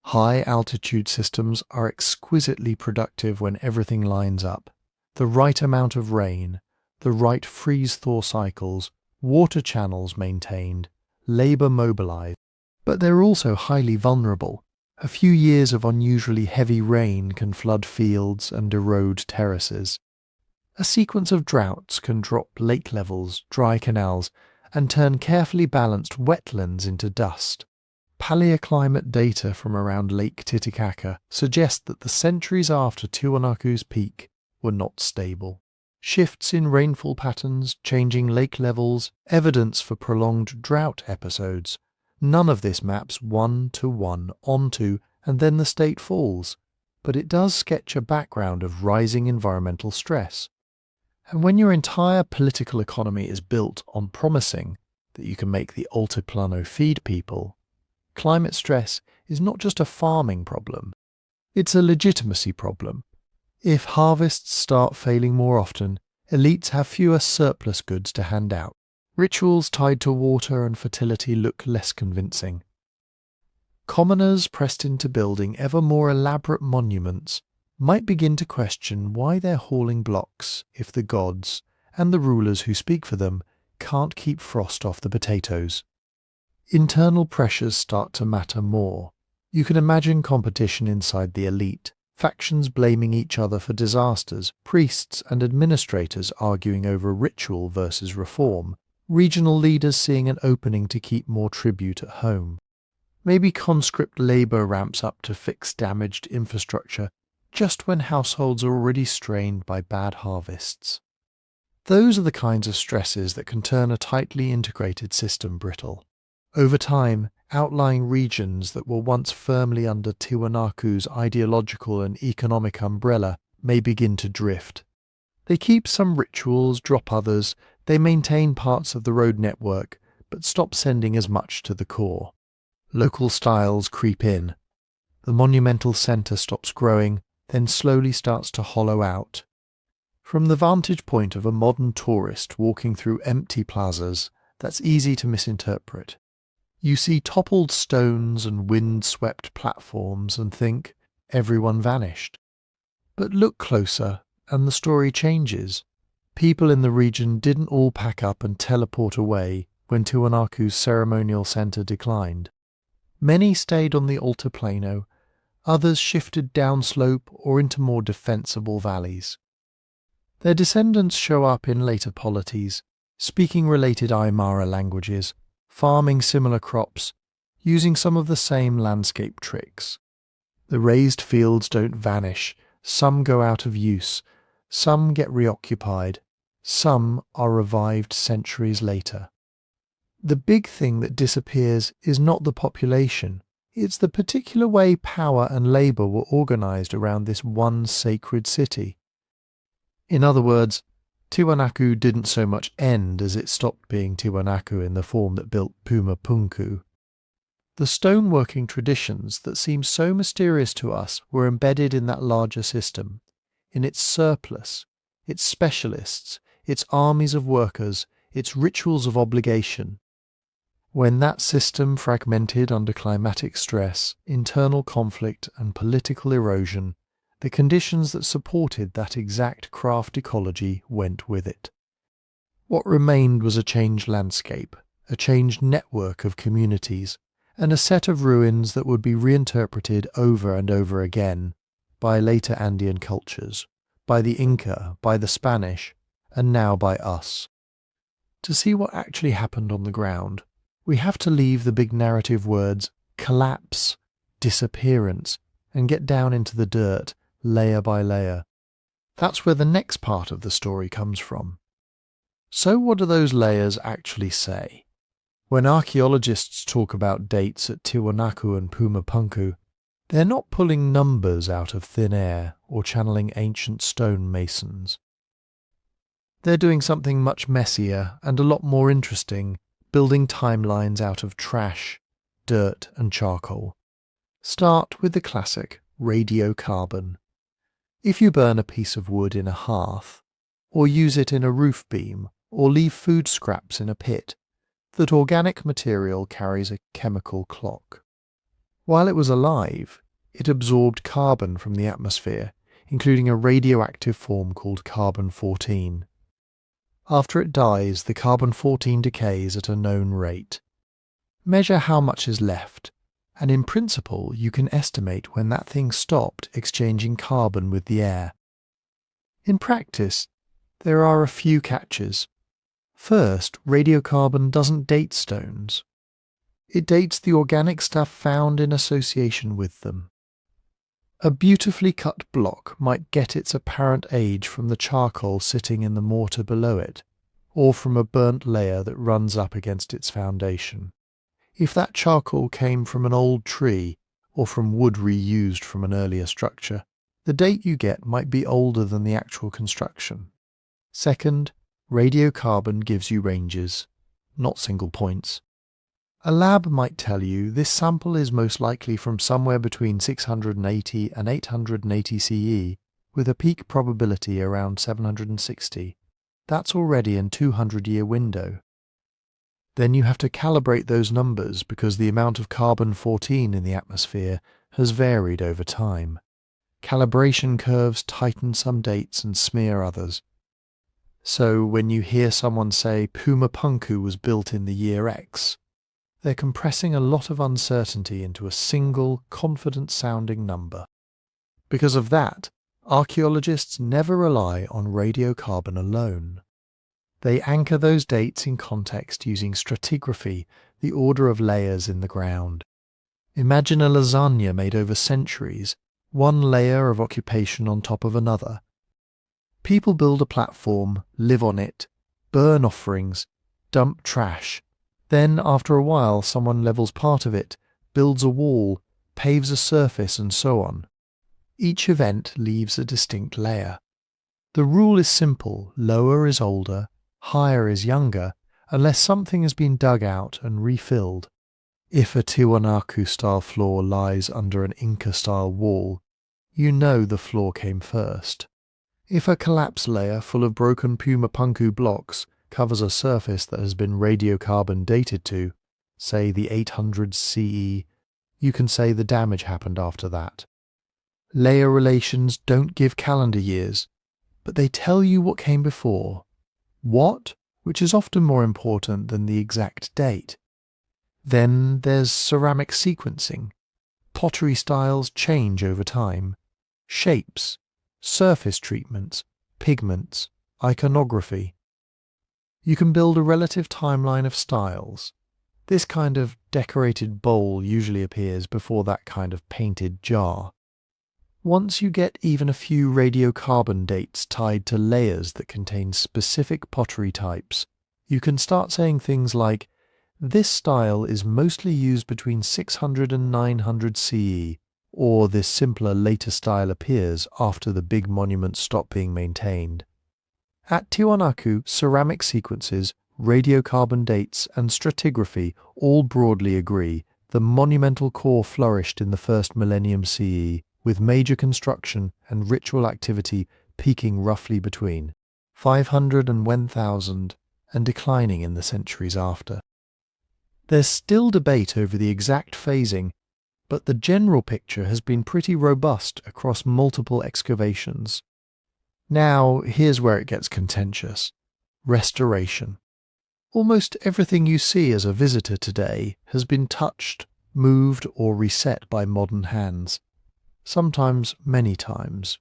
High-altitude systems are exquisitely productive when everything lines up. The right amount of rain, the right freeze-thaw cycles, water channels maintained, labour mobilised. But they're also highly vulnerable. A few years of unusually heavy rain can flood fields and erode terraces. A sequence of droughts can drop lake levels, dry canals, and turn carefully balanced wetlands into dust. Paleoclimate data from around Lake Titicaca suggest that the centuries after Tiwanaku's peak were not stable. Shifts in rainfall patterns, changing lake levels, evidence for prolonged drought episodes. None of this maps one-to-one onto, and then the state falls, but it does sketch a background of rising environmental stress. And when your entire political economy is built on promising that you can make the Altiplano feed people, climate stress is not just a farming problem, it's a legitimacy problem. If harvests start failing more often, elites have fewer surplus goods to hand out. Rituals tied to water and fertility look less convincing. Commoners pressed into building ever more elaborate monuments might begin to question why they're hauling blocks if the gods, and the rulers who speak for them, can't keep frost off the potatoes. Internal pressures start to matter more. You can imagine competition inside the elite, factions blaming each other for disasters, priests and administrators arguing over ritual versus reform, regional leaders seeing an opening to keep more tribute at home. Maybe conscript labour ramps up to fix damaged infrastructure just when households are already strained by bad harvests. Those are the kinds of stresses that can turn a tightly integrated system brittle. Over time, outlying regions that were once firmly under Tiwanaku's ideological and economic umbrella may begin to drift. They keep some rituals, drop others, they maintain parts of the road network, but stop sending as much to the core. Local styles creep in. The monumental centre stops growing, then slowly starts to hollow out. From the vantage point of a modern tourist walking through empty plazas, that's easy to misinterpret. You see toppled stones and wind-swept platforms and think, everyone vanished. But look closer, and the story changes. People in the region didn't all pack up and teleport away when Tiwanaku's ceremonial centre declined. Many stayed on the Altiplano, others shifted downslope or into more defensible valleys. Their descendants show up in later polities, speaking related Aymara languages, farming similar crops, using some of the same landscape tricks. The raised fields don't vanish, some go out of use, some get reoccupied, some are revived centuries later. The big thing that disappears is not the population, it's the particular way power and labour were organised around this one sacred city. In other words, Tiwanaku didn't so much end as it stopped being Tiwanaku in the form that built Puma Punku. The stoneworking traditions that seem so mysterious to us were embedded in that larger system, in its surplus, its specialists, its armies of workers, its rituals of obligation. When that system fragmented under climatic stress, internal conflict and political erosion, the conditions that supported that exact craft ecology went with it. What remained was a changed landscape, a changed network of communities, and a set of ruins that would be reinterpreted over and over again by later Andean cultures, by the Inca, by the Spanish, and now by us. To see what actually happened on the ground, we have to leave the big narrative words collapse, disappearance, and get down into the dirt, layer by layer. That's where the next part of the story comes from. So what do those layers actually say? When archaeologists talk about dates at Tiwanaku and Puma Punku, they're not pulling numbers out of thin air or channeling ancient stone masons. They're doing something much messier and a lot more interesting, building timelines out of trash, dirt and charcoal. Start with the classic radiocarbon. If you burn a piece of wood in a hearth, or use it in a roof beam, or leave food scraps in a pit, that organic material carries a chemical clock. While it was alive, it absorbed carbon from the atmosphere, including a radioactive form called carbon-14. After it dies, the carbon-14 decays at a known rate. Measure how much is left, and in principle you can estimate when that thing stopped exchanging carbon with the air. In practice, there are a few catches. First, radiocarbon doesn't date stones. It dates the organic stuff found in association with them. A beautifully cut block might get its apparent age from the charcoal sitting in the mortar below it, or from a burnt layer that runs up against its foundation. If that charcoal came from an old tree, or from wood reused from an earlier structure, the date you get might be older than the actual construction. Second, radiocarbon gives you ranges, not single points. A lab might tell you this sample is most likely from somewhere between 680 and 880 CE, with a peak probability around 760. That's already a 200-year window. Then you have to calibrate those numbers because the amount of carbon-14 in the atmosphere has varied over time. Calibration curves tighten some dates and smear others. So when you hear someone say Puma Punku was built in the year X, they're compressing a lot of uncertainty into a single, confident-sounding number. Because of that, archaeologists never rely on radiocarbon alone. They anchor those dates in context using stratigraphy, the order of layers in the ground. Imagine a lasagna made over centuries, one layer of occupation on top of another. People build a platform, live on it, burn offerings, dump trash. Then, after a while, someone levels part of it, builds a wall, paves a surface, and so on. Each event leaves a distinct layer. The rule is simple: lower is older, higher is younger, unless something has been dug out and refilled. If a Tiwanaku-style floor lies under an Inca-style wall, you know the floor came first. If a collapse layer full of broken Puma Punku blocks covers a surface that has been radiocarbon dated to, say the 800s CE, you can say the damage happened after that. Layer relations don't give calendar years, but they tell you what came before. What? Which is often more important than the exact date. Then there's ceramic sequencing. Pottery styles change over time. Shapes, surface treatments, pigments, Iconography. You can build a relative timeline of styles. This kind of decorated bowl usually appears before that kind of painted jar. Once you get even a few radiocarbon dates tied to layers that contain specific pottery types, you can start saying things like, this style is mostly used between 600 and 900 CE, or this simpler later style appears after the big monuments stop being maintained. At Tiwanaku, ceramic sequences, radiocarbon dates, and stratigraphy all broadly agree the monumental core flourished in the first millennium CE, with major construction and ritual activity peaking roughly between 500 and 1000 and declining in the centuries after. There's still debate over the exact phasing, but the general picture has been pretty robust across multiple excavations. Now, here's where it gets contentious. Restoration. Almost everything you see as a visitor today has been touched, moved, or reset by modern hands. Sometimes many times.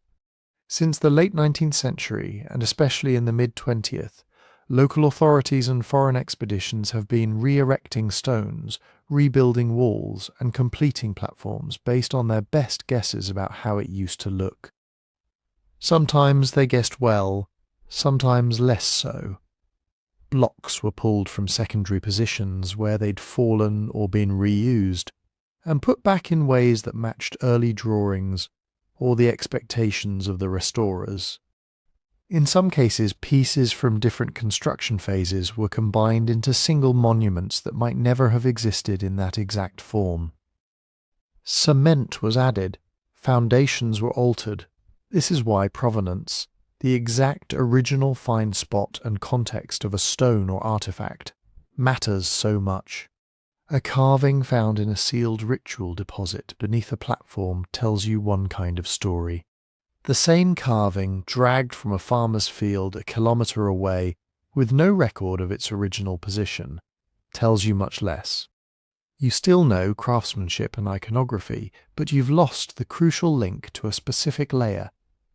Since the late 19th century, and especially in the mid-20th, local authorities and foreign expeditions have been re-erecting stones, rebuilding walls, and completing platforms based on their best guesses about how it used to look. Sometimes they guessed well, sometimes less so. Blocks were pulled from secondary positions where they'd fallen or been reused, and put back in ways that matched early drawings or the expectations of the restorers. In some cases, pieces from different construction phases were combined into single monuments that might never have existed in that exact form. Cement was added, foundations were altered. This is why provenance, the exact original find spot and context of a stone or artifact, matters so much. A carving found in a sealed ritual deposit beneath a platform tells you one kind of story. The same carving dragged from a farmer's field a kilometre away, with no record of its original position, tells you much less. You still know craftsmanship and iconography, but you've lost the crucial link to a specific layer,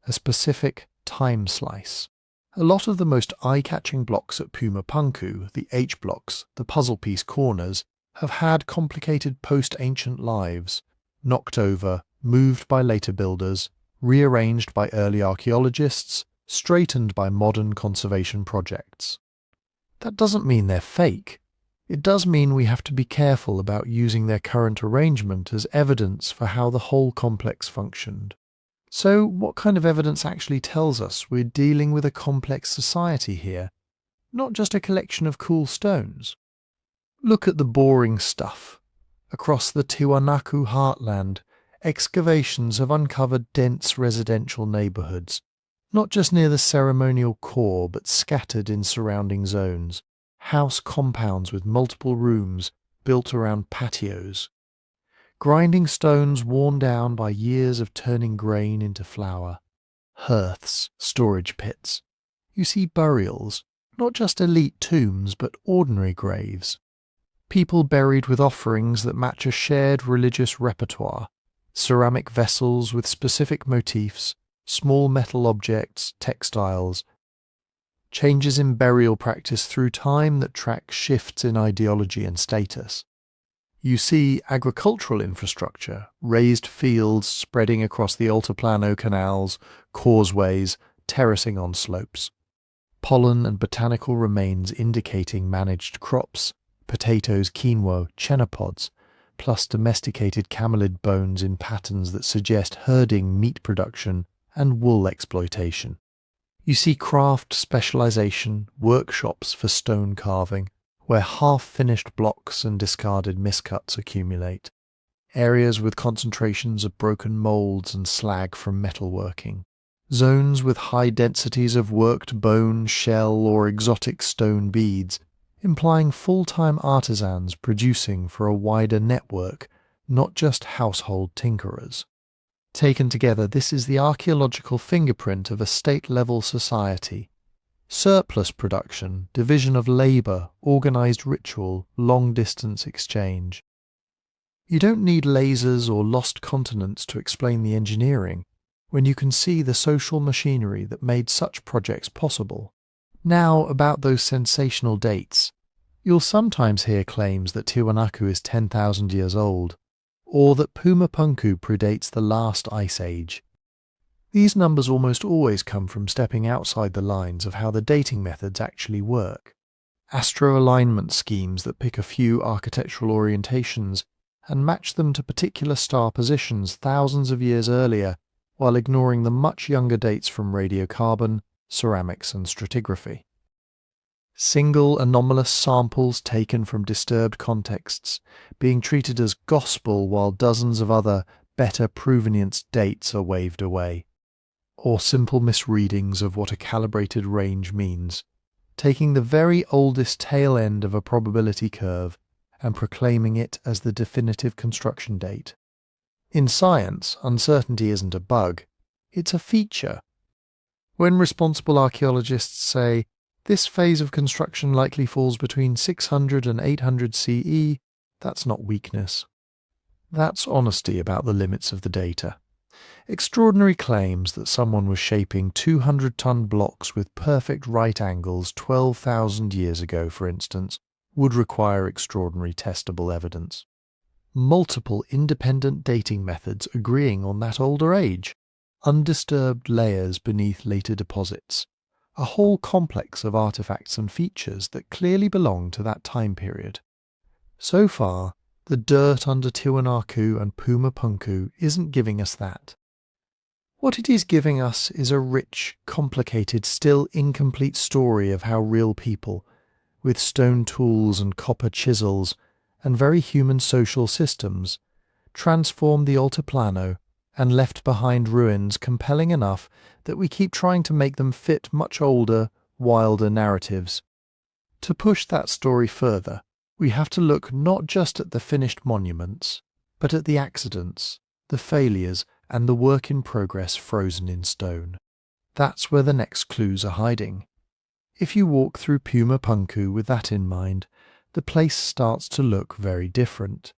a specific time slice. A lot of the most eye-catching blocks at Puma Punku, the H-blocks, the puzzle piece corners, have had complicated post-ancient lives, knocked over, moved by later builders, rearranged by early archaeologists, straightened by modern conservation projects. That doesn't mean they're fake. It does mean we have to be careful about using their current arrangement as evidence for how the whole complex functioned. So, what kind of evidence actually tells us we're dealing with a complex society here, not just a collection of cool stones? Look at the boring stuff. Across the Tiwanaku heartland, excavations have uncovered dense residential neighbourhoods, not just near the ceremonial core but scattered in surrounding zones, house compounds with multiple rooms built around patios. Grinding stones worn down by years of turning grain into flour. Hearths, storage pits. You see burials, not just elite tombs but ordinary graves. People buried with offerings that match a shared religious repertoire, ceramic vessels with specific motifs, small metal objects, textiles. Changes in burial practice through time that track shifts in ideology and status. You see agricultural infrastructure, raised fields spreading across the Altiplano canals, causeways, terracing on slopes. Pollen and botanical remains indicating managed crops, potatoes, quinoa, chennapods, plus domesticated camelid bones in patterns that suggest herding meat production and wool exploitation. You see craft specialization, workshops for stone carving, where half-finished blocks and discarded miscuts accumulate. Areas with concentrations of broken moulds and slag from metalworking. Zones with high densities of worked bone, shell, or exotic stone beads, implying full-time artisans producing for a wider network, not just household tinkerers. Taken together, this is the archaeological fingerprint of a state-level society. Surplus production, division of labour, organised ritual, long-distance exchange. You don't need lasers or lost continents to explain the engineering, when you can see the social machinery that made such projects possible. Now, about those sensational dates. You'll sometimes hear claims that Tiwanaku is 10,000 years old, or that Puma Punku predates the last ice age. These numbers almost always come from stepping outside the lines of how the dating methods actually work. Astro-alignment schemes that pick a few architectural orientations and match them to particular star positions thousands of years earlier, while ignoring the much younger dates from radiocarbon, ceramics and stratigraphy. Single anomalous samples taken from disturbed contexts being treated as gospel while dozens of other, better provenience dates are waved away. Or simple misreadings of what a calibrated range means, taking the very oldest tail end of a probability curve and proclaiming it as the definitive construction date. In science, uncertainty isn't a bug, it's a feature. When responsible archaeologists say, this phase of construction likely falls between 600 and 800 CE, that's not weakness. That's honesty about the limits of the data. Extraordinary claims that someone was shaping 200-ton blocks with perfect right angles 12,000 years ago, for instance, would require extraordinary testable evidence. Multiple independent dating methods agreeing on that older age, undisturbed layers beneath later deposits, a whole complex of artifacts and features that clearly belong to that time period. So far, the dirt under Tiwanaku and Puma Punku isn't giving us that. What it is giving us is a rich, complicated, still incomplete story of how real people, with stone tools and copper chisels and very human social systems, transformed the Altiplano and left behind ruins compelling enough that we keep trying to make them fit much older, wilder narratives. To push that story further, we have to look not just at the finished monuments, but at the accidents, the failures, and the work in progress frozen in stone. That's where the next clues are hiding. If you walk through Puma Punku with that in mind, the place starts to look very different.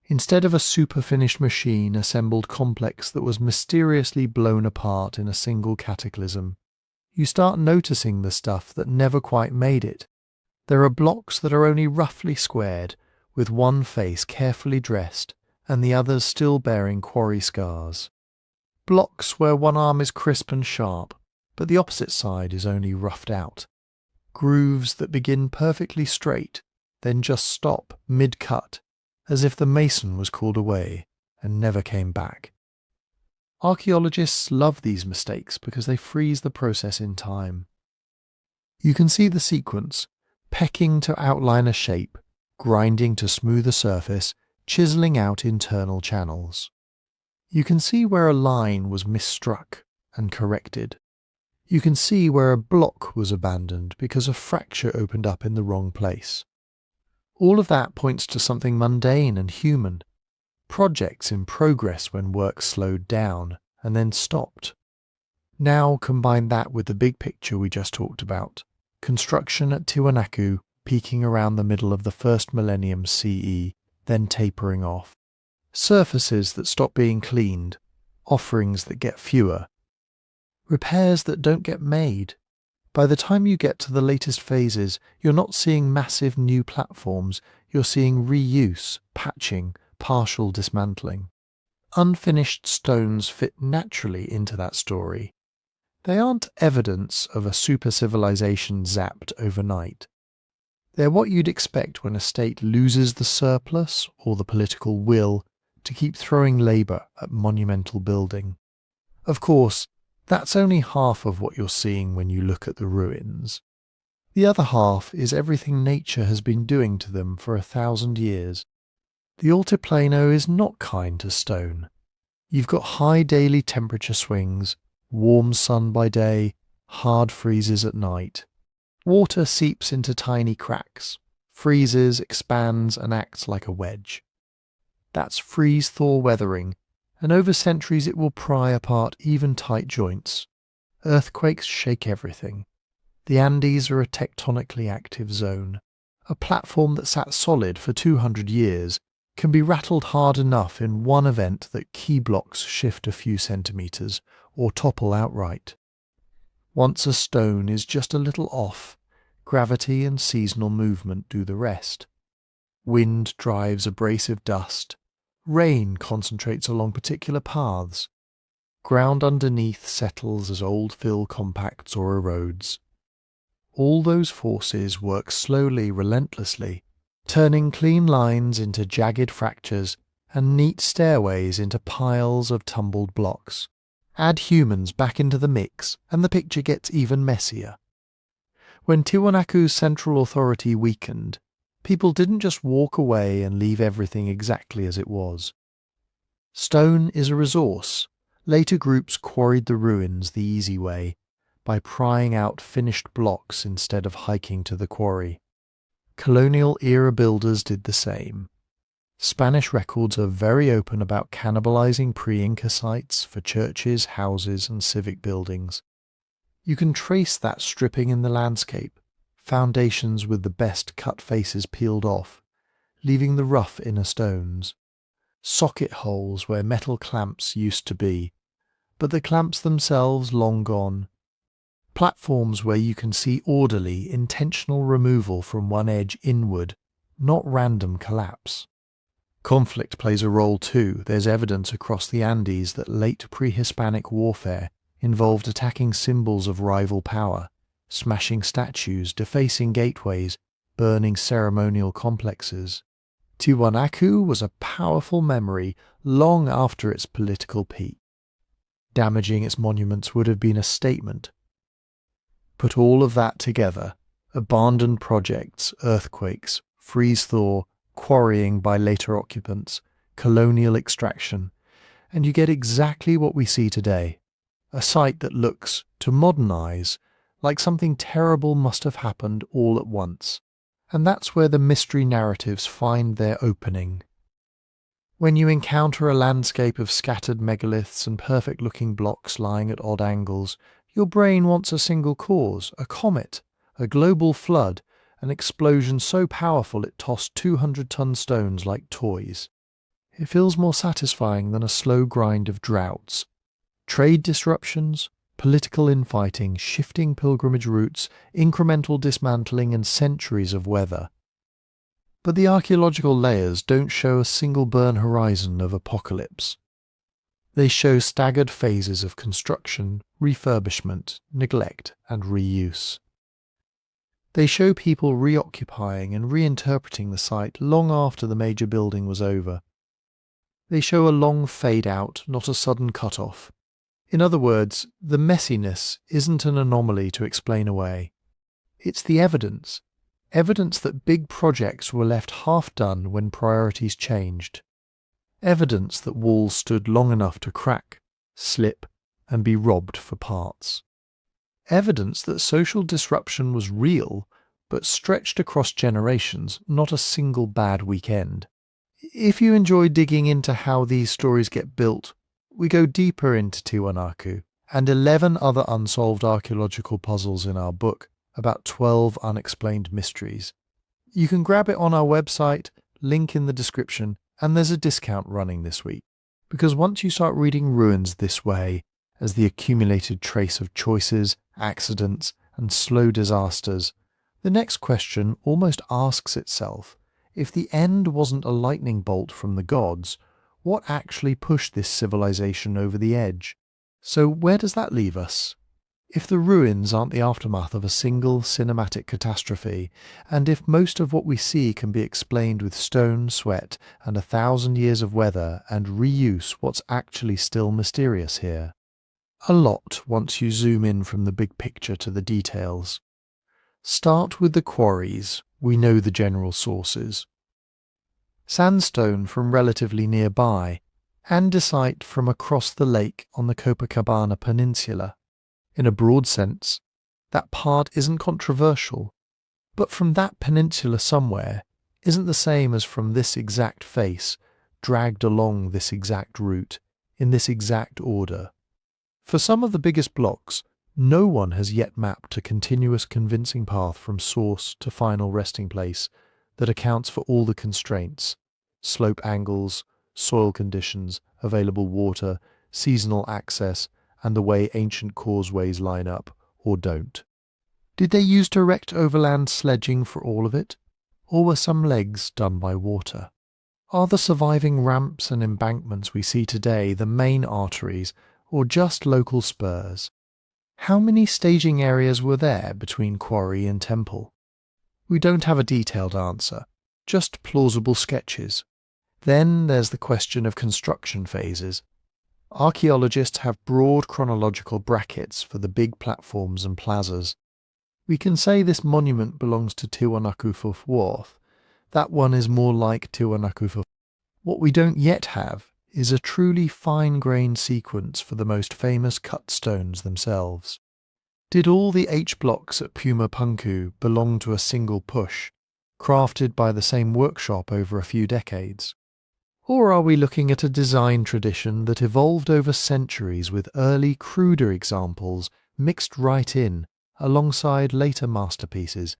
Instead of a super-finished machine assembled complex that was mysteriously blown apart in a single cataclysm, you start noticing the stuff that never quite made it. There are blocks that are only roughly squared, with one face carefully dressed and the others still bearing quarry scars. Blocks where one arm is crisp and sharp, but the opposite side is only roughed out. Grooves that begin perfectly straight, then just stop mid-cut, as if the mason was called away and never came back. Archaeologists love these mistakes because they freeze the process in time. You can see the sequence, pecking to outline a shape, grinding to smooth a surface, chiseling out internal channels. You can see where a line was misstruck and corrected. You can see where a block was abandoned because a fracture opened up in the wrong place. All of that points to something mundane and human. Projects in progress when work slowed down and then stopped. Now combine that with the big picture we just talked about. Construction at Tiwanaku peaking around the middle of the first millennium CE, then tapering off. Surfaces that stop being cleaned, offerings that get fewer, repairs that don't get made. By the time you get to the latest phases, you're not seeing massive new platforms, you're seeing reuse, patching, partial dismantling. Unfinished stones fit naturally into that story. They aren't evidence of a super-civilization zapped overnight. They're what you'd expect when a state loses the surplus or the political will to keep throwing labour at monumental building. Of course, that's only half of what you're seeing when you look at the ruins. The other half is everything nature has been doing to them for 1,000 years. The Altiplano is not kind to stone. You've got high daily temperature swings, warm sun by day, hard freezes at night. Water seeps into tiny cracks, freezes, expands, and acts like a wedge. That's freeze-thaw weathering, and over centuries it will pry apart even tight joints. Earthquakes shake everything. The Andes are a tectonically active zone. A platform that sat solid for 200 years can be rattled hard enough in one event that key blocks shift a few centimetres or topple outright. Once a stone is just a little off, gravity and seasonal movement do the rest. Wind drives abrasive dust. Rain concentrates along particular paths. Ground underneath settles as old fill compacts or erodes. All those forces work slowly, relentlessly, turning clean lines into jagged fractures and neat stairways into piles of tumbled blocks. Add humans back into the mix and the picture gets even messier. When Tiwanaku's central authority weakened, people didn't just walk away and leave everything exactly as it was. Stone is a resource. Later groups quarried the ruins the easy way, by prying out finished blocks instead of hiking to the quarry. Colonial-era builders did the same. Spanish records are very open about cannibalizing pre-Inca sites for churches, houses, and civic buildings. You can trace that stripping in the landscape, foundations with the best cut faces peeled off, leaving the rough inner stones. Socket holes where metal clamps used to be, but the clamps themselves long gone. Platforms where you can see orderly, intentional removal from one edge inward, not random collapse. Conflict plays a role too. There's evidence across the Andes that late pre-Hispanic warfare involved attacking symbols of rival power, smashing statues, defacing gateways, burning ceremonial complexes. Tiwanaku was a powerful memory long after its political peak. Damaging its monuments would have been a statement. Put all of that together, abandoned projects, earthquakes, freeze-thaw, quarrying by later occupants, colonial extraction, and you get exactly what we see today, a site that looks, to modern eyes, like something terrible must have happened all at once. And that's where the mystery narratives find their opening. When you encounter a landscape of scattered megaliths and perfect-looking blocks lying at odd angles, your brain wants a single cause, a comet, a global flood, an explosion so powerful it tossed 200-ton stones like toys. It feels more satisfying than a slow grind of droughts. Trade disruptions, political infighting, shifting pilgrimage routes, incremental dismantling and centuries of weather. But the archaeological layers don't show a single burn horizon of apocalypse. They show staggered phases of construction, refurbishment, neglect, and reuse. They show people reoccupying and reinterpreting the site long after the major building was over. They show a long fade-out, not a sudden cut-off. In other words, the messiness isn't an anomaly to explain away. It's the evidence that big projects were left half-done when priorities changed. Evidence that walls stood long enough to crack, slip, and be robbed for parts. Evidence that social disruption was real, but stretched across generations, not a single bad weekend. If you enjoy digging into how these stories get built, we go deeper into Tiwanaku and 11 other unsolved archaeological puzzles in our book about 12 unexplained mysteries. You can grab it on our website, link in the description, and there's a discount running this week. Because once you start reading ruins this way, as the accumulated trace of choices, accidents, and slow disasters, the next question almost asks itself, if the end wasn't a lightning bolt from the gods, what actually pushed this civilization over the edge? So where does that leave us? If the ruins aren't the aftermath of a single cinematic catastrophe, and if most of what we see can be explained with stone, sweat, and 1,000 years of weather and reuse, what's actually still mysterious here? A lot once you zoom in from the big picture to the details. Start with the quarries. We know the general sources. Sandstone from relatively nearby, andesite from across the lake on the Copacabana Peninsula. In a broad sense, that part isn't controversial, but from that peninsula somewhere isn't the same as from this exact face, dragged along this exact route, in this exact order. For some of the biggest blocks, no one has yet mapped a continuous convincing path from source to final resting place that accounts for all the constraints, slope angles, soil conditions, available water, seasonal access, and the way ancient causeways line up, or don't? Did they use direct overland sledging for all of it, or were some legs done by water? Are the surviving ramps and embankments we see today the main arteries or just local spurs? How many staging areas were there between quarry and temple? We don't have a detailed answer, just plausible sketches. Then there's the question of construction phases. Archaeologists have broad chronological brackets for the big platforms and plazas. We can say this monument belongs to Tiwanaku Fourth. That one is more like Tiwanaku Fourth. What we don't yet have is a truly fine-grained sequence for the most famous cut stones themselves. Did all the H-blocks at Puma Punku belong to a single push, crafted by the same workshop over a few decades? Or are we looking at a design tradition that evolved over centuries with early, cruder examples mixed right in, alongside later masterpieces?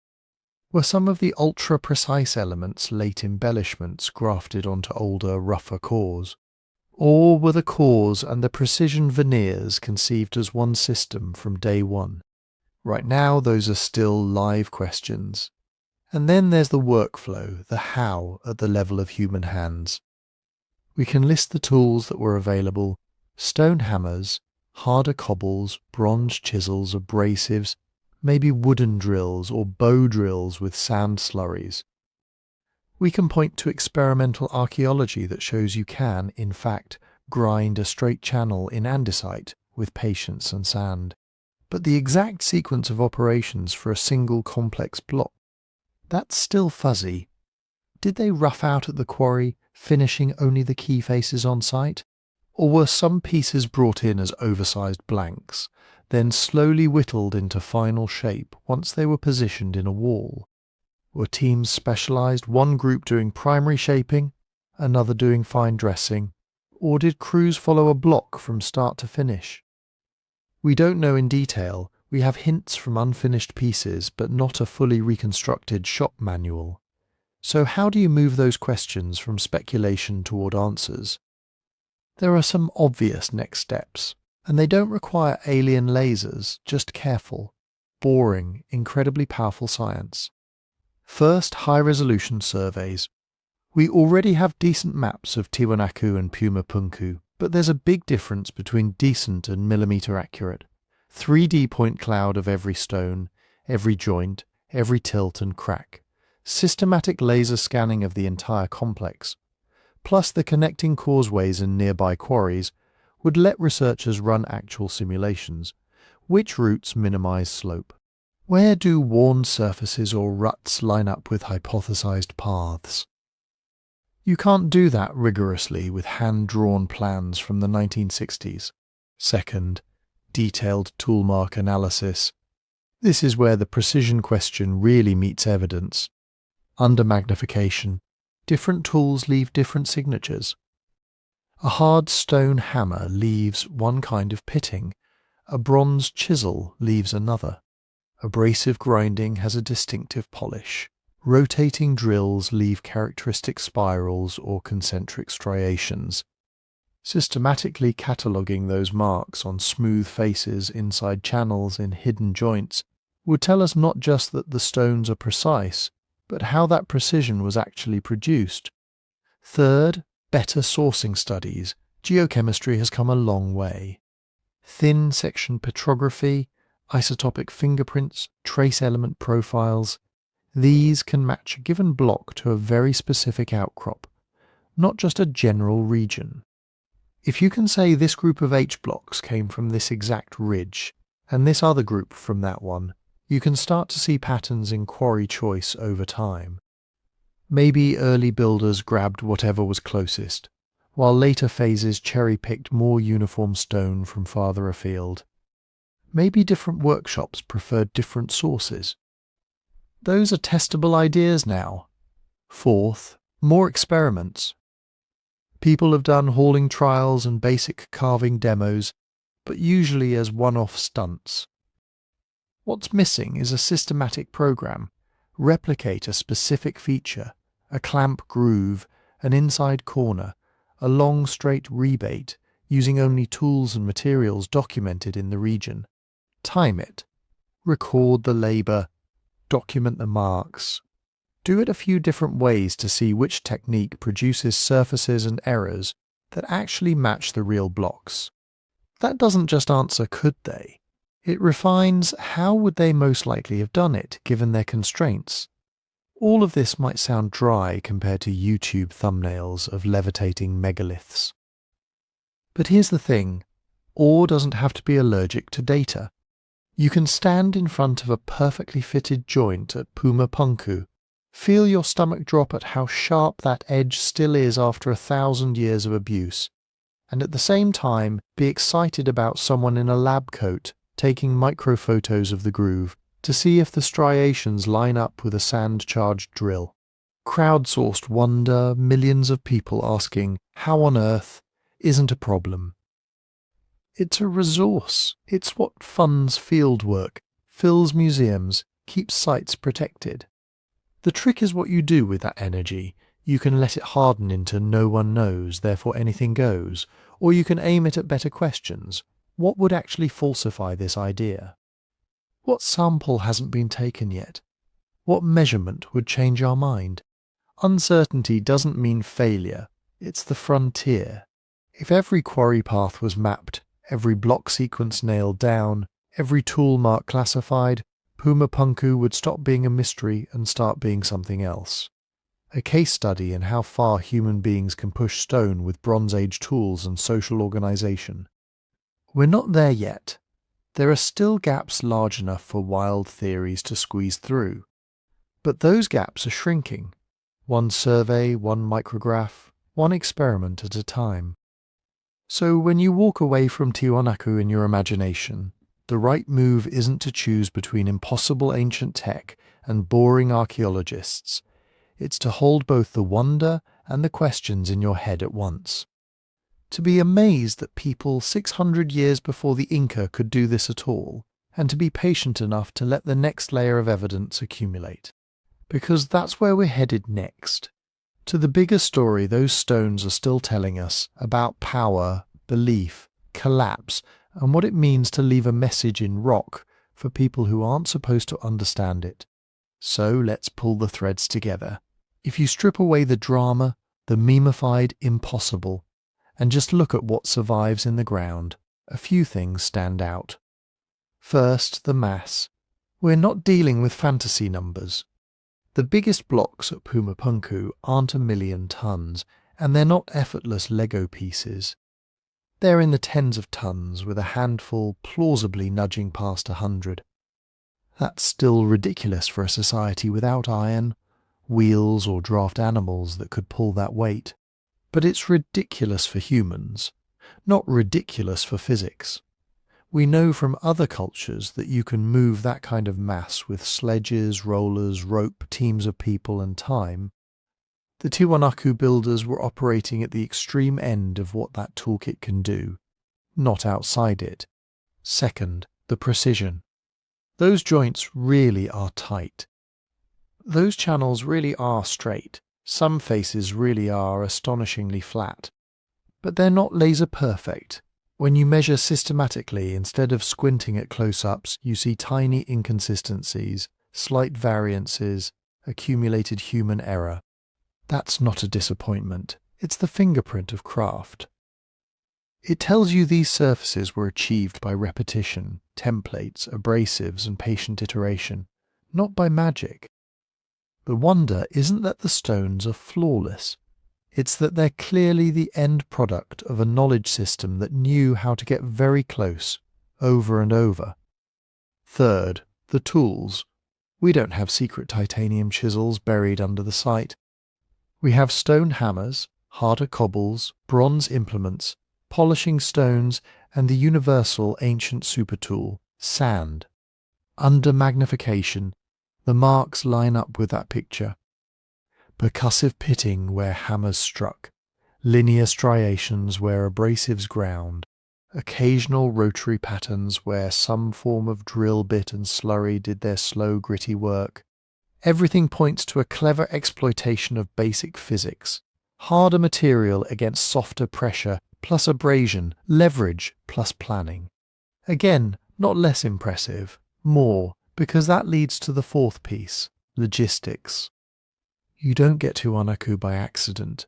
Were some of the ultra-precise elements late embellishments grafted onto older, rougher cores? Or were the cores and the precision veneers conceived as one system from day one? Right now, those are still live questions. And then there's the workflow, the how at the level of human hands. We can list the tools that were available: stone hammers, harder cobbles, bronze chisels, abrasives, maybe wooden drills or bow drills with sand slurries. We can point to experimental archaeology that shows you can, in fact, grind a straight channel in andesite with patience and sand. But the exact sequence of operations for a single complex block, that's still fuzzy. Did they rough out at the quarry, finishing only the key faces on site? Or were some pieces brought in as oversized blanks, then slowly whittled into final shape once they were positioned in a wall? Were teams specialized, one group doing primary shaping, another doing fine dressing, or did crews follow a block from start to finish? We don't know in detail. We have hints from unfinished pieces, but not a fully reconstructed shop manual. So how do you move those questions from speculation toward answers? There are some obvious next steps, and they don't require alien lasers, just careful, boring, incredibly powerful science. First, high-resolution surveys. We already have decent maps of Tiwanaku and Puma Punku, but there's a big difference between decent and millimeter accurate. 3D point cloud of every stone, every joint, every tilt and crack. Systematic laser scanning of the entire complex, plus the connecting causeways and nearby quarries, would let researchers run actual simulations. Which routes minimize slope? Where do worn surfaces or ruts line up with hypothesized paths? You can't do that rigorously with hand-drawn plans from the 1960s. Second, detailed toolmark analysis. This is where the precision question really meets evidence. Under magnification, different tools leave different signatures. A hard stone hammer leaves one kind of pitting, a bronze chisel leaves another. Abrasive grinding has a distinctive polish. Rotating drills leave characteristic spirals or concentric striations. Systematically cataloguing those marks on smooth faces inside channels in hidden joints would tell us not just that the stones are precise, but how that precision was actually produced. Third, better sourcing studies. Geochemistry has come a long way. Thin section petrography, isotopic fingerprints, trace element profiles. These can match a given block to a very specific outcrop, not just a general region. If you can say this group of H blocks came from this exact ridge, and this other group from that one, you can start to see patterns in quarry choice over time. Maybe early builders grabbed whatever was closest, while later phases cherry-picked more uniform stone from farther afield. Maybe different workshops preferred different sources. Those are testable ideas now. Fourth, more experiments. People have done hauling trials and basic carving demos, but usually as one-off stunts. What's missing is a systematic program. Replicate a specific feature, a clamp groove, an inside corner, a long straight rebate, using only tools and materials documented in the region. Time it. record the labour, document the marks. Do it a few different ways to see which technique produces surfaces and errors that actually match the real blocks. That doesn't just answer could they. It refines how would they most likely have done it given their constraints. All of this might sound dry compared to YouTube thumbnails of levitating megaliths. But here's the thing, ore doesn't have to be allergic to data. You can stand in front of a perfectly fitted joint at Puma Punku, feel your stomach drop at how sharp that edge still is after 1,000 years of abuse, and at the same time be excited about someone in a lab coat taking microphotos of the groove to see if the striations line up with a sand-charged drill. Crowdsourced wonder, millions of people asking, how on earth, isn't a problem. It's a resource. It's what funds fieldwork, fills museums, keeps sites protected. The trick is what you do with that energy. You can let it harden into no one knows, therefore anything goes, or you can aim it at better questions. What would actually falsify this idea? What sample hasn't been taken yet? What measurement would change our mind? Uncertainty doesn't mean failure, it's the frontier. If every quarry path was mapped, every block sequence nailed down, every tool mark classified, Puma Punku would stop being a mystery and start being something else. A case study in how far human beings can push stone with Bronze Age tools and social organisation. We're not there yet. There are still gaps large enough for wild theories to squeeze through. But those gaps are shrinking. One survey, one micrograph, one experiment at a time. So when you walk away from Tiwanaku in your imagination, the right move isn't to choose between impossible ancient tech and boring archaeologists. It's to hold both the wonder and the questions in your head at once. To be amazed that people 600 years before the Inca could do this at all, and to be patient enough to let the next layer of evidence accumulate. Because that's where we're headed next. To the bigger story those stones are still telling us about power, belief, collapse, and what it means to leave a message in rock for people who aren't supposed to understand it. So let's pull the threads together. If you strip away the drama, the memeified impossible, and just look at what survives in the ground, a few things stand out. First, the mass. We're not dealing with fantasy numbers. The biggest blocks at Puma Punku aren't 1,000,000 tons, and they're not effortless Lego pieces. They're in the tens of tons, with a handful plausibly nudging past 100. That's still ridiculous for a society without iron, wheels or draft animals that could pull that weight. But it's ridiculous for humans, not ridiculous for physics. We know from other cultures that you can move that kind of mass with sledges, rollers, rope, teams of people and time. The Tiwanaku builders were operating at the extreme end of what that toolkit can do, not outside it. Second, the precision. Those joints really are tight. Those channels really are straight. Some faces really are astonishingly flat. But they're not laser perfect. When you measure systematically instead of squinting at close-ups, you see tiny inconsistencies, slight variances, accumulated human error. That's not a disappointment. It's the fingerprint of craft. It tells you these surfaces were achieved by repetition, templates, abrasives, and patient iteration, not by magic. The wonder isn't that the stones are flawless. It's that they're clearly the end product of a knowledge system that knew how to get very close, over and over. Third, the tools. We don't have secret titanium chisels buried under the site. We have stone hammers, harder cobbles, bronze implements, polishing stones, and the universal ancient supertool, sand. Under magnification, the marks line up with that picture. Percussive pitting where hammers struck, linear striations where abrasives ground, occasional rotary patterns where some form of drill bit and slurry did their slow, gritty work. Everything points to a clever exploitation of basic physics. Harder material against softer pressure, plus abrasion, leverage, plus planning. Again, not less impressive, more, Because that leads to the fourth piece, logistics. You don't get Tiwanaku by accident.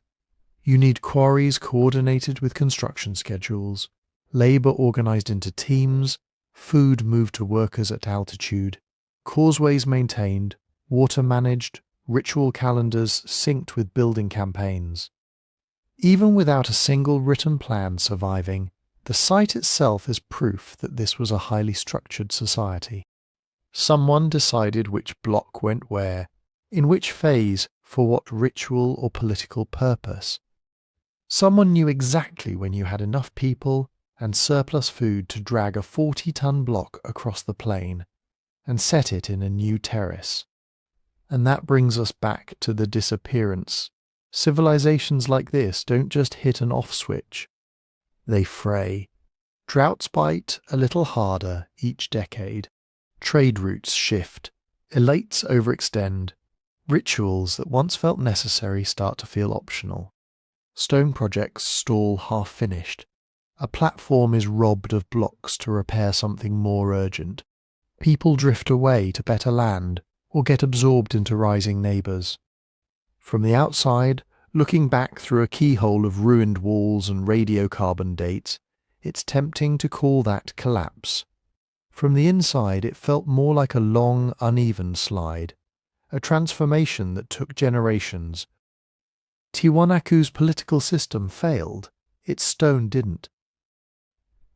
You need quarries coordinated with construction schedules, labour organised into teams, food moved to workers at altitude, causeways maintained, water managed, ritual calendars synced with building campaigns. Even without a single written plan surviving, the site itself is proof that this was a highly structured society. Someone decided which block went where, in which phase, for what ritual or political purpose. Someone knew exactly when you had enough people and surplus food to drag a 40-ton block across the plain and set it in a new terrace. And that brings us back to the disappearance. Civilizations like this don't just hit an off switch. They fray. Droughts bite a little harder each decade. Trade routes shift. Elates overextend. Rituals that once felt necessary start to feel optional. Stone projects stall half-finished. A platform is robbed of blocks to repair something more urgent. People drift away to better land or get absorbed into rising neighbours. From the outside, looking back through a keyhole of ruined walls and radiocarbon dates, it's tempting to call that collapse. From the inside, it felt more like a long, uneven slide, a transformation that took generations. Tiwanaku's political system failed. Its stone didn't.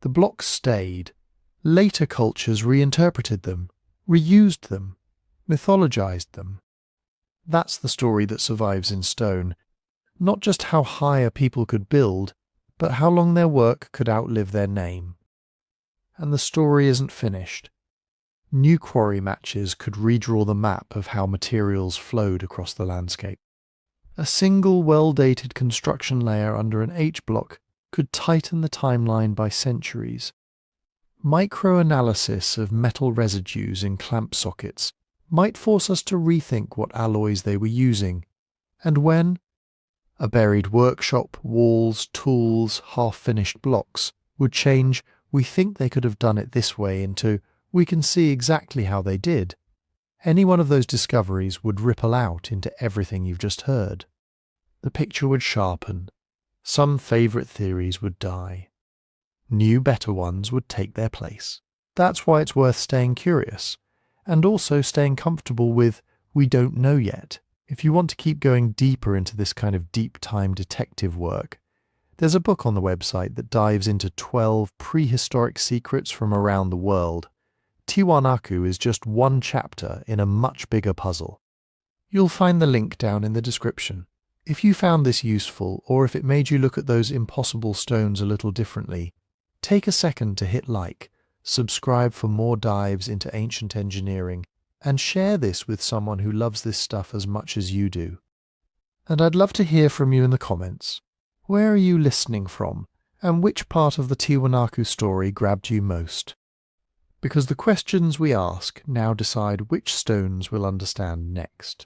The blocks stayed. Later cultures reinterpreted them, reused them, mythologized them. That's the story that survives in stone. Not just how high a people could build, but how long their work could outlive their name. And the story isn't finished. New quarry matches could redraw the map of how materials flowed across the landscape. A single well-dated construction layer under an H-block could tighten the timeline by centuries. Microanalysis of metal residues in clamp sockets might force us to rethink what alloys they were using, and when. A buried workshop, walls, tools, half-finished blocks would change "we think they could have done it this way" into "we can see exactly how they did." Any one of those discoveries would ripple out into everything you've just heard. The picture would sharpen. Some favourite theories would die. New, better ones would take their place. That's why it's worth staying curious, and also staying comfortable with "we don't know yet." If you want to keep going deeper into this kind of deep-time detective work, there's a book on the website that dives into 12 prehistoric secrets from around the world. Tiwanaku is just one chapter in a much bigger puzzle. You'll find the link down in the description. If you found this useful, or if it made you look at those impossible stones a little differently, take a second to hit like, subscribe for more dives into ancient engineering, and share this with someone who loves this stuff as much as you do. And I'd love to hear from you in the comments. Where are you listening from, and which part of the Tiwanaku story grabbed you most? Because the questions we ask now decide which stones we'll understand next.